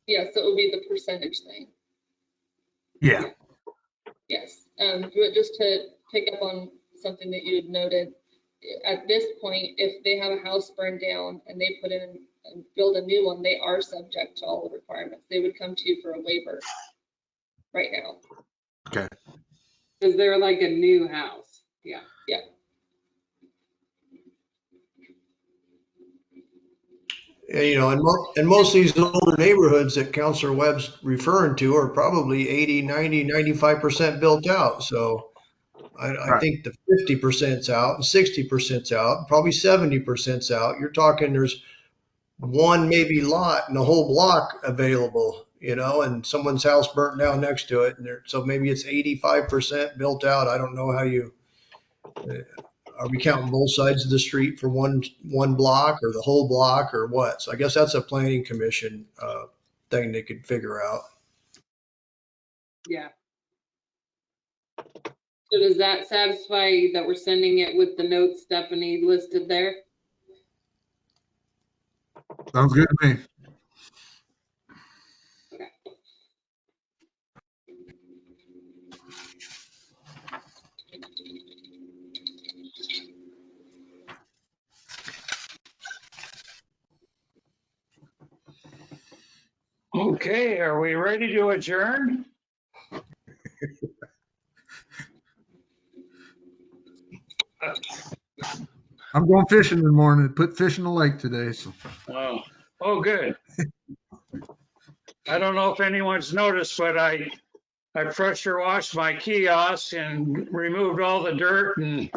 Yeah, so it would be the percentage thing. Yeah. Yes. But just to pick up on something that you had noted, at this point, if they have a house burned down and they put in and build a new one, they are subject to all the requirements. They would come to you for a waiver right now. Okay. Because they're like a new house. Yeah. Yeah. You know, and most of these older neighborhoods that Counselor Webb's referring to are probably 80, 90, 95% built out. So I Right. think the 50%'s out and 60%'s out, probably 70%'s out. You're talking there's one maybe lot in the whole block available, you know, and someone's house burnt down next to it. And so maybe it's 85% built out. I don't know how you, are we counting both sides of the street for one block or the whole block or what? So I guess that's a planning commission thing they could figure out. Yeah. So does that satisfy that we're sending it with the notes Stephanie listed there? Sounds good to me. Okay, are we ready to adjourn? I'm going fishing in the morning. Put fish in the lake today. So Oh, good. I don't know if anyone's noticed, but I pressure washed my kiosk and removed all the dirt and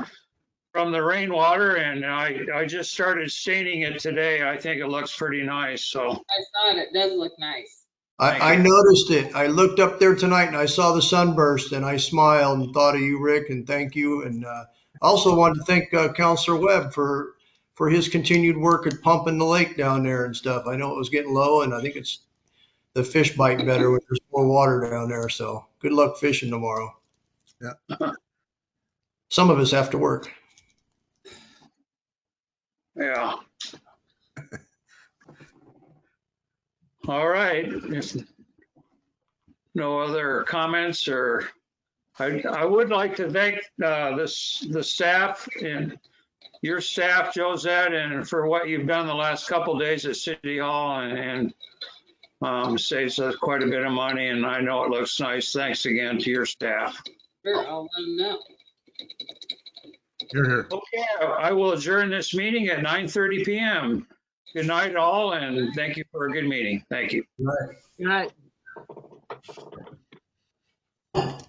from the rainwater, and I just started staining it today. I think it looks pretty nice. So I saw it. It does look nice. I noticed it. I looked up there tonight and I saw the sunburst and I smiled and thought of you, Rick, and thank you. And I also wanted to thank Counselor Webb for his continued work at pumping the lake down there and stuff. I know it was getting low and I think it's the fish bite better when there's more water down there. So good luck fishing tomorrow. yeah. Some of us have to work. yeah. All right. If no other comments, or I would like to thank the staff and your staff, Josette, and for what you've done the last couple of days at City Hall, and saves us quite a bit of money, and I know it looks nice. Thanks again to your staff. Sure, I'll let them know. Here. Okay, I will adjourn this meeting at 9:30 p.m. Good night, all, and thank you for a good meeting. Thank you. Right. Good night.